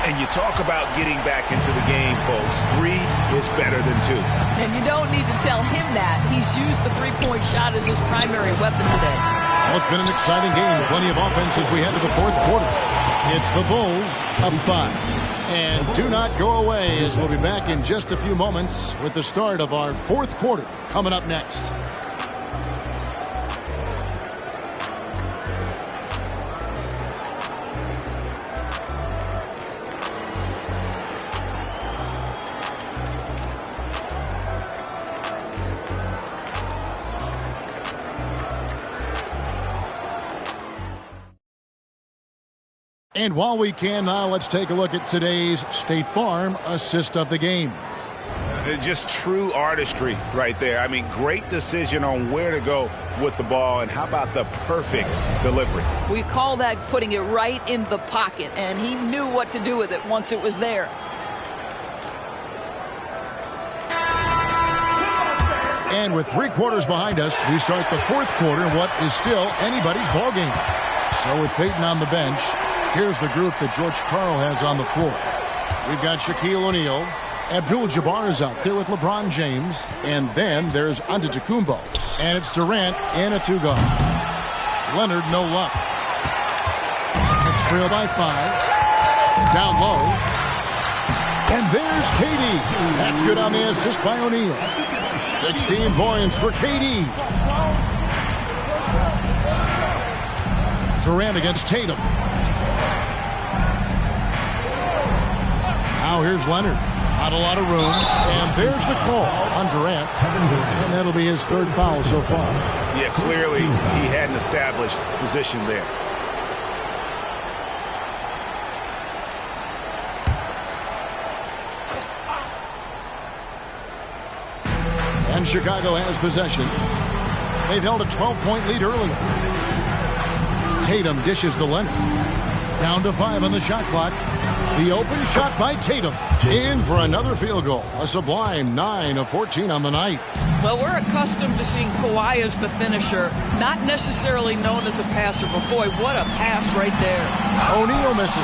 And you talk about getting back into the game, folks. 3 is better than 2. And you don't need to tell him that. He's used the three-point shot as his primary weapon today. Well, it's been an exciting game. Plenty of offense as we head to the 4th quarter. It's the Bulls up 5. And do not go away, as we'll be back in just a few moments with the start of our 4th quarter coming up next. And while we can now, let's take a look at today's State Farm assist of the game. Just true artistry right there. I mean, great decision on where to go with the ball, and how about the perfect delivery? We call that putting it right in the pocket, and he knew what to do with it once it was there. And with 3 quarters behind us, we start the 4th quarter in what is still anybody's ball game. So with Peyton on the bench, here's the group that George Karl has on the floor. We've got Shaquille O'Neal. Abdul-Jabbar is out there with LeBron James. And then there's Antetokounmpo. And it's Durant and a 2-guard. Leonard, no luck. It's trail by 5. Down low. And there's KD. That's good on the assist by O'Neal. 16 points for KD. Durant against Tatum. Now here's Leonard. Not a lot of room. And there's the call on Durant. And that'll be his 3rd foul so far. Yeah, clearly he had an established position there. And Chicago has possession. They've held a 12-point lead earlier. Tatum dishes to Leonard. Down to 5 on the shot clock. The open shot by Tatum. In for another field goal. A sublime 9 of 14 on the night. Well, we're accustomed to seeing Kawhi as the finisher, not necessarily known as a passer, but boy, what a pass right there. O'Neal misses.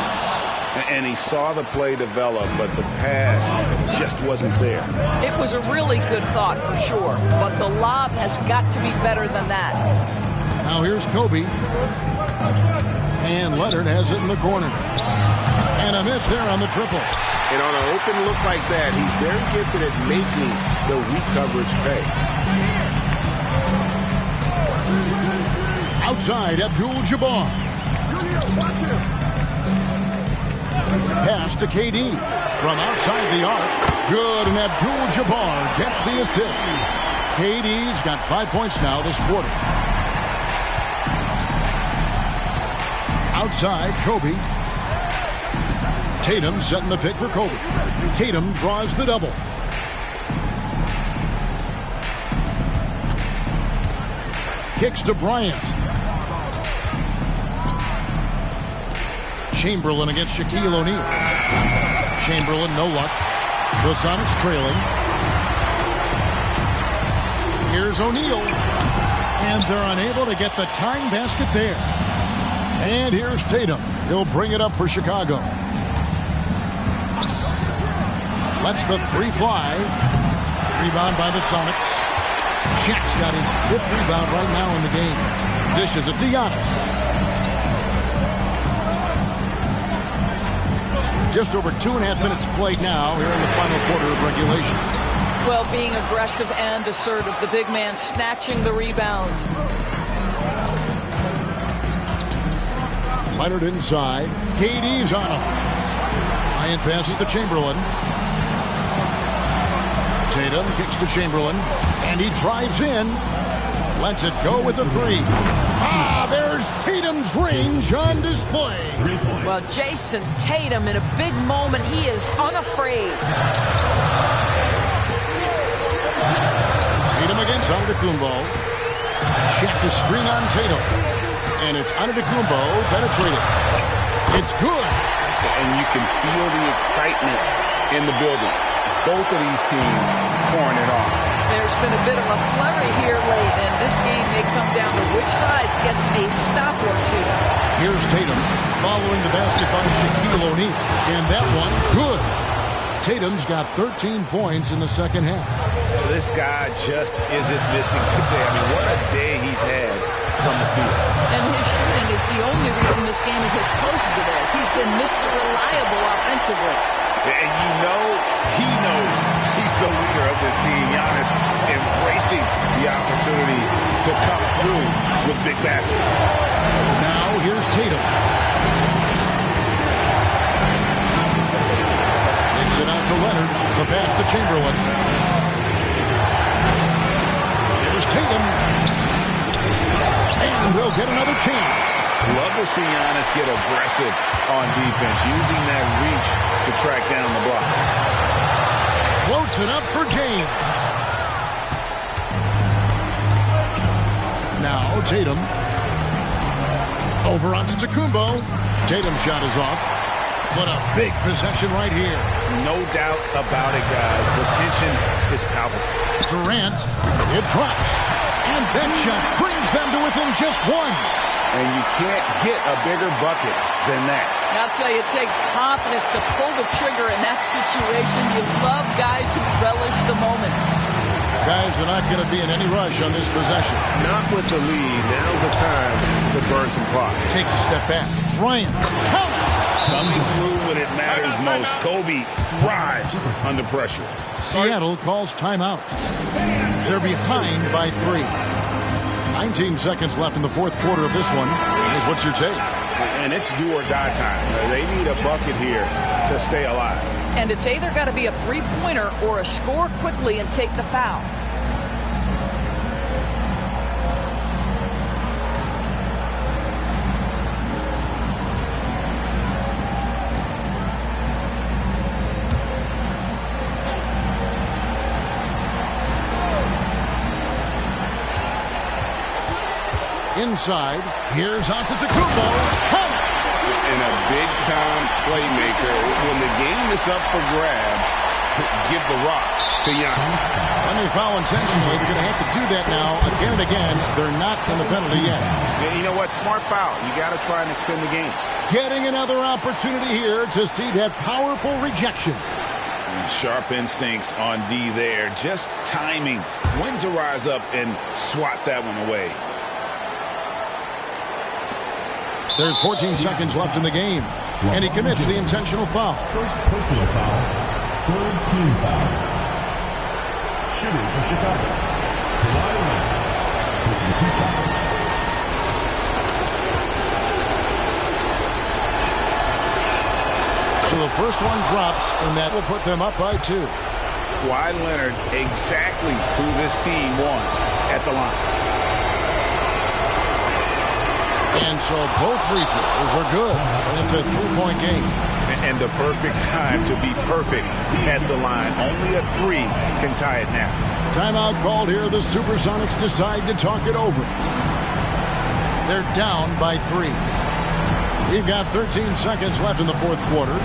And he saw the play develop, but the pass just wasn't there. It was a really good thought for sure, but the lob has got to be better than that. Now here's Kobe. And Leonard has it in the corner. And a miss there on the triple. And on an open look like that, he's very gifted at making the weak coverage pay. Outside, Abdul-Jabbar. Pass to KD. From outside the arc. Good, and Abdul-Jabbar gets the assist. KD's got 5 points now this quarter. Outside, Kobe. Tatum setting the pick for Kobe. Tatum draws the double. Kicks to Bryant. Chamberlain against Shaquille O'Neal. Chamberlain, no luck. The Sonics trailing. Here's O'Neal. And they're unable to get the tying basket there. And here's Tatum. He'll bring it up for Chicago. Lets the three fly. Rebound by the Sonics. Shaq's got his 5th rebound right now in the game. Dishes it to Giannis. Just over 2.5 minutes played now here in the final quarter of regulation. Well, being aggressive and assertive. The big man snatching the rebound. Leonard inside. KD's on him. Bryant passes to Chamberlain. Tatum kicks to Chamberlain. And he drives in. Lets it go with the three. There's Tatum's range on display. Well, Jason Tatum in a big moment. He is unafraid. Tatum against Antetokounmpo. Check the screen on Tatum. And it's Antetokounmpo penetrating. It's good. And you can feel the excitement in the building. Both of these teams pouring it on. There's been a bit of a flurry here late, and this game may come down to which side gets a stop or two. Here's Tatum following the basket by Shaquille O'Neal. And that one, good. Tatum's got 13 points in the second half. This guy just isn't missing today. I mean, what a day he's had from the field. And his shooting is the only reason this game is as close as it is. He's been Mr. Reliable offensively. And you know he knows he's the leader of this team. Giannis embracing the opportunity to come through with big baskets. Now here's Tatum. Takes it out to Leonard. The pass to Chamberlain. Here's Tatum. And they'll get another chance. Love to see Giannis get aggressive on defense, using that reach to track down the block. Floats it up for James. Now Tatum. Over onto Antetokounmpo. Tatum's shot is off. What a big possession right here. No doubt about it, guys. The tension is palpable. Durant. It drops. And that shot brings them to within just one. And you can't get a bigger bucket than that. I'll tell you, it takes confidence to pull the trigger in that situation. You love guys who relish the moment. Guys are not going to be in any rush on this possession. Not with the lead. Now's the time to burn some clock. Takes a step back. Bryant. Count. Coming through when it matters most. Kobe thrives under pressure. Seattle calls timeout. They're behind by 3. 19 seconds left in the fourth quarter of this one. Here's what's your take? And it's do or die time. They need a bucket here to stay alive. And it's either got to be a three-pointer or a score quickly and take the foul. Inside, here's Antetokounmpo. And a big-time playmaker. When the game is up for grabs, give the rock to Giannis. When they foul intentionally, they're going to have to do that now again and again. They're not in the penalty yet. Yeah, you know what? Smart foul. You got to try and extend the game. Getting another opportunity here to see that powerful rejection. And sharp instincts on D there. Just timing when to rise up and swat that one away. There's 14 seconds left in the game, and he commits the intentional foul. First personal foul, third team foul. Shooting for Chicago. Kawhi Leonard taking 2 shots. So the first one drops, and that will put them up by 2. Kawhi Leonard exactly who this team wants at the line. And so both free throws are good. It's a 3-point game. And the perfect time to be perfect at the line. Only a 3 can tie it now. Timeout called here. The Supersonics decide to talk it over. They're down by 3. We've got 13 seconds left in the fourth quarter.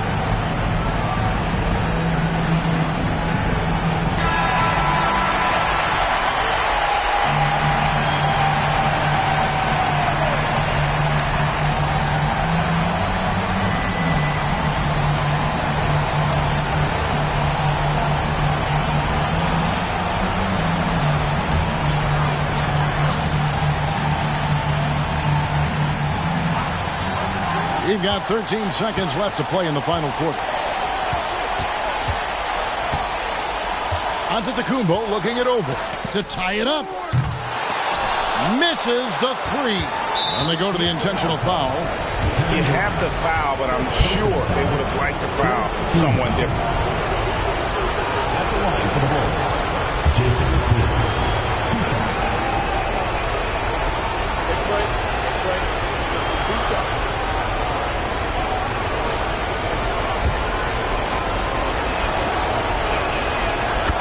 We've got 13 seconds left to play in the final quarter. Antetokounmpo looking it over to tie it up. Misses the 3. And they go to the intentional foul. You have to foul, but I'm sure they would have liked to foul someone different. At the line for the Bulls, Jason Tatum. 2 shots. Take a break. 2 shots.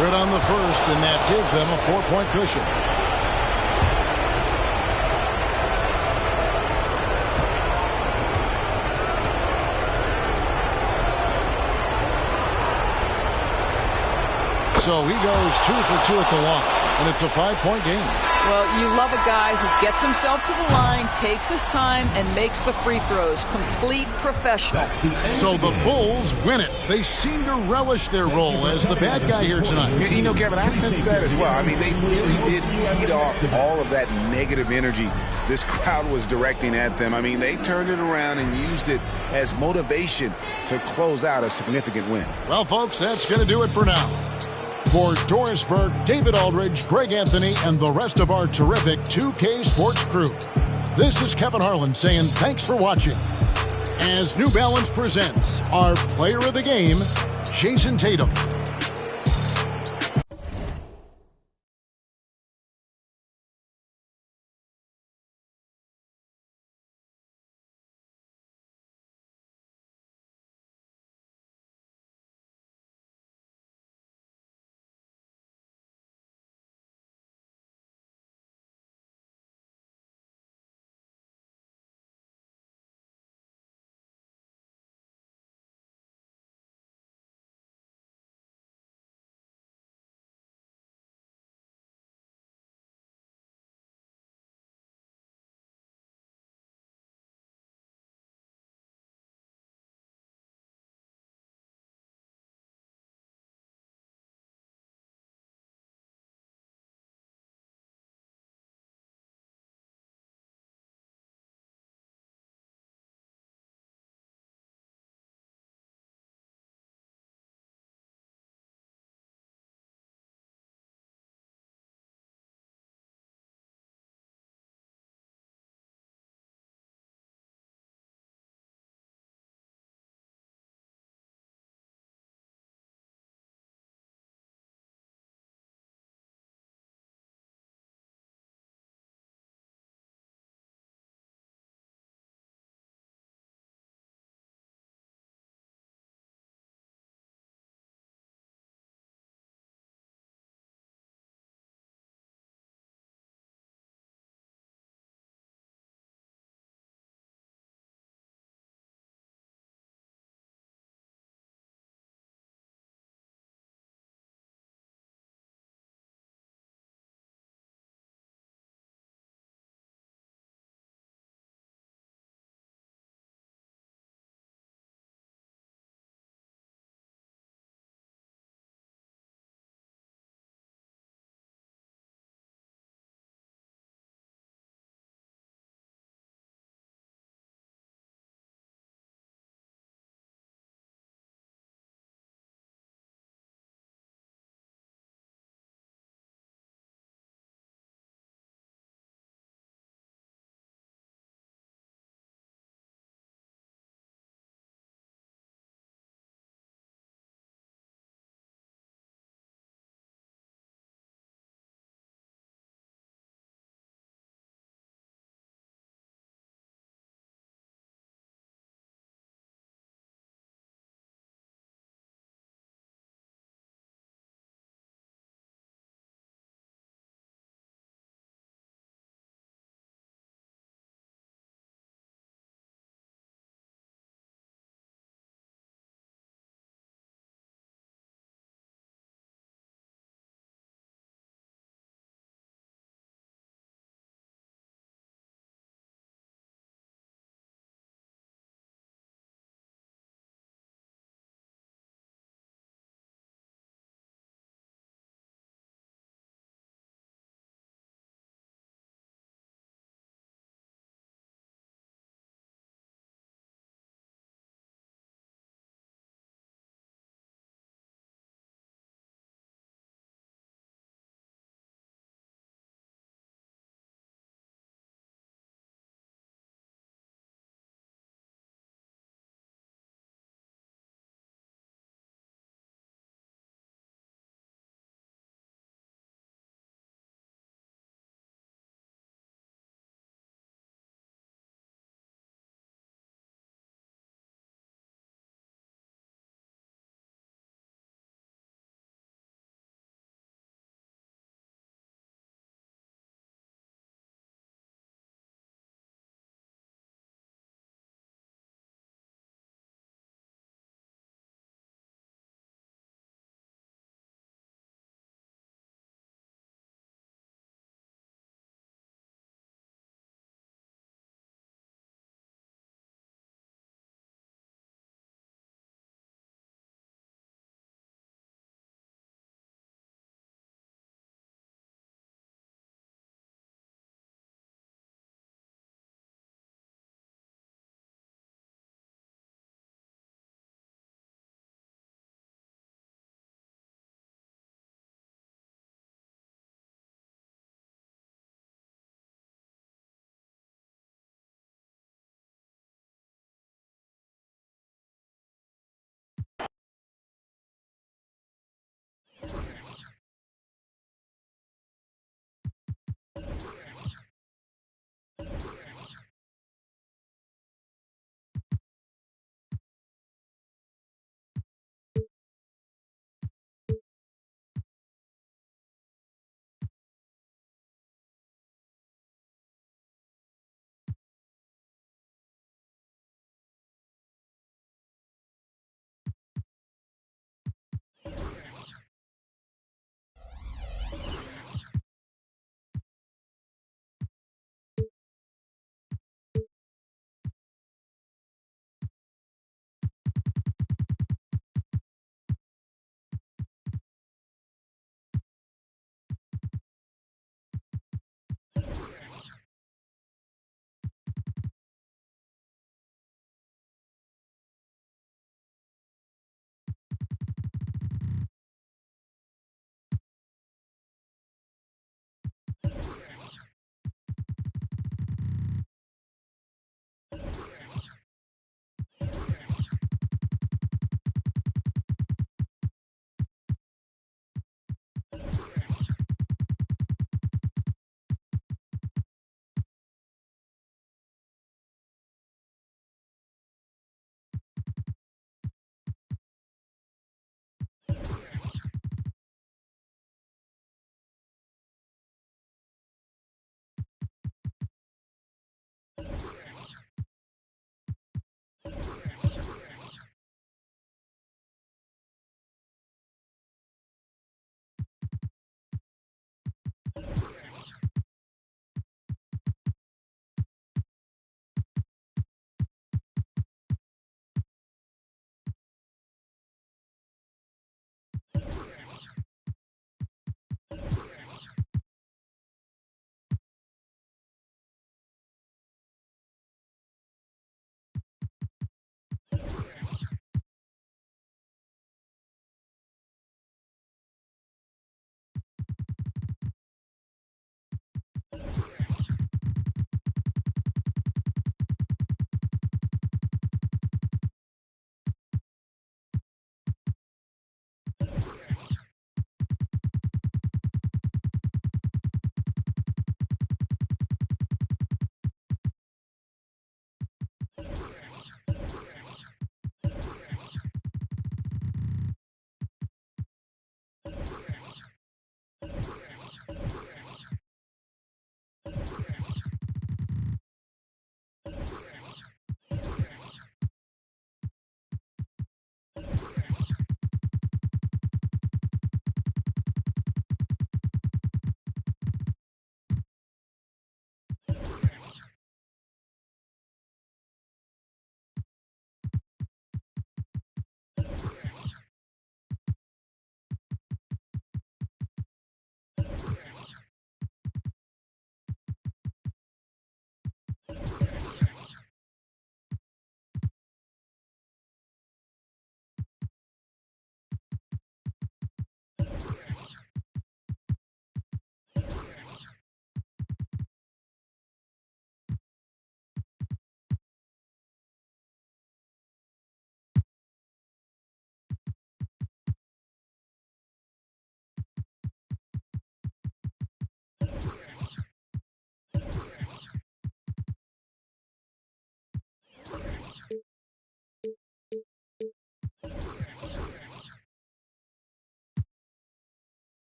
Good on the first, and that gives them a 4-point cushion. So he goes 2 for 2 at the line, and it's a 5-point game. Well, you love a guy who gets himself to the line, takes his time, and makes the free throws. Complete professional. So the Bulls win it. They seem to relish their role as the bad guy here tonight. You know, Kevin, I sense that as well. I mean, they really did feed off all of that negative energy this crowd was directing at them. I mean, they turned it around and used it as motivation to close out a significant win. Well, folks, that's going to do it for now. For Doris Burke, David Aldridge, Greg Anthony, and the rest of our terrific 2K Sports crew, this is Kevin Harlan saying thanks for watching. As New Balance presents our player of the game, Jason Tatum.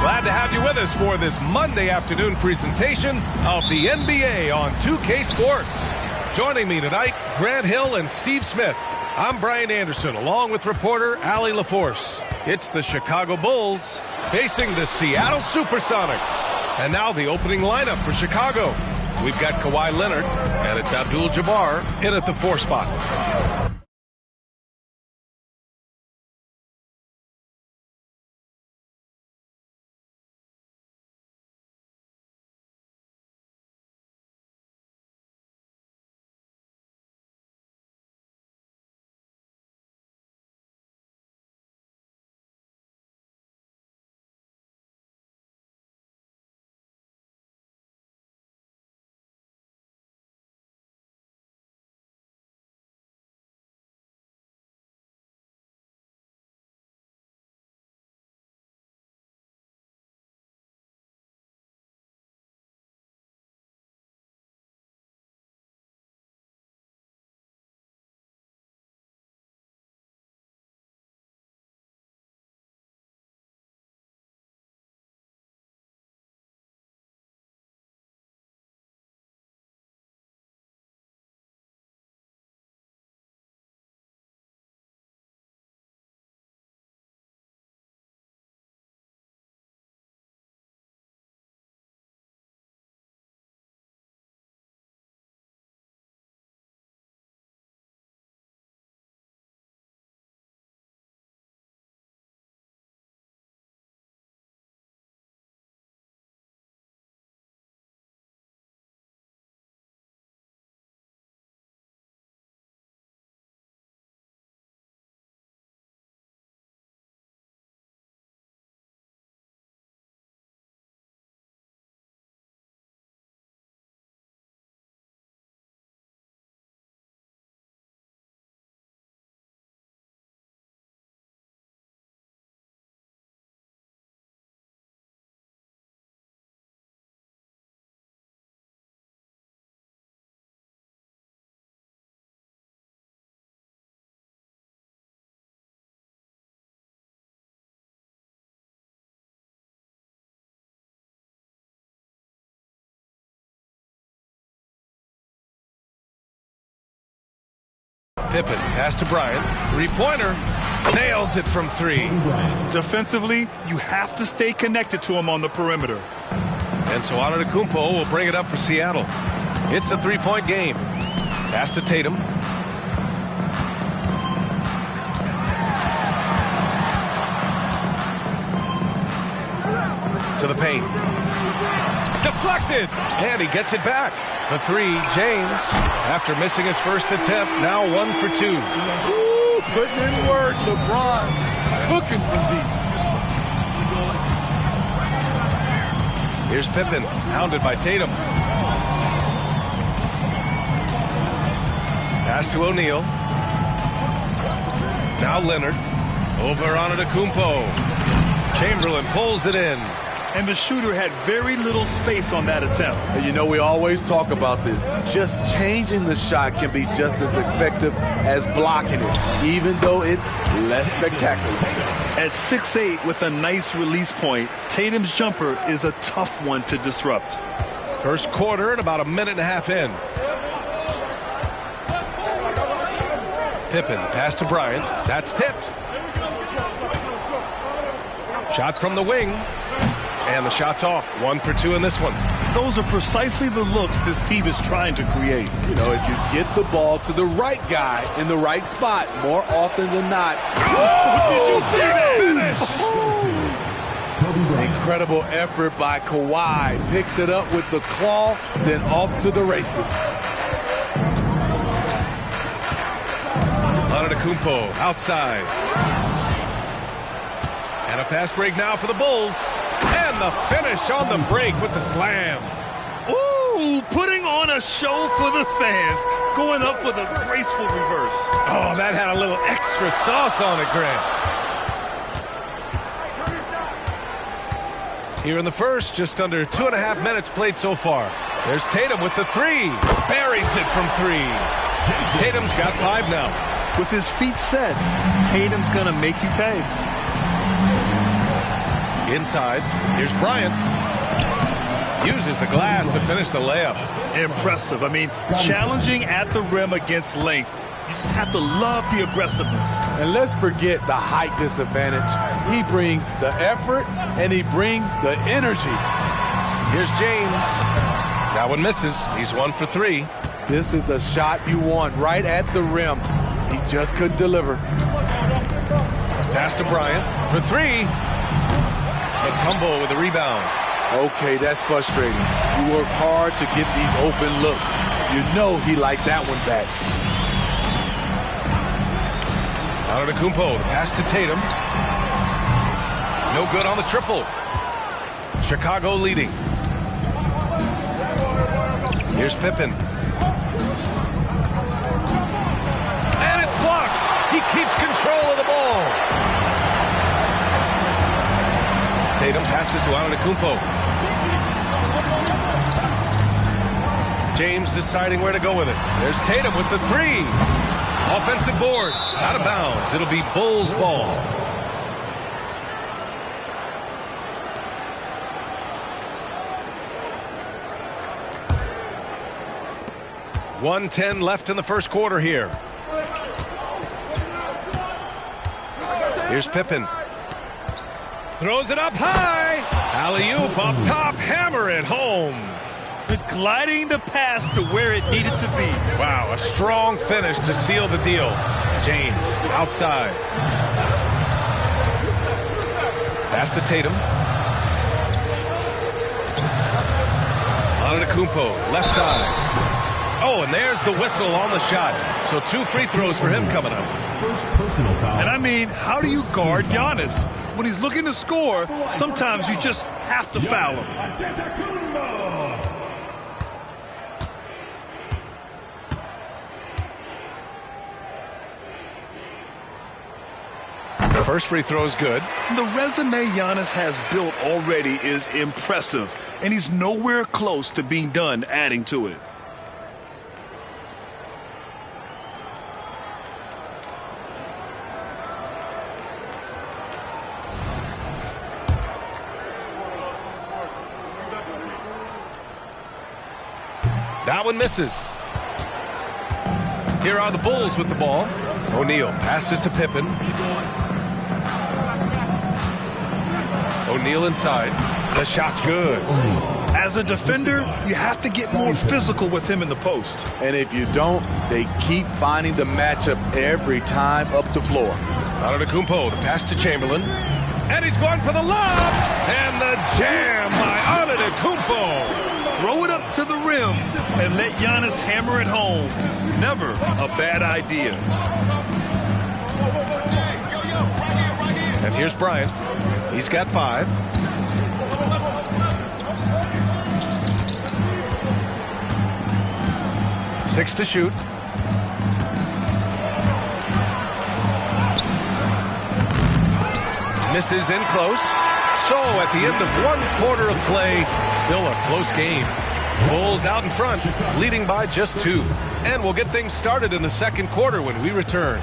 Glad to have you with us for this Monday afternoon presentation of the NBA on 2K Sports. Joining me tonight, Grant Hill and Steve Smith. I'm Brian Anderson, along with reporter Allie LaForce. It's the Chicago Bulls facing the Seattle Supersonics. And now the opening lineup for Chicago. We've got Kawhi Leonard, and it's Abdul-Jabbar in at the 4 spot. Pippen, pass to Bryant. Three-pointer. Nails it from 3. Defensively, you have to stay connected to him on the perimeter. And so Antetokounmpo will bring it up for Seattle. It's a 3-point game. Pass to Tatum. To the paint. Deflected! And he gets it back. The 3, James. After missing his first attempt, now 1 for 2. Ooh, putting in work. LeBron cooking from deep. Here's Pippen, hounded by Tatum. Pass to O'Neal. Now Leonard. Over Antetokounmpo. Chamberlain pulls it in. And the shooter had very little space on that attempt. And you know, we always talk about this. Just changing the shot can be just as effective as blocking it, even though it's less spectacular. At 6'8" with a nice release point, Tatum's jumper is a tough one to disrupt. First quarter and about a minute and a half in. Pippen, pass to Bryant. That's tipped. Shot from the wing. And the shot's off. 1 for 2 in this one. Those are precisely the looks this team is trying to create. You know, if you get the ball to the right guy in the right spot, more often than not. Oh, did you see that finish? Oh. Incredible effort by Kawhi. Picks it up with the claw, then off to the races. Antetokounmpo outside. And a fast break now for the Bulls. And the finish on the break with the slam. Ooh, putting on a show for the fans. Going up for the graceful reverse. Oh, that had a little extra sauce on it, Grant. Here in the first, just under 2.5 minutes played so far. There's Tatum with the three. Buries it from three. Tatum's got 5 now. With his feet set, Tatum's going to make you pay. Inside, here's Bryant. Uses the glass to finish the layup. Impressive. I mean, challenging at the rim against length. You just have to love the aggressiveness. And let's forget the height disadvantage. He brings the effort and he brings the energy. Here's James. That one misses. He's 1 for 3. This is the shot you want right at the rim. He just couldn't deliver. Pass to Bryant for 3. Mutombo with the rebound. Okay, that's frustrating. You work hard to get these open looks. You know he liked that one back. Antetokounmpo, the pass to Tatum. No good on the triple. Chicago leading. Here's Pippen. And it's blocked. He keeps control of the ball. Tatum passes to Antetokounmpo. James deciding where to go with it. There's Tatum with the 3. Offensive board. Out of bounds. It'll be Bulls ball. .110 left in the first quarter here. Here's Pippen. Throws it up high. Alley-oop up top. Hammer it home. Gliding the pass to where it needed to be. Wow, a strong finish to seal the deal. James outside. Pass to Tatum. Antetokounmpo, left side. Oh, and there's the whistle on the shot. So 2 free throws for him coming up. And I mean, how do you guard Giannis? When he's looking to score, sometimes you just have to foul him. The first free throw is good. The resume Giannis has built already is impressive, and he's nowhere close to being done adding to it. That one misses. Here are the Bulls with the ball. O'Neal passes to Pippen. O'Neal inside. The shot's good. As a defender, you have to get more physical with him in the post. And if you don't, they keep finding the matchup every time up the floor. Antetokounmpo, the pass to Chamberlain. And he's going for the lob. And the jam by Antetokounmpo. Throw it up to the rim and let Giannis hammer it home. Never a bad idea. And here's Bryant. He's got 5. Six to shoot. Misses in close. So at the end of 1 quarter of play, still a close game. Bulls out in front, leading by just 2. And we'll get things started in the second quarter when we return.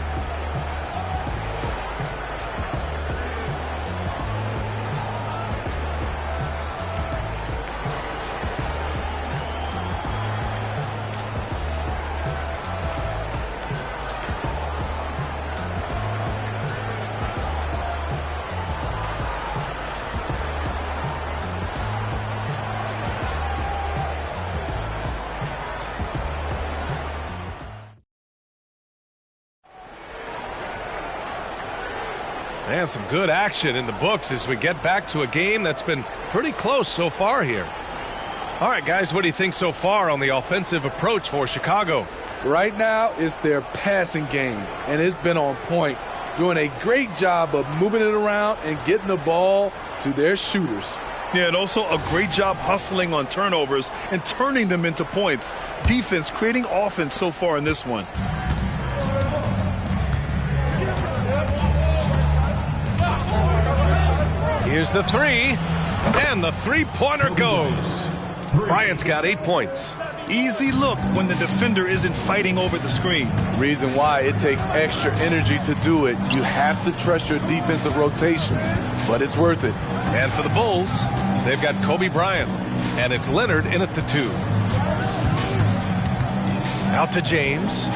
And some good action in the books as we get back to a game that's been pretty close so far here. All right, guys, what do you think so far on the offensive approach for Chicago? Right now, it's their passing game, and it's been on point. doing a great job of moving it around and getting the ball to their shooters. Yeah, and also a great job hustling on turnovers and turning them into points. Defense creating offense so far in this one. Here's the three, and the three-pointer goes. Bryant's got 8 points. Easy look when the defender isn't fighting over the screen. Reason why it takes extra energy to do it. You have to trust your defensive rotations, but it's worth it. And for the Bulls, they've got Kobe Bryant, and it's Leonard in at the 2. Out to James.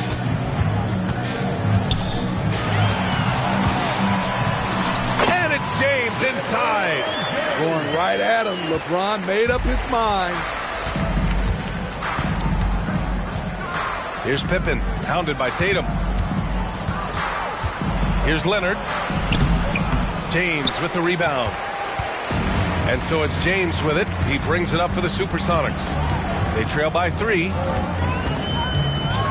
And it's James inside. Going right at him. LeBron made up his mind. Here's Pippen, hounded by Tatum. Here's Leonard. James with the rebound. And so it's James with it. He brings it up for the Supersonics. They trail by 3.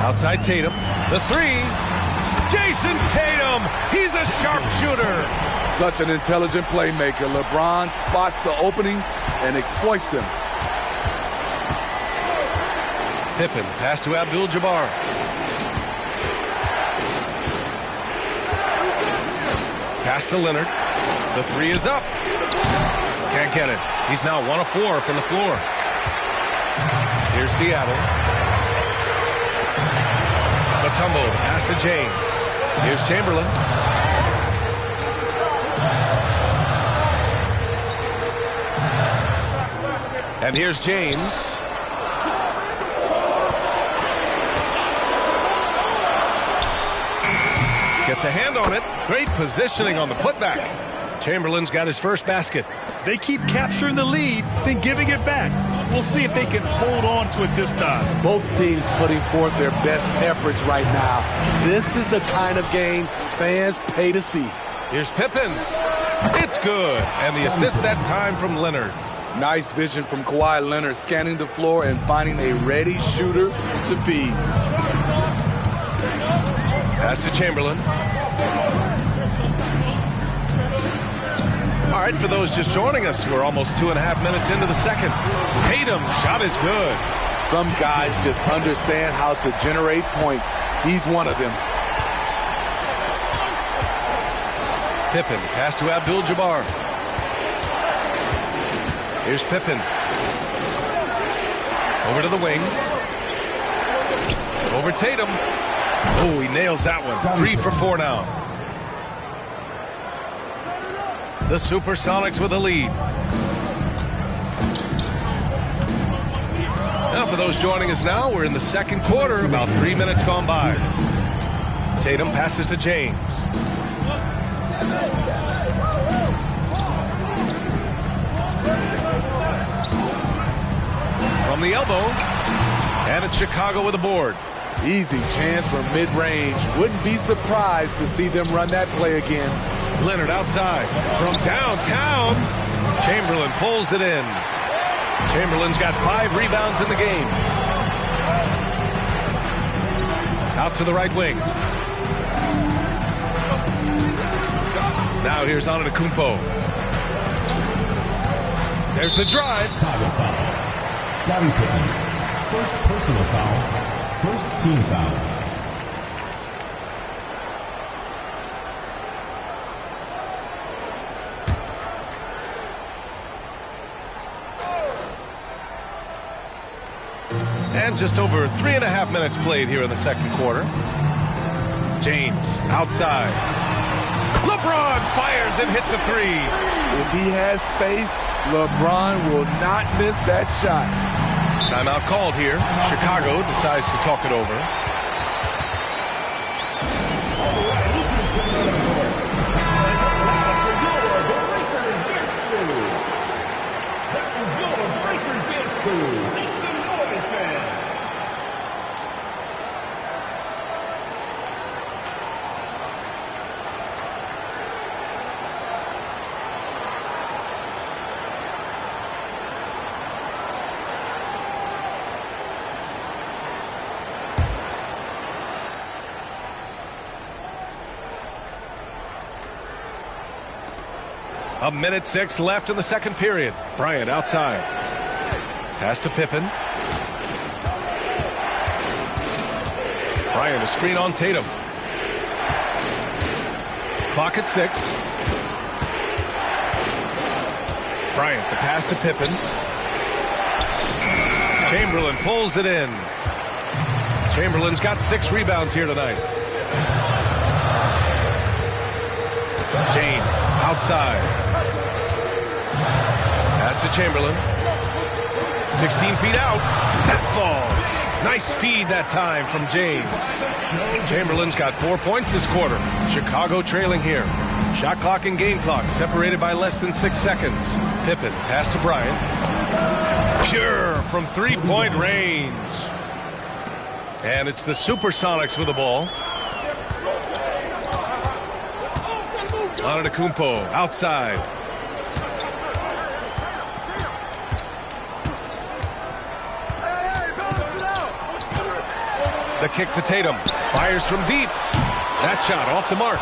Outside Tatum. The 3. Jason Tatum. He's a sharpshooter. Such an intelligent playmaker. LeBron spots the openings and exploits them. Pippen, pass to Abdul-Jabbar. Pass to Leonard. The 3 is up. Can't get it. He's now 1 of 4 from the floor. Here's Seattle. Mutombo, pass to James. Here's Chamberlain. And here's James. Gets a hand on it. Great positioning on the putback. Chamberlain's got his first basket. They keep capturing the lead, then giving it back. We'll see if they can hold on to it this time. Both teams putting forth their best efforts right now. This is the kind of game fans pay to see. Here's Pippen. It's good. And the assist that time from Leonard. Nice vision from Kawhi Leonard, scanning the floor and finding a ready shooter to feed. Pass to Chamberlain. All right, for those just joining us, we're almost 2.5 minutes into the second. Tatum, shot is good. Some guys just understand how to generate points. He's one of them. Pippen, pass to Abdul-Jabbar. Here's Pippen. Over to the wing. Over Tatum. Oh, he nails that one. 3 for 4 now. The Supersonics with a lead. Now, for those joining us now, we're in the second quarter, about 3 minutes gone by. Tatum passes to James. From the elbow, and it's Chicago with a board. Easy chance for mid-range. Wouldn't be surprised to see them run that play again. Leonard outside. From downtown, Chamberlain pulls it in. Chamberlain's got 5 rebounds in the game. Out to the right wing. Now here's Antetokounmpo. There's the drive. Scottie Pippen. First personal foul. First team foul. And just over 3.5 minutes played here in the second quarter. James outside. LeBron fires and hits a 3. If he has space, LeBron will not miss that shot. Timeout called here. Chicago decides to talk it over. 1:06 left in the second period. Bryant outside. Pass to Pippen. Bryant, a screen on Tatum. Clock at 6. Bryant, the pass to Pippen. Chamberlain pulls it in. Chamberlain's got 6 rebounds here tonight. James outside. Pass to Chamberlain. 16 feet out. That falls. Nice feed that time from James. Chamberlain's got 4 points this quarter. Chicago trailing here. Shot clock and game clock separated by less than 6 seconds. Pippen, pass to Bryant. Pure from 3-point range. And it's the Supersonics with the ball. Antetokounmpo outside. The kick to Tatum. Fires from deep. That shot off the mark.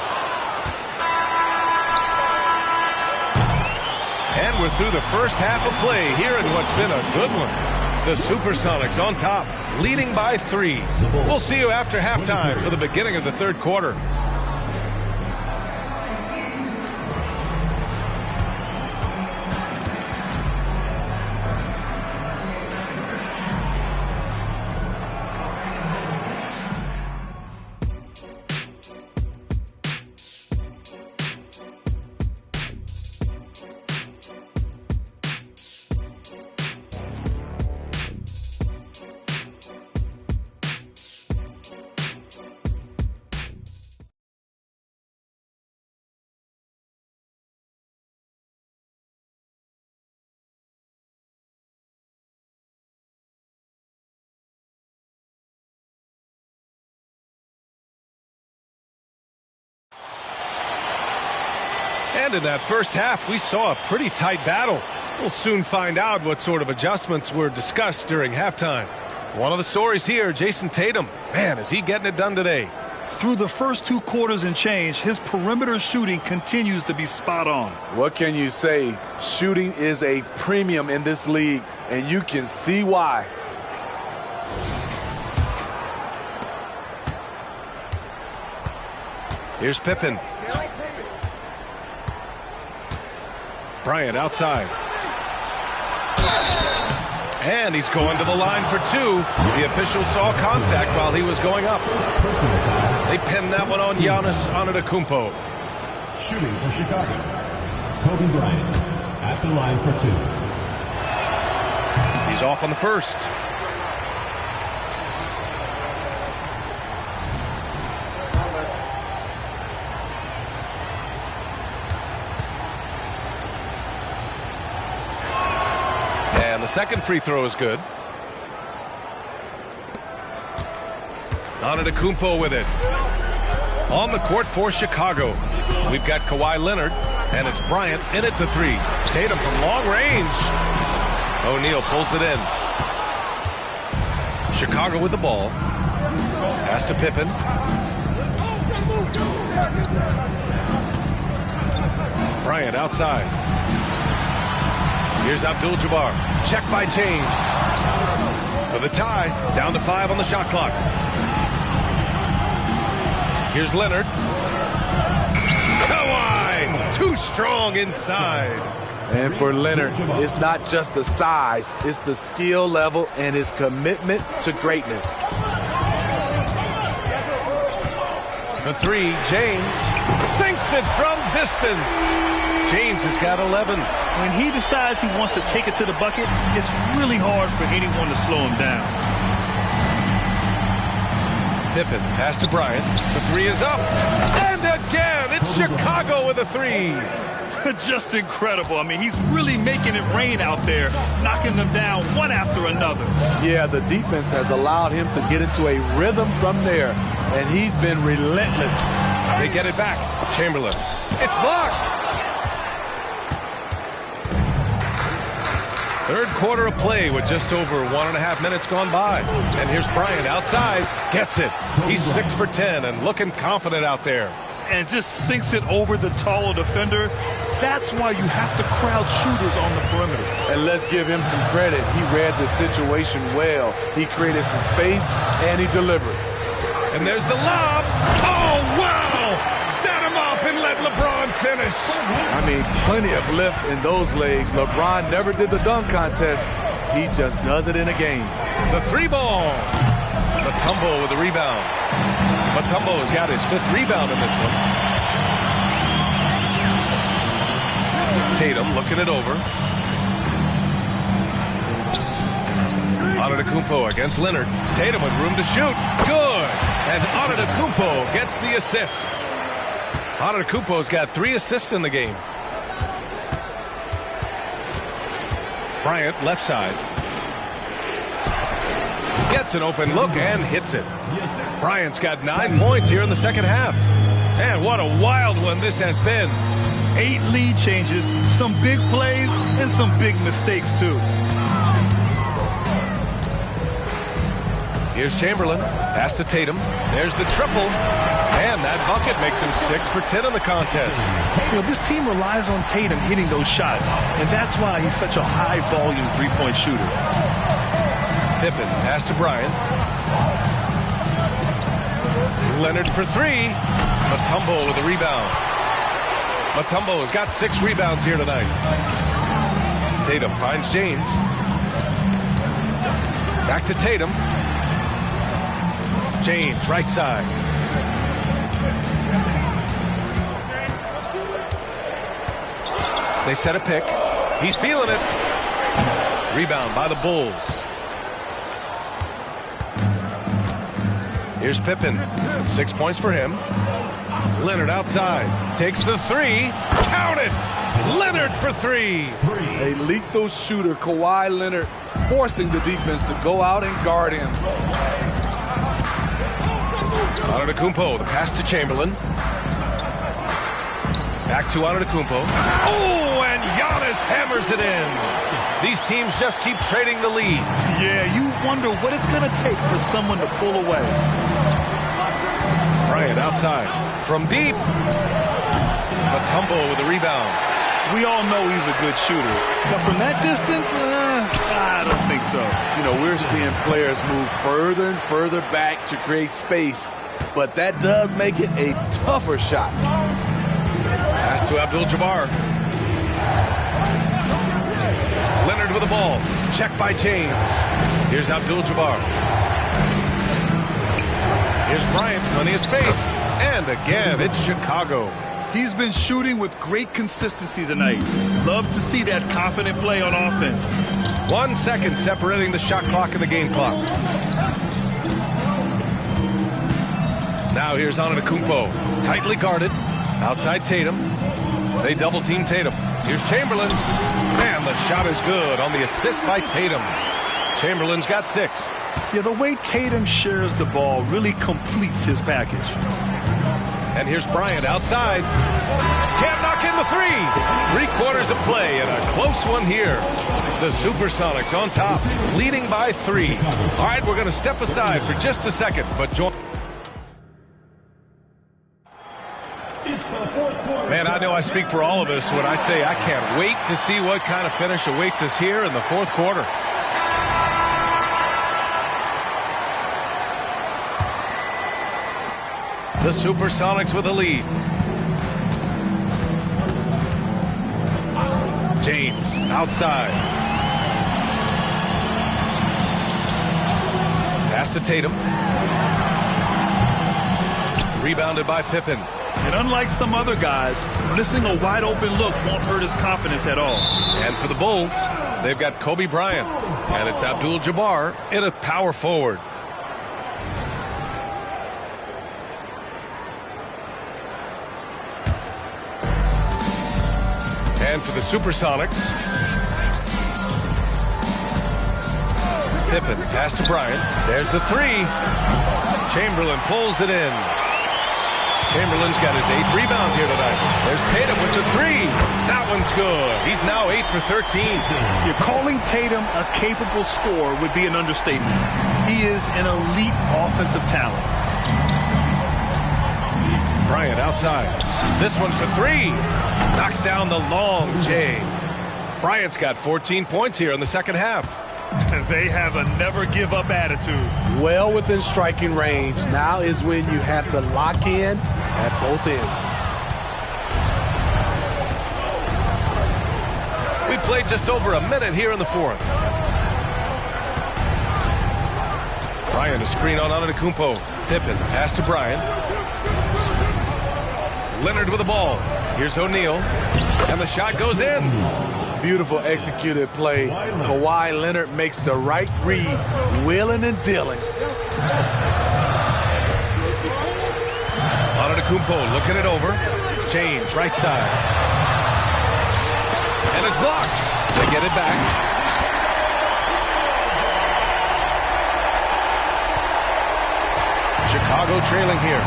And we're through the first half of play here in what's been a good one. The Supersonics on top, leading by 3. We'll see you after halftime for the beginning of the third quarter. And in that first half, we saw a pretty tight battle. We'll soon find out what sort of adjustments were discussed during halftime. One of the stories here, Jason Tatum. Man, is he getting it done today. Through the first 2 quarters and change, his perimeter shooting continues to be spot on. What can you say? Shooting is a premium in this league, and you can see why. Here's Pippen. Bryant outside. And he's going to the line for 2. The official saw contact while he was going up. They pinned that one on Giannis Antetokounmpo. Shooting for Chicago, Kobe Bryant at the line for 2. He's off on the first. And the second free throw is good. Antetokounmpo with it. On the court for Chicago. We've got Kawhi Leonard, and it's Bryant in it for 3. Tatum from long range. O'Neal pulls it in. Chicago with the ball. Pass to Pippen. Bryant outside. Here's Abdul-Jabbar. Check by James. For the tie. Down to 5 on the shot clock. Here's Leonard. Kawhi! Too strong inside. And for Leonard, it's not just the size, it's the skill level and his commitment to greatness. The 3, James sinks it from distance. James has got 11. When he decides he wants to take it to the bucket, it's really hard for anyone to slow him down. Pippen, pass to Bryant. The 3 is up. And again, it's Chicago with a 3. Just incredible. I mean, he's really making it rain out there, knocking them down one after another. Yeah, the defense has allowed him to get into a rhythm from there, and he's been relentless. They get it back. Chamberlain. It's blocked. Third quarter of play with just over 1.5 minutes gone by. And here's Bryant outside. Gets it. He's 6 for 10 and looking confident out there. And just sinks it over the taller defender. That's why you have to crowd shooters on the perimeter. And let's give him some credit. He read the situation well. He created some space, and he delivered. And there's the lob. Oh, wow! Set him up and let LeBron finish. I mean, plenty of lift in those legs. LeBron never did the dunk contest. He just does it in a game. The 3-ball. Mutombo with the rebound. Mutombo has got his 5th rebound in this one. Tatum looking it over. Antetokounmpo against Leonard. Tatum with room to shoot. Good. And Antetokounmpo gets the assist. Antetokounmpo's got 3 assists in the game. Bryant left side. Gets an open look and hits it. Bryant's got 9 points here in the second half. And what a wild one this has been. 8 lead changes, some big plays, and some big mistakes, too. Here's Chamberlain. Pass to Tatum. There's the triple. And that bucket makes him 6 for 10 in the contest. You know, this team relies on Tatum hitting those shots, and that's why he's such a high-volume three-point shooter. Pippen, pass to Bryant. Leonard for 3. Mutombo with the rebound. Mutombo has got 6 rebounds here tonight. Tatum finds James. Back to Tatum. James, right side. They set a pick. He's feeling it. Rebound by the Bulls. Here's Pippen. 6 points for him. Leonard outside. Takes the 3. Count it! Leonard for 3. A lethal shooter, Kawhi Leonard, forcing the defense to go out and guard him. Antetokounmpo, the pass to Chamberlain. Back to Antetokounmpo. Oh, and Giannis hammers it in. These teams just keep trading the lead. Yeah, you wonder what it's going to take for someone to pull away. Bryant outside. From deep. Mutombo with the rebound. We all know he's a good shooter. But from that distance, I don't think so. You know, we're seeing players move further and further back to create space. But that does make it a tougher shot. Pass to Abdul-Jabbar. Leonard with the ball. Check by James. Here's Abdul-Jabbar. Here's Bryant. Plenty of space. And again, it's Chicago. He's been shooting with great consistency tonight. Love to see that confident play on offense. 1 second separating the shot clock and the game clock. Now here's Antetokounmpo. Tightly guarded. Outside Tatum. They double team Tatum. Here's Chamberlain. And the shot is good on the assist by Tatum. Chamberlain's got 6. Yeah, the way Tatum shares the ball really completes his package. And here's Bryant outside. Can't knock in the 3. 3 quarters of play and a close one here. The Supersonics on top, leading by 3. All right, we're going to step aside for just a second, but join. Man, I know I speak for all of us when I say I can't wait to see what kind of finish awaits us here in the 4th quarter. The Supersonics with a lead. James outside. Pass to Tatum. Rebounded by Pippen. And unlike some other guys, missing a wide open look won't hurt his confidence at all. And for the Bulls, they've got Kobe Bryant. And it's Abdul-Jabbar in a power forward. And for the Supersonics, Pippen, pass to Bryant. There's the 3. Chamberlain pulls it in. Chamberlain's got his 8th rebound here tonight. There's Tatum with the 3. That one's good. He's now 8 for 13. You're calling Tatum a capable scorer would be an understatement. He is an elite offensive talent. Bryant outside. This one's for three. Knocks down the long J. Bryant's got 14 points here in the second half. They have a never-give-up attitude. Well within striking range. Now is when you have to lock in at both ends. We played just over a minute here in the fourth. Bryant, a screen on Antetokounmpo. Pippen, pass to Bryant. Leonard with the ball. Here's O'Neal. And the shot goes in. Beautiful executed play. Kawhi Leonard makes the right read, wheeling and dealing. Antetokounmpo looking it over. James, right side. And it's blocked. They get it back. Chicago trailing here.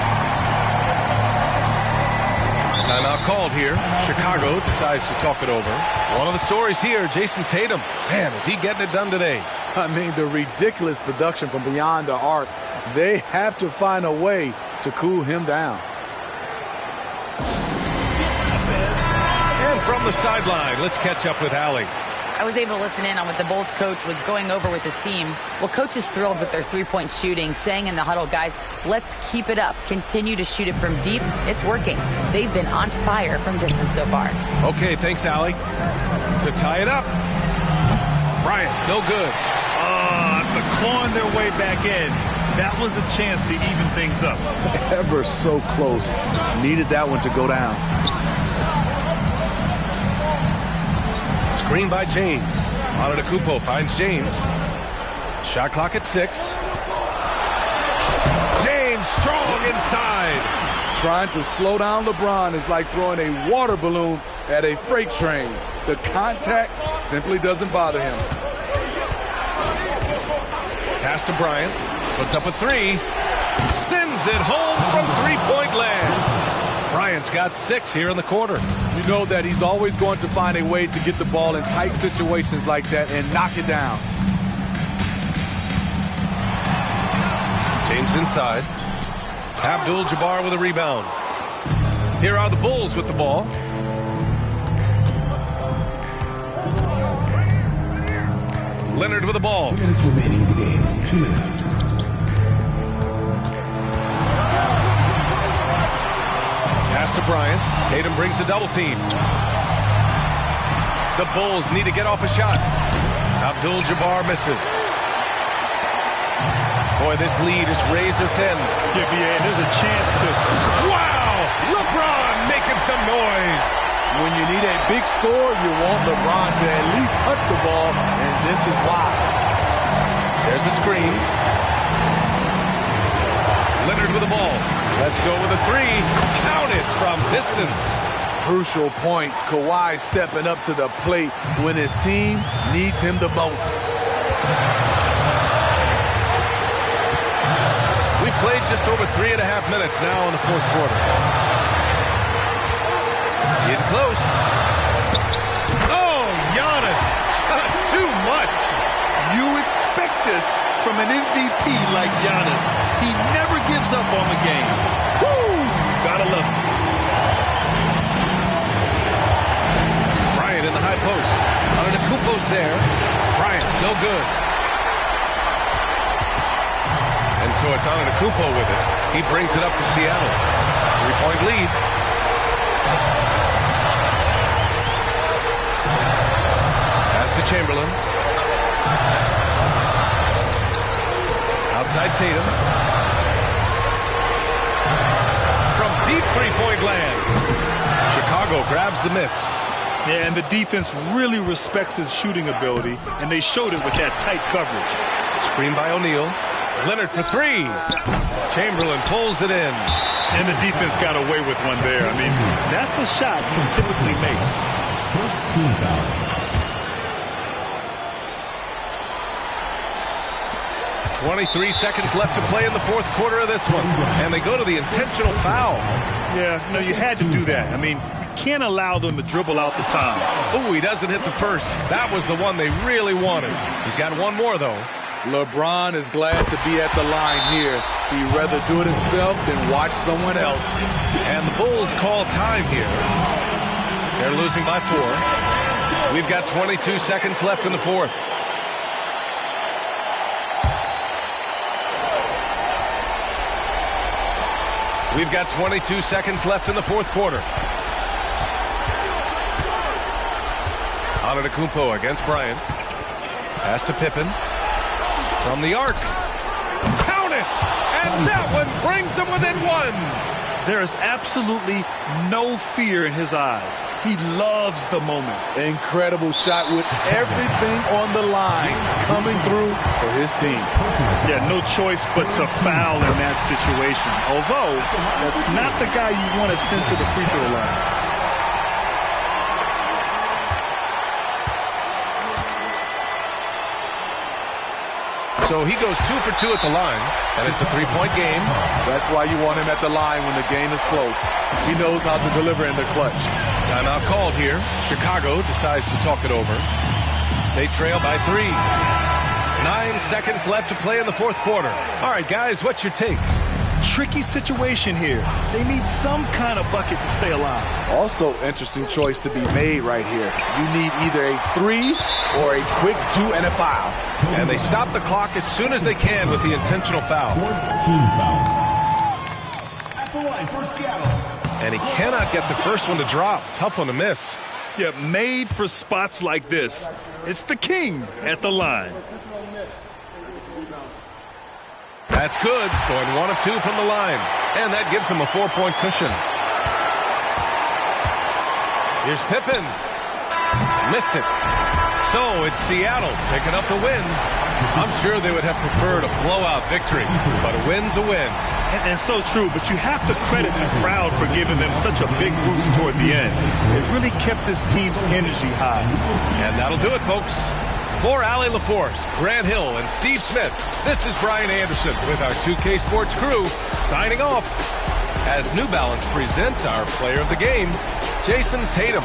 Timeout called here. Chicago decides to talk it over. One of the stories here, Jason Tatum. Man, is he getting it done today? I mean, the ridiculous production from beyond the arc. They have to find a way to cool him down. And from the sideline, let's catch up with Allie. I was able to listen in on what the Bulls coach was going over with his team. Well, coach is thrilled with their three-point shooting, saying in the huddle, guys, let's keep it up. Continue to shoot it from deep. It's working. They've been on fire from distance so far. Okay, thanks, Allie. To tie it up. Bryant, no good. But clawing their way back in, that was a chance to even things up. Ever so close. Needed that one to go down. Screen by James. Antetokounmpo finds James. Shot clock at 6. James strong inside. Trying to slow down LeBron is like throwing a water balloon at a freight train. The contact simply doesn't bother him. Pass to Bryant. Puts up a 3. Sends it home from three-point land. Bryant's got 6 here in the quarter. You know that he's always going to find a way to get the ball in tight situations like that and knock it down. James inside. Abdul-Jabbar with a rebound. Here are the Bulls with the ball. Leonard with the ball. 2 minutes remaining in the game. 2 minutes. Pass to Bryant. Tatum brings a double team. The Bulls need to get off a shot. Abdul-Jabbar misses. Boy, this lead is razor thin. Yeah, BA, there's a chance to... Wow! LeBron making some noise. When you need a big score, you want LeBron to at least touch the ball, and this is why. There's a screen. Leonard with the ball. Let's go with a 3. Count it from distance. Crucial points. Kawhi stepping up to the plate when his team needs him the most. We've played just over 3.5 minutes now in the fourth quarter. In close. Oh, Giannis. Just too much. You expect this from an MVP like Giannis. He never gives up on the game. Woo! Gotta love him. Bryant in the high post. Antetokounmpo's there. Bryant, no good. And so it's Antetokounmpo with it. He brings it up for Seattle. 3-point lead. Pass to Chamberlain. Outside Tatum. From deep three-point land. Chicago grabs the miss. Yeah, and the defense really respects his shooting ability, and they showed it with that tight coverage. Screen by O'Neal. Leonard for 3. Chamberlain pulls it in. And the defense got away with one there. I mean, that's a shot he typically makes. First team foul. 23 seconds left to play in the fourth quarter of this one. And they go to the intentional foul. Yeah, no, you had to do that. I mean, you can't allow them to dribble out the time. Oh, he doesn't hit the first. That was the one they really wanted. He's got one more, though. LeBron is glad to be at the line here. He'd rather do it himself than watch someone else. And the Bulls call time here. They're losing by 4. We've got 22 seconds left in the fourth. We've got 22 seconds left in the fourth quarter. Antetokounmpo against Bryant. Pass to Pippen. From the arc. Count it! And that one brings them within 1. There is absolutely no fear in his eyes. He loves the moment. Incredible shot with everything on the line coming through for his team. Yeah, no choice but to foul in that situation. Although, that's not the guy you want to send to the free throw line. So he goes 2 for 2 at the line, and it's a 3-point game. That's why you want him at the line when the game is close. He knows how to deliver in the clutch. Timeout called here. Chicago decides to talk it over. They trail by 3. 9 seconds left to play in the fourth quarter. All right, guys, what's your take? Tricky situation here. They need some kind of bucket to stay alive. Also, interesting choice to be made right here. You need either a 3 or a quick 2 and a foul. And they stop the clock as soon as they can with the intentional foul. Team foul. At the line for Seattle. And he cannot get the first one to drop. Tough one to miss. Yeah, made for spots like this. It's the king at the line. That's good. Going 1 of 2 from the line. And that gives him a 4-point cushion. Here's Pippen. Missed it. So it's Seattle picking up the win. I'm sure they would have preferred a blowout victory, but a win's a win. And so true, but you have to credit the crowd for giving them such a big boost toward the end. It really kept this team's energy high. And that'll do it, folks. For Allie LaForce, Grant Hill, and Steve Smith, this is Brian Anderson with our 2K Sports crew signing off as New Balance presents our player of the game, Jason Tatum.